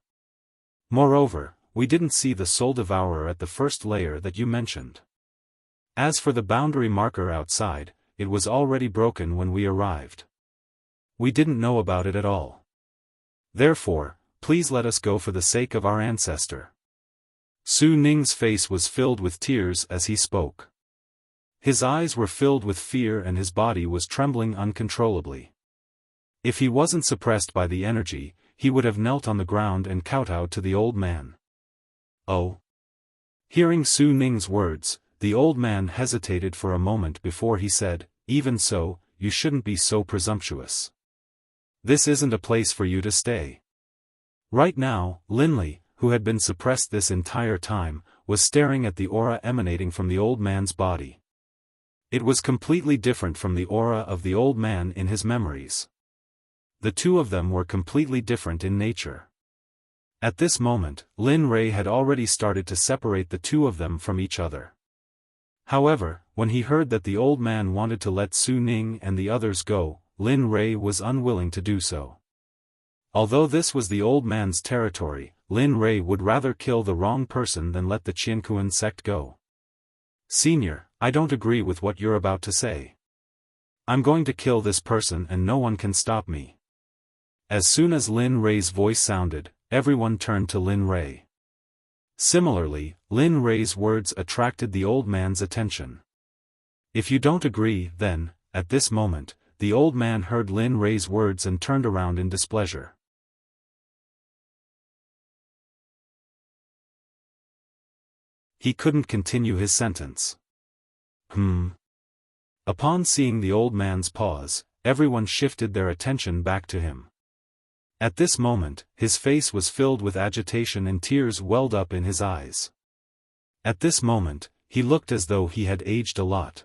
Moreover, we didn't see the soul devourer at the first layer that you mentioned. As for the boundary marker outside, it was already broken when we arrived. We didn't know about it at all. Therefore, please let us go for the sake of our ancestor. Su Ning's face was filled with tears as he spoke. His eyes were filled with fear and his body was trembling uncontrollably. If he wasn't suppressed by the energy, he would have knelt on the ground and kowtowed to the old man. Oh! Hearing Su Ning's words, the old man hesitated for a moment before he said, even so, you shouldn't be so presumptuous. This isn't a place for you to stay. Right now, Linley, who had been suppressed this entire time, was staring at the aura emanating from the old man's body. It was completely different from the aura of the old man in his memories. The two of them were completely different in nature. At this moment, Lin Rei had already started to separate the two of them from each other. However, when he heard that the old man wanted to let Su Ning and the others go, Lin Rei was unwilling to do so. Although this was the old man's territory, Lin Rei would rather kill the wrong person than let the Qiankuan sect go. Senior, I don't agree with what you're about to say. I'm going to kill this person and no one can stop me. As soon as Lin Rei's voice sounded, everyone turned to Lin Rei. Similarly, Lin Rei's words attracted the old man's attention. If you don't agree, then, at this moment, the old man heard Lin Rei's words and turned around in displeasure. He couldn't continue his sentence. Upon seeing the old man's pause, everyone shifted their attention back to him. At this moment, his face was filled with agitation and tears welled up in his eyes. At this moment, he looked as though he had aged a lot.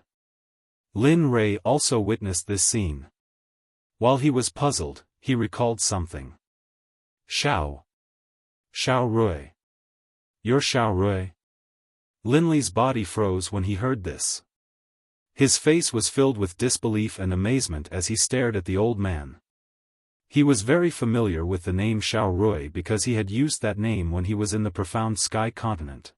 Lin Rei also witnessed this scene. While he was puzzled, he recalled something. Xiao Rui. You're Xiao Rui? Linley's body froze when he heard this. His face was filled with disbelief and amazement as he stared at the old man. He was very familiar with the name Xiao Rui because he had used that name when he was in the profound sky continent.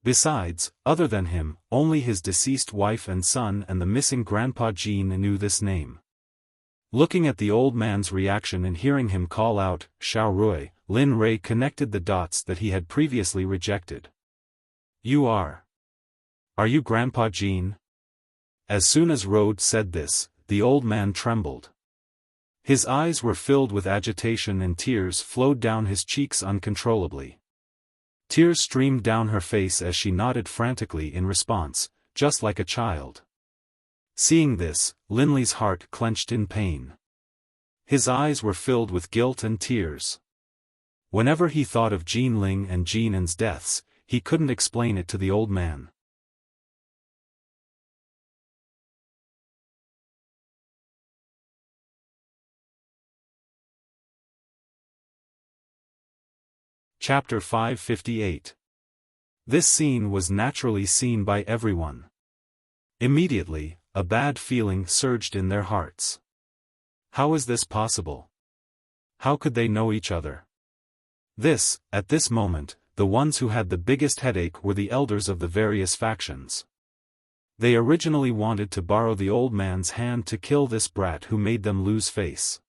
Besides, other than him, only his deceased wife and son and the missing grandpa Jean knew this name. Looking at the old man's reaction and hearing him call out, Xiao Rui, Lin Rei connected the dots that he had previously rejected. You are you Grandpa Jean? As soon as Rode said this, the old man trembled. His eyes were filled with agitation and tears flowed down his cheeks uncontrollably. Tears streamed down her face as she nodded frantically in response, just like a child. Seeing this, Linley's heart clenched in pain. His eyes were filled with guilt and tears. Whenever he thought of Jean Ling and Jean An's deaths, he couldn't explain it to the old man. Chapter 558. This scene was naturally seen by everyone. Immediately, a bad feeling surged in their hearts. How is this possible? How could they know each other? At this moment, the ones who had the biggest headache were the elders of the various factions. They originally wanted to borrow the old man's hand to kill this brat who made them lose face.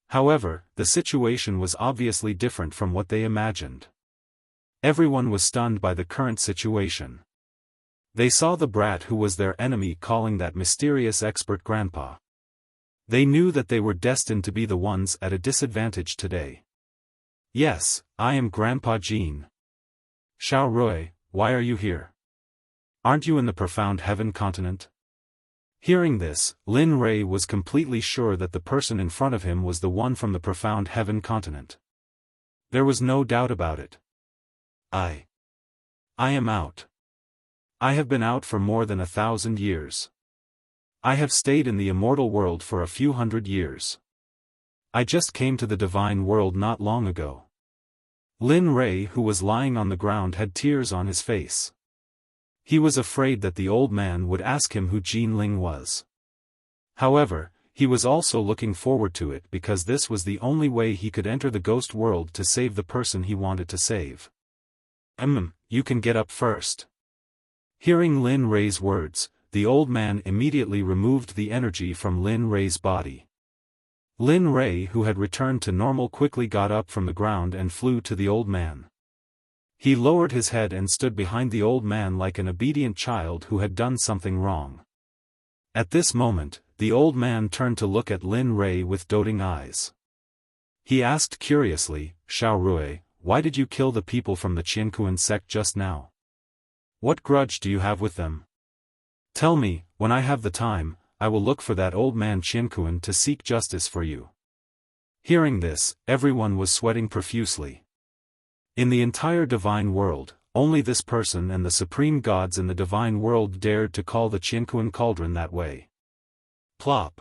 However, the situation was obviously different from what they imagined. Everyone was stunned by the current situation. They saw the brat who was their enemy calling that mysterious expert grandpa. They knew that they were destined to be the ones at a disadvantage today. Yes, I am Grandpa Jean. Xiao Rui, why are you here? Aren't you in the profound heaven continent? Hearing this, Lin Rei was completely sure that the person in front of him was the one from the profound heaven continent. There was no doubt about it. I am out. I have been out for more than 1,000 years. I have stayed in the immortal world for a few hundred years. I just came to the divine world not long ago. Lin Rei, who was lying on the ground, had tears on his face. He was afraid that the old man would ask him who Jean Ling was. However, he was also looking forward to it because this was the only way he could enter the ghost world to save the person he wanted to save. You can get up first. Hearing Lin Rei's words, the old man immediately removed the energy from Lin Rei's body. Lin Rei, who had returned to normal, quickly got up from the ground and flew to the old man. He lowered his head and stood behind the old man like an obedient child who had done something wrong. At this moment, the old man turned to look at Lin Rei with doting eyes. He asked curiously, Xiao Rui, why did you kill the people from the Qiankuan sect just now? What grudge do you have with them? Tell me, when I have the time, I will look for that old man Qiankuan to seek justice for you. Hearing this, everyone was sweating profusely. In the entire divine world, only this person and the supreme gods in the divine world dared to call the Qiankuan cauldron that way. Plop.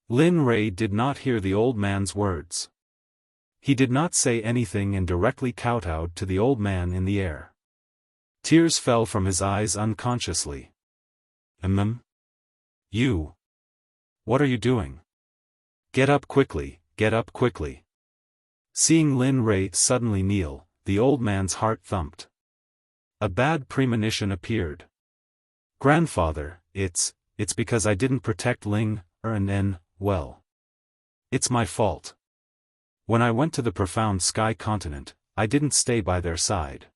Lin Rei did not hear the old man's words. He did not say anything and directly kowtowed to the old man in the air. Tears fell from his eyes unconsciously. You. What are you doing? Get up quickly, get up quickly. Seeing Lin Rei suddenly kneel, the old man's heart thumped. A bad premonition appeared. Grandfather, it's because I didn't protect Ling, and N, well. It's my fault. When I went to the profound sky continent, I didn't stay by their side.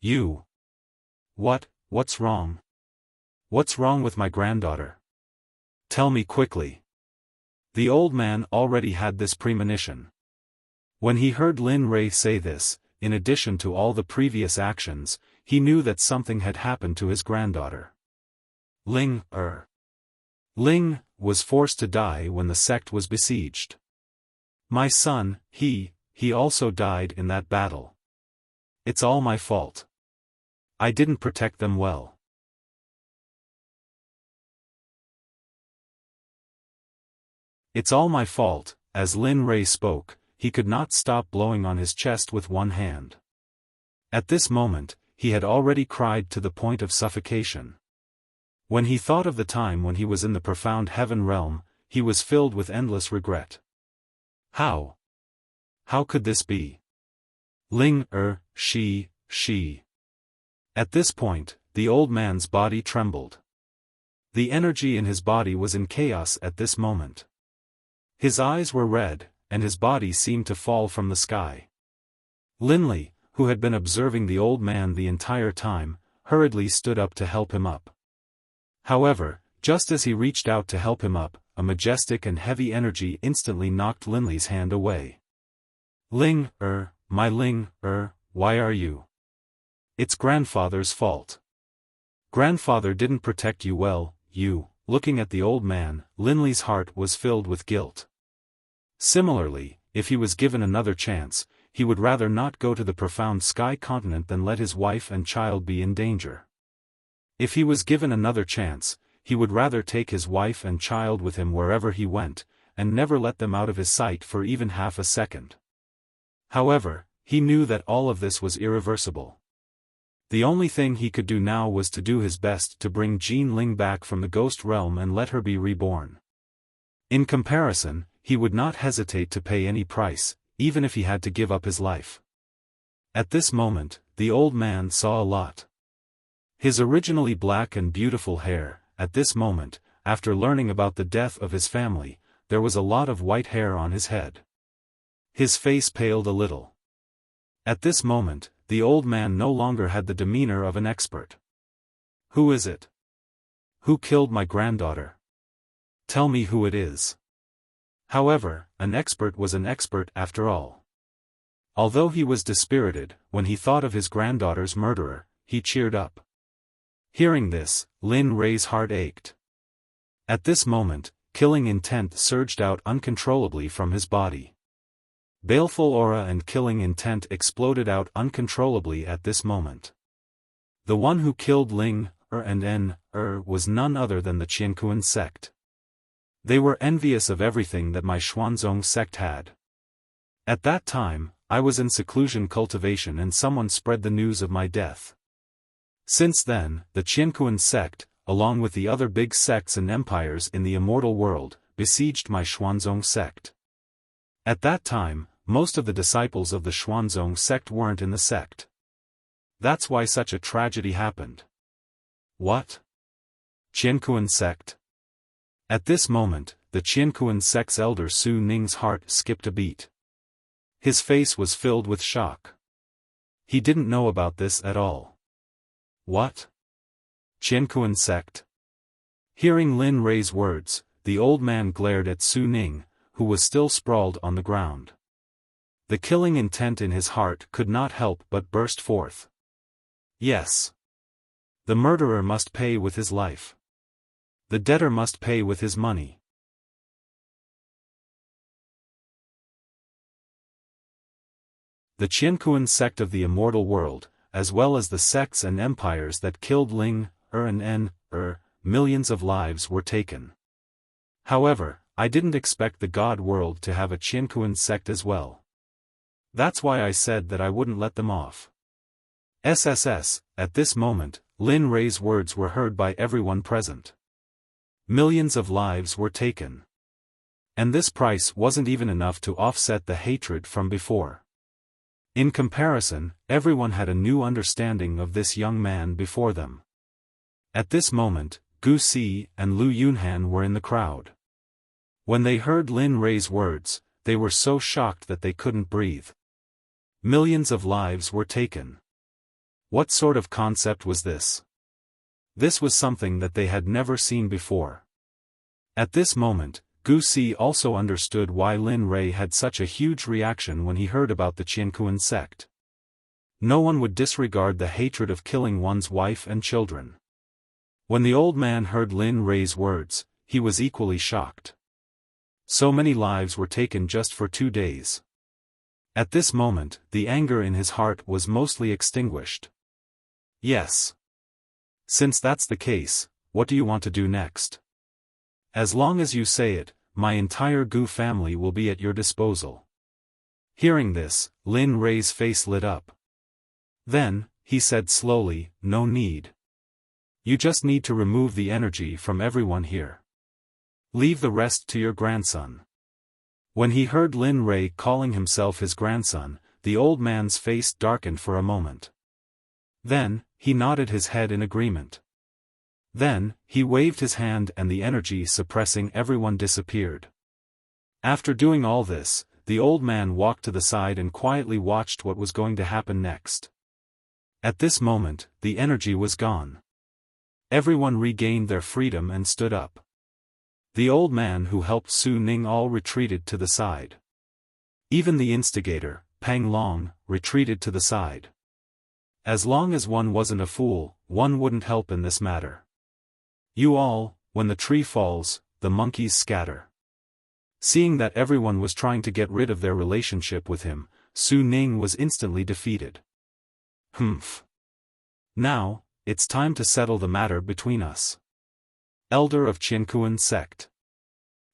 You. What's wrong? What's wrong with my granddaughter? Tell me quickly. The old man already had this premonition. When he heard Lin Rei say this, in addition to all the previous actions, he knew that something had happened to his granddaughter. Ling was forced to die when the sect was besieged. My son, he also died in that battle. It's all my fault. I didn't protect them well. It's all my fault. As Lin Rei spoke, he could not stop blowing on his chest with one hand. At this moment, he had already cried to the point of suffocation. When he thought of the time when he was in the profound heaven realm, he was filled with endless regret. How? How could this be? She. At this point, the old man's body trembled. The energy in his body was in chaos at this moment. His eyes were red, and his body seemed to fall from the sky. Linley, who had been observing the old man the entire time, hurriedly stood up to help him up. However, just as he reached out to help him up, a majestic and heavy energy instantly knocked Linley's hand away. Why are you? It's grandfather's fault. Grandfather didn't protect you well, Looking at the old man, Linley's heart was filled with guilt. Similarly, if he was given another chance, he would rather not go to the profound sky continent than let his wife and child be in danger. If he was given another chance, he would rather take his wife and child with him wherever he went, and never let them out of his sight for even half a second. However, he knew that all of this was irreversible. The only thing he could do now was to do his best to bring Jean Ling back from the ghost realm and let her be reborn. In comparison, he would not hesitate to pay any price, even if he had to give up his life. At this moment, the old man saw a lot. His originally black and beautiful hair, at this moment, after learning about the death of his family, there was a lot of white hair on his head. His face paled a little. At this moment, the old man no longer had the demeanor of an expert. Who is it? Who killed my granddaughter? Tell me who it is. However, an expert was an expert after all. Although he was dispirited, when he thought of his granddaughter's murderer, he cheered up. Hearing this, Lin Rei's heart ached. At this moment, killing intent surged out uncontrollably from his body. Baleful aura and killing intent exploded out uncontrollably at this moment. The one who killed Ling, and was none other than the Qiankuan sect. They were envious of everything that my Xuanzong sect had. At that time, I was in seclusion cultivation and someone spread the news of my death. Since then, the Qiankuan sect, along with the other big sects and empires in the immortal world, besieged my Xuanzong sect. At that time, most of the disciples of the Xuanzong sect weren't in the sect. That's why such a tragedy happened. What? Qiankuan sect? At this moment, the Qiankuan sect's elder Su Ning's heart skipped a beat. His face was filled with shock. He didn't know about this at all. What? Qiankuan sect? Hearing Lin Rei's words, the old man glared at Su Ning, who was still sprawled on the ground. The killing intent in his heart could not help but burst forth. Yes. The murderer must pay with his life. The debtor must pay with his money. The Qiankuan sect of the immortal world, as well as the sects and empires that killed Ling, and millions of lives were taken. However, I didn't expect the God world to have a Qiankuan sect as well. That's why I said that I wouldn't let them off. SSS, at this moment, Lin Rei's words were heard by everyone present. Millions of lives were taken. And this price wasn't even enough to offset the hatred from before. In comparison, everyone had a new understanding of this young man before them. At this moment, Gu Si and Lu Yunhan were in the crowd. When they heard Lin Rei's words, they were so shocked that they couldn't breathe. Millions of lives were taken. What sort of concept was this? This was something that they had never seen before. At this moment, Gu Si also understood why Lin Rei had such a huge reaction when he heard about the Qiankuan sect. No one would disregard the hatred of killing one's wife and children. When the old man heard Lin Rei's words, he was equally shocked. So many lives were taken just for 2 days. At this moment, the anger in his heart was mostly extinguished. Yes. Since that's the case, what do you want to do next? As long as you say it, my entire Gu family will be at your disposal. Hearing this, Lin Rei's face lit up. Then, he said slowly, no need. You just need to remove the energy from everyone here. Leave the rest to your grandson. When he heard Lin Rei calling himself his grandson, the old man's face darkened for a moment. Then, he nodded his head in agreement. Then, he waved his hand and the energy suppressing everyone disappeared. After doing all this, the old man walked to the side and quietly watched what was going to happen next. At this moment, the energy was gone. Everyone regained their freedom and stood up. The old man who helped Su Ning all retreated to the side. Even the instigator, Pang Long, retreated to the side. As long as one wasn't a fool, one wouldn't help in this matter. You all, when the tree falls, the monkeys scatter. Seeing that everyone was trying to get rid of their relationship with him, Su Ning was instantly defeated. Humph. Now, it's time to settle the matter between us. Elder of Qiankuan Sect.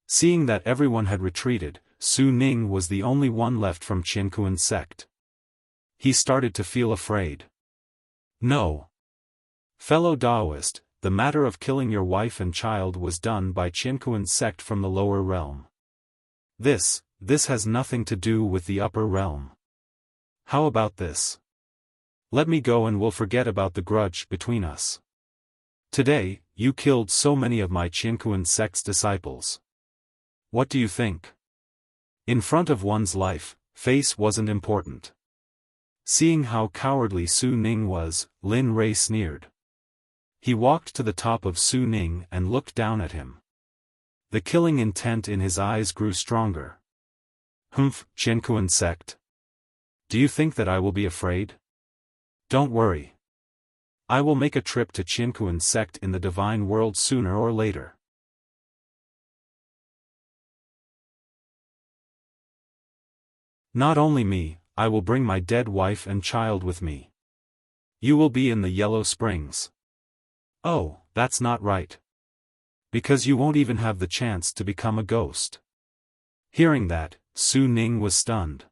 Seeing that everyone had retreated, Su Ning was the only one left from Qiankuan Sect. He started to feel afraid. No. Fellow Taoist, the matter of killing your wife and child was done by Qiankuan Sect from the lower realm. This has nothing to do with the upper realm. How about this? Let me go and we'll forget about the grudge between us. Today, you killed so many of my Qiankuan Sect's disciples. What do you think? In front of one's life, face wasn't important. Seeing how cowardly Su Ning was, Lin Rei sneered. He walked to the top of Su Ning and looked down at him. The killing intent in his eyes grew stronger. Humph, Qiankuan Sect. Do you think that I will be afraid? Don't worry. I will make a trip to Qiankuan Sect in the divine world sooner or later. Not only me, I will bring my dead wife and child with me. You will be in the Yellow Springs. Oh, that's not right. Because you won't even have the chance to become a ghost. Hearing that, Su Ning was stunned.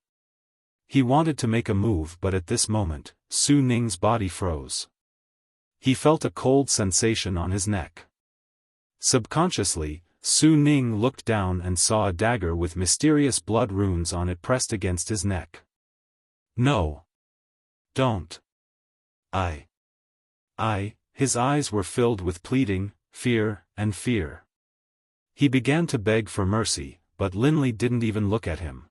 He wanted to make a move but at this moment, Su Ning's body froze. He felt a cold sensation on his neck. Subconsciously, Su Ning looked down and saw a dagger with mysterious blood runes on it pressed against his neck. No. Don't. His eyes were filled with pleading, fear, and fear. He began to beg for mercy, but Linley didn't even look at him.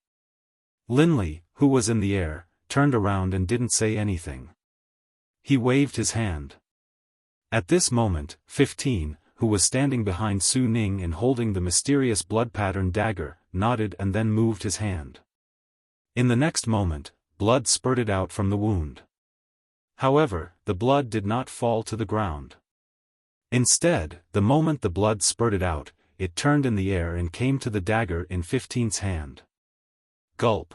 Linley, who was in the air, turned around and didn't say anything. He waved his hand. At this moment, 15, who was standing behind Su Ning and holding the mysterious blood-patterned dagger, nodded and then moved his hand. In the next moment, blood spurted out from the wound. However, the blood did not fall to the ground. Instead, the moment the blood spurted out, it turned in the air and came to the dagger in 15's hand. Gulp.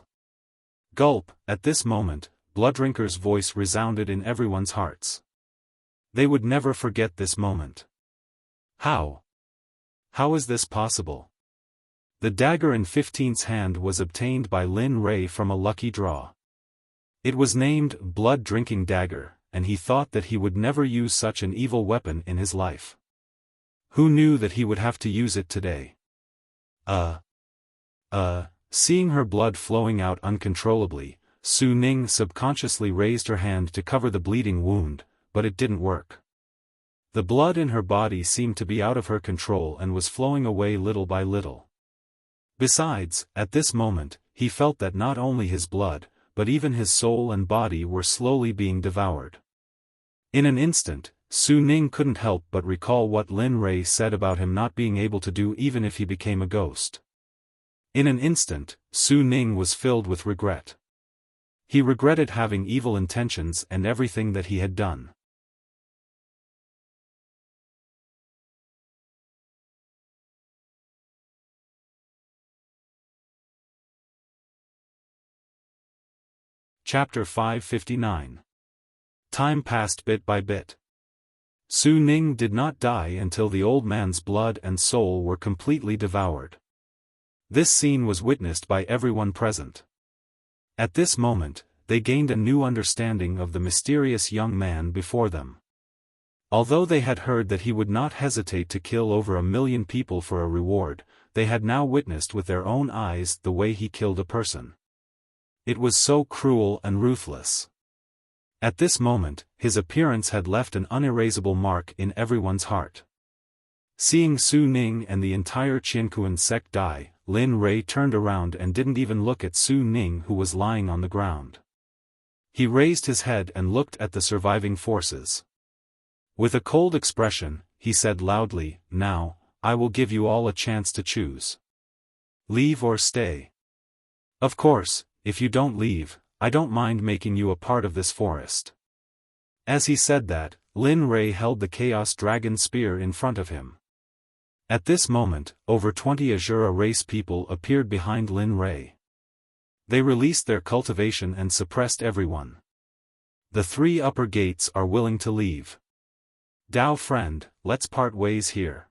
Gulp. At this moment, Bloodrinker's voice resounded in everyone's hearts. They would never forget this moment. How? How is this possible? The dagger in 15's hand was obtained by Lin Rei from a lucky draw. It was named Blood Drinking Dagger, and he thought that he would never use such an evil weapon in his life. Who knew that he would have to use it today? Seeing her blood flowing out uncontrollably, Su Ning subconsciously raised her hand to cover the bleeding wound, but it didn't work. The blood in her body seemed to be out of her control and was flowing away little by little. Besides, at this moment, he felt that not only his blood, but even his soul and body were slowly being devoured. In an instant, Su Ning couldn't help but recall what Lin Rei said about him not being able to do even if he became a ghost. In an instant, Su Ning was filled with regret. He regretted having evil intentions and everything that he had done. Chapter 559. Time passed bit by bit. Su Ning did not die until the old man's blood and soul were completely devoured. This scene was witnessed by everyone present. At this moment, they gained a new understanding of the mysterious young man before them. Although they had heard that he would not hesitate to kill over 1,000,000 people for a reward, they had now witnessed with their own eyes the way he killed a person. It was so cruel and ruthless. At this moment, his appearance had left an unerasable mark in everyone's heart. Seeing Su Ning and the entire Qianquan sect die, Lin Rui turned around and didn't even look at Su Ning, who was lying on the ground. He raised his head and looked at the surviving forces. With a cold expression, he said loudly, "Now, I will give you all a chance to choose. Leave or stay. Of course, if you don't leave, I don't mind making you a part of this forest." As he said that, Lin Rui held the Chaos Dragon spear in front of him. At this moment, over 20 Azura race people appeared behind Lin Rui. They released their cultivation and suppressed everyone. The 3 upper gates are willing to leave. Dao friend, let's part ways here.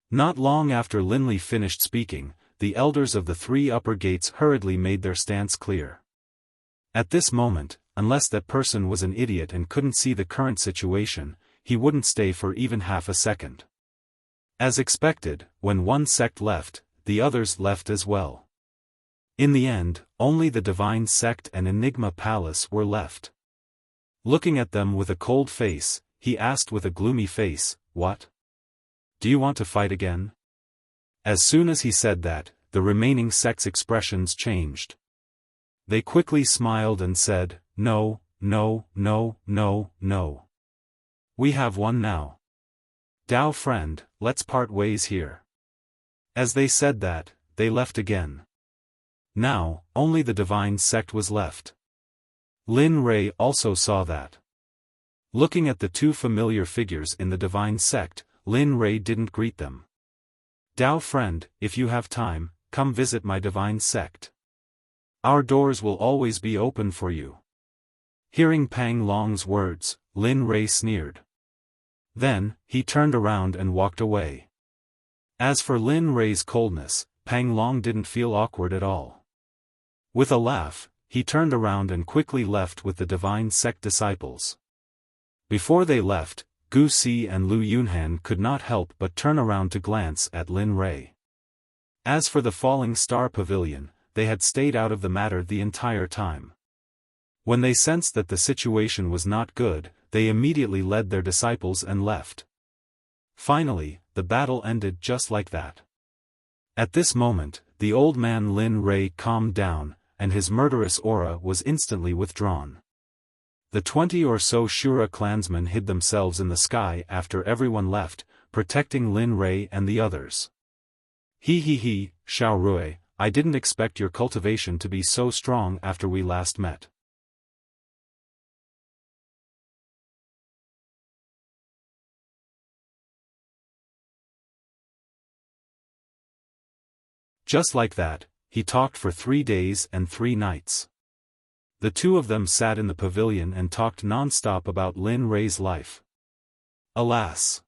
Not long after Lin Li finished speaking, the elders of the 3 upper gates hurriedly made their stance clear. At this moment, unless that person was an idiot and couldn't see the current situation, he wouldn't stay for even half a second. As expected, when one sect left, the others left as well. In the end, only the Divine Sect and Enigma Palace were left. Looking at them with a cold face, he asked with a gloomy face, "What? Do you want to fight again?" As soon as he said that, the remaining sect's expressions changed. They quickly smiled and said, "No, no, no, no, no. We have one now. Dao friend, let's part ways here." As they said that, they left again. Now, only the Divine Sect was left. Lin Rui also saw that. Looking at the 2 familiar figures in the Divine Sect, Lin Rui didn't greet them. "Dao friend, if you have time, come visit my Divine Sect. Our doors will always be open for you." Hearing Pang Long's words, Lin Rui sneered. Then, he turned around and walked away. As for Lin Rui's coldness, Pang Long didn't feel awkward at all. With a laugh, he turned around and quickly left with the Divine Sect disciples. Before they left, Gu Si and Lu Yunhan could not help but turn around to glance at Lin Rui. As for the Falling Star Pavilion, they had stayed out of the matter the entire time. When they sensed that the situation was not good, they immediately led their disciples and left. Finally, the battle ended just like that. At this moment, the old man Lin Rui calmed down, and his murderous aura was instantly withdrawn. The 20 or so Shura clansmen hid themselves in the sky after everyone left, protecting Lin Rui and the others. He, Xiao Rui, I didn't expect your cultivation to be so strong after we last met. Just like that, he talked for 3 days and 3 nights. The 2 of them sat in the pavilion and talked non-stop about Lin Rui's life. Alas!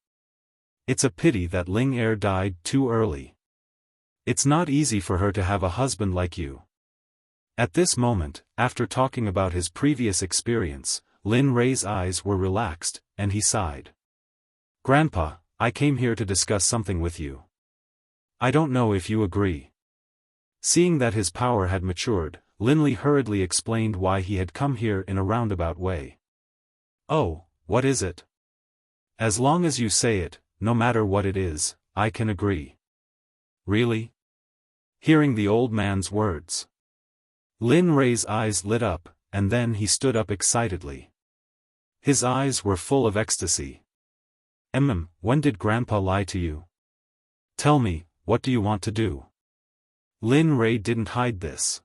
It's a pity that Ling Er died too early. It's not easy for her to have a husband like you. At this moment, after talking about his previous experience, Lin Rui's eyes were relaxed, and he sighed. "Grandpa, I came here to discuss something with you. I don't know if you agree." Seeing that his power had matured, Lin Li hurriedly explained why he had come here in a roundabout way. "Oh, what is it?" "As long as you say it, no matter what it is, I can agree." "Really?" Hearing the old man's words, Lin Rui's eyes lit up, and then he stood up excitedly. His eyes were full of ecstasy. When did Grandpa lie to you? Tell me, what do you want to do?" Lin Rui didn't hide this.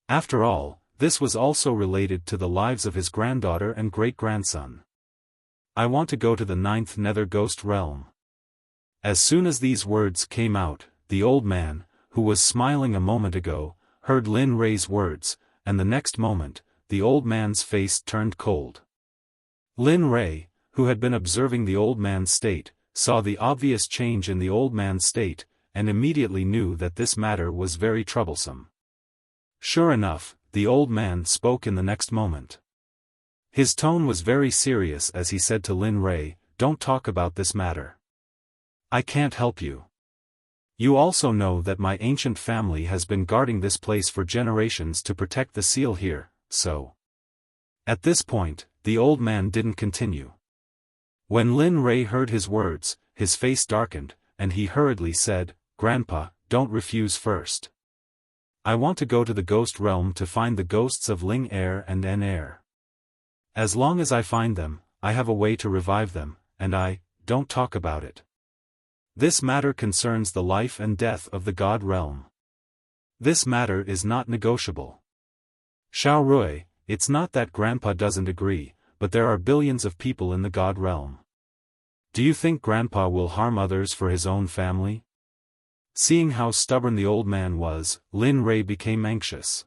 After all, this was also related to the lives of his granddaughter and great-grandson. "I want to go to the 9th Nether Ghost Realm." As soon as these words came out, the old man, who was smiling a moment ago, heard Lin Rui's words, and the next moment, the old man's face turned cold. Lin Rei, who had been observing the old man's state, saw the obvious change in the old man's state, and immediately knew that this matter was very troublesome. Sure enough, the old man spoke in the next moment. His tone was very serious as he said to Lin Rei, "Don't talk about this matter. I can't help you. You also know that my ancient family has been guarding this place for generations to protect the seal here, so." At this point, the old man didn't continue. When Lin Rei heard his words, his face darkened, and he hurriedly said, "Grandpa, don't refuse first. I want to go to the ghost realm to find the ghosts of Ling Air and En Air. As long as I find them, I have a way to revive them, and don't talk about it. This matter concerns the life and death of the God realm. This matter is not negotiable. Xiao Rui, it's not that Grandpa doesn't agree, but there are billions of people in the God realm. Do you think Grandpa will harm others for his own family?" Seeing how stubborn the old man was, Lin Rei became anxious.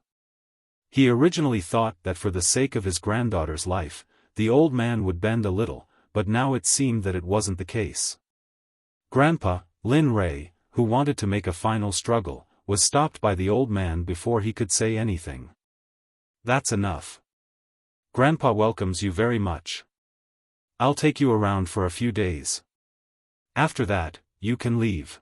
He originally thought that for the sake of his granddaughter's life, the old man would bend a little, but now it seemed that it wasn't the case. Grandpa, Lin Rei, who wanted to make a final struggle, was stopped by the old man before he could say anything. "That's enough. Grandpa welcomes you very much. I'll take you around for a few days. After that, you can leave."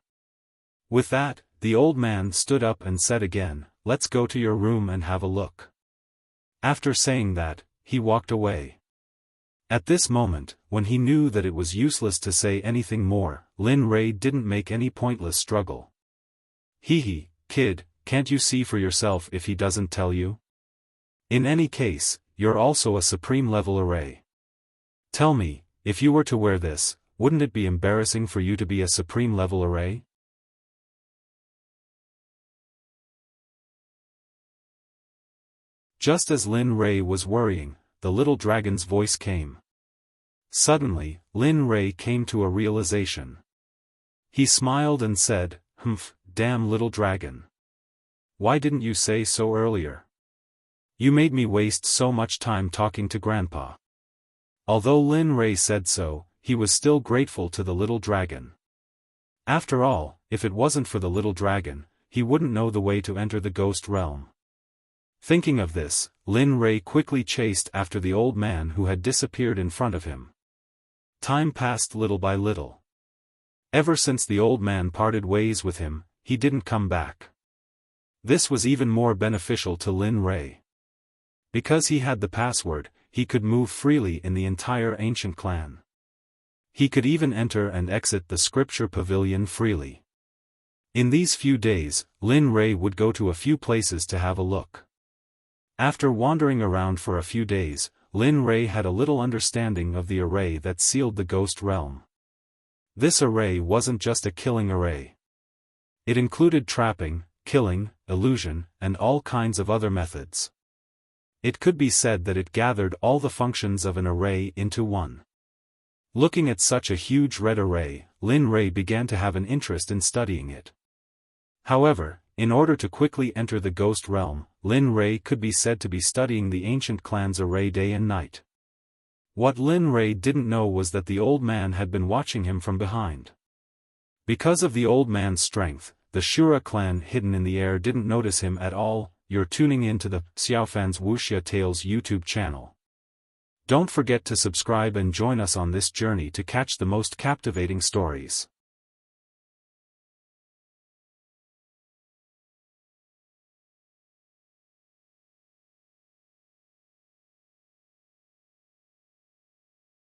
With that, the old man stood up and said again, "Let's go to your room and have a look." After saying that, he walked away. At this moment, when he knew that it was useless to say anything more, Lin Rei didn't make any pointless struggle. "Hee, kid, can't you see for yourself if he doesn't tell you? In any case, you're also a supreme level array. Tell me, if you were to wear this, wouldn't it be embarrassing for you to be a supreme level array?" Just as Lin Rei was worrying, the little dragon's voice came. Suddenly, Lin Rei came to a realization. He smiled and said, "Humph, damn little dragon. Why didn't you say so earlier? You made me waste so much time talking to Grandpa." Although Lin Rei said so, he was still grateful to the little dragon. After all, if it wasn't for the little dragon, he wouldn't know the way to enter the ghost realm. Thinking of this, Lin Rei quickly chased after the old man who had disappeared in front of him. Time passed little by little. Ever since the old man parted ways with him, he didn't come back. This was even more beneficial to Lin Rei. Because he had the password, he could move freely in the entire ancient clan. He could even enter and exit the scripture pavilion freely. In these few days, Lin Rei would go to a few places to have a look. After wandering around for a few days, Lin Rei had a little understanding of the array that sealed the ghost realm. This array wasn't just a killing array. It included trapping, killing, illusion, and all kinds of other methods. It could be said that it gathered all the functions of an array into one. Looking at such a huge red array, Lin Rei began to have an interest in studying it. However, in order to quickly enter the ghost realm, Lin Rei could be said to be studying the ancient clan's array day and night. What Lin Rei didn't know was that the old man had been watching him from behind. Because of the old man's strength, the Shura clan hidden in the air didn't notice him at all. You're tuning in to the Xiaofan's Wuxia Tales YouTube channel. Don't forget to subscribe and join us on this journey to catch the most captivating stories.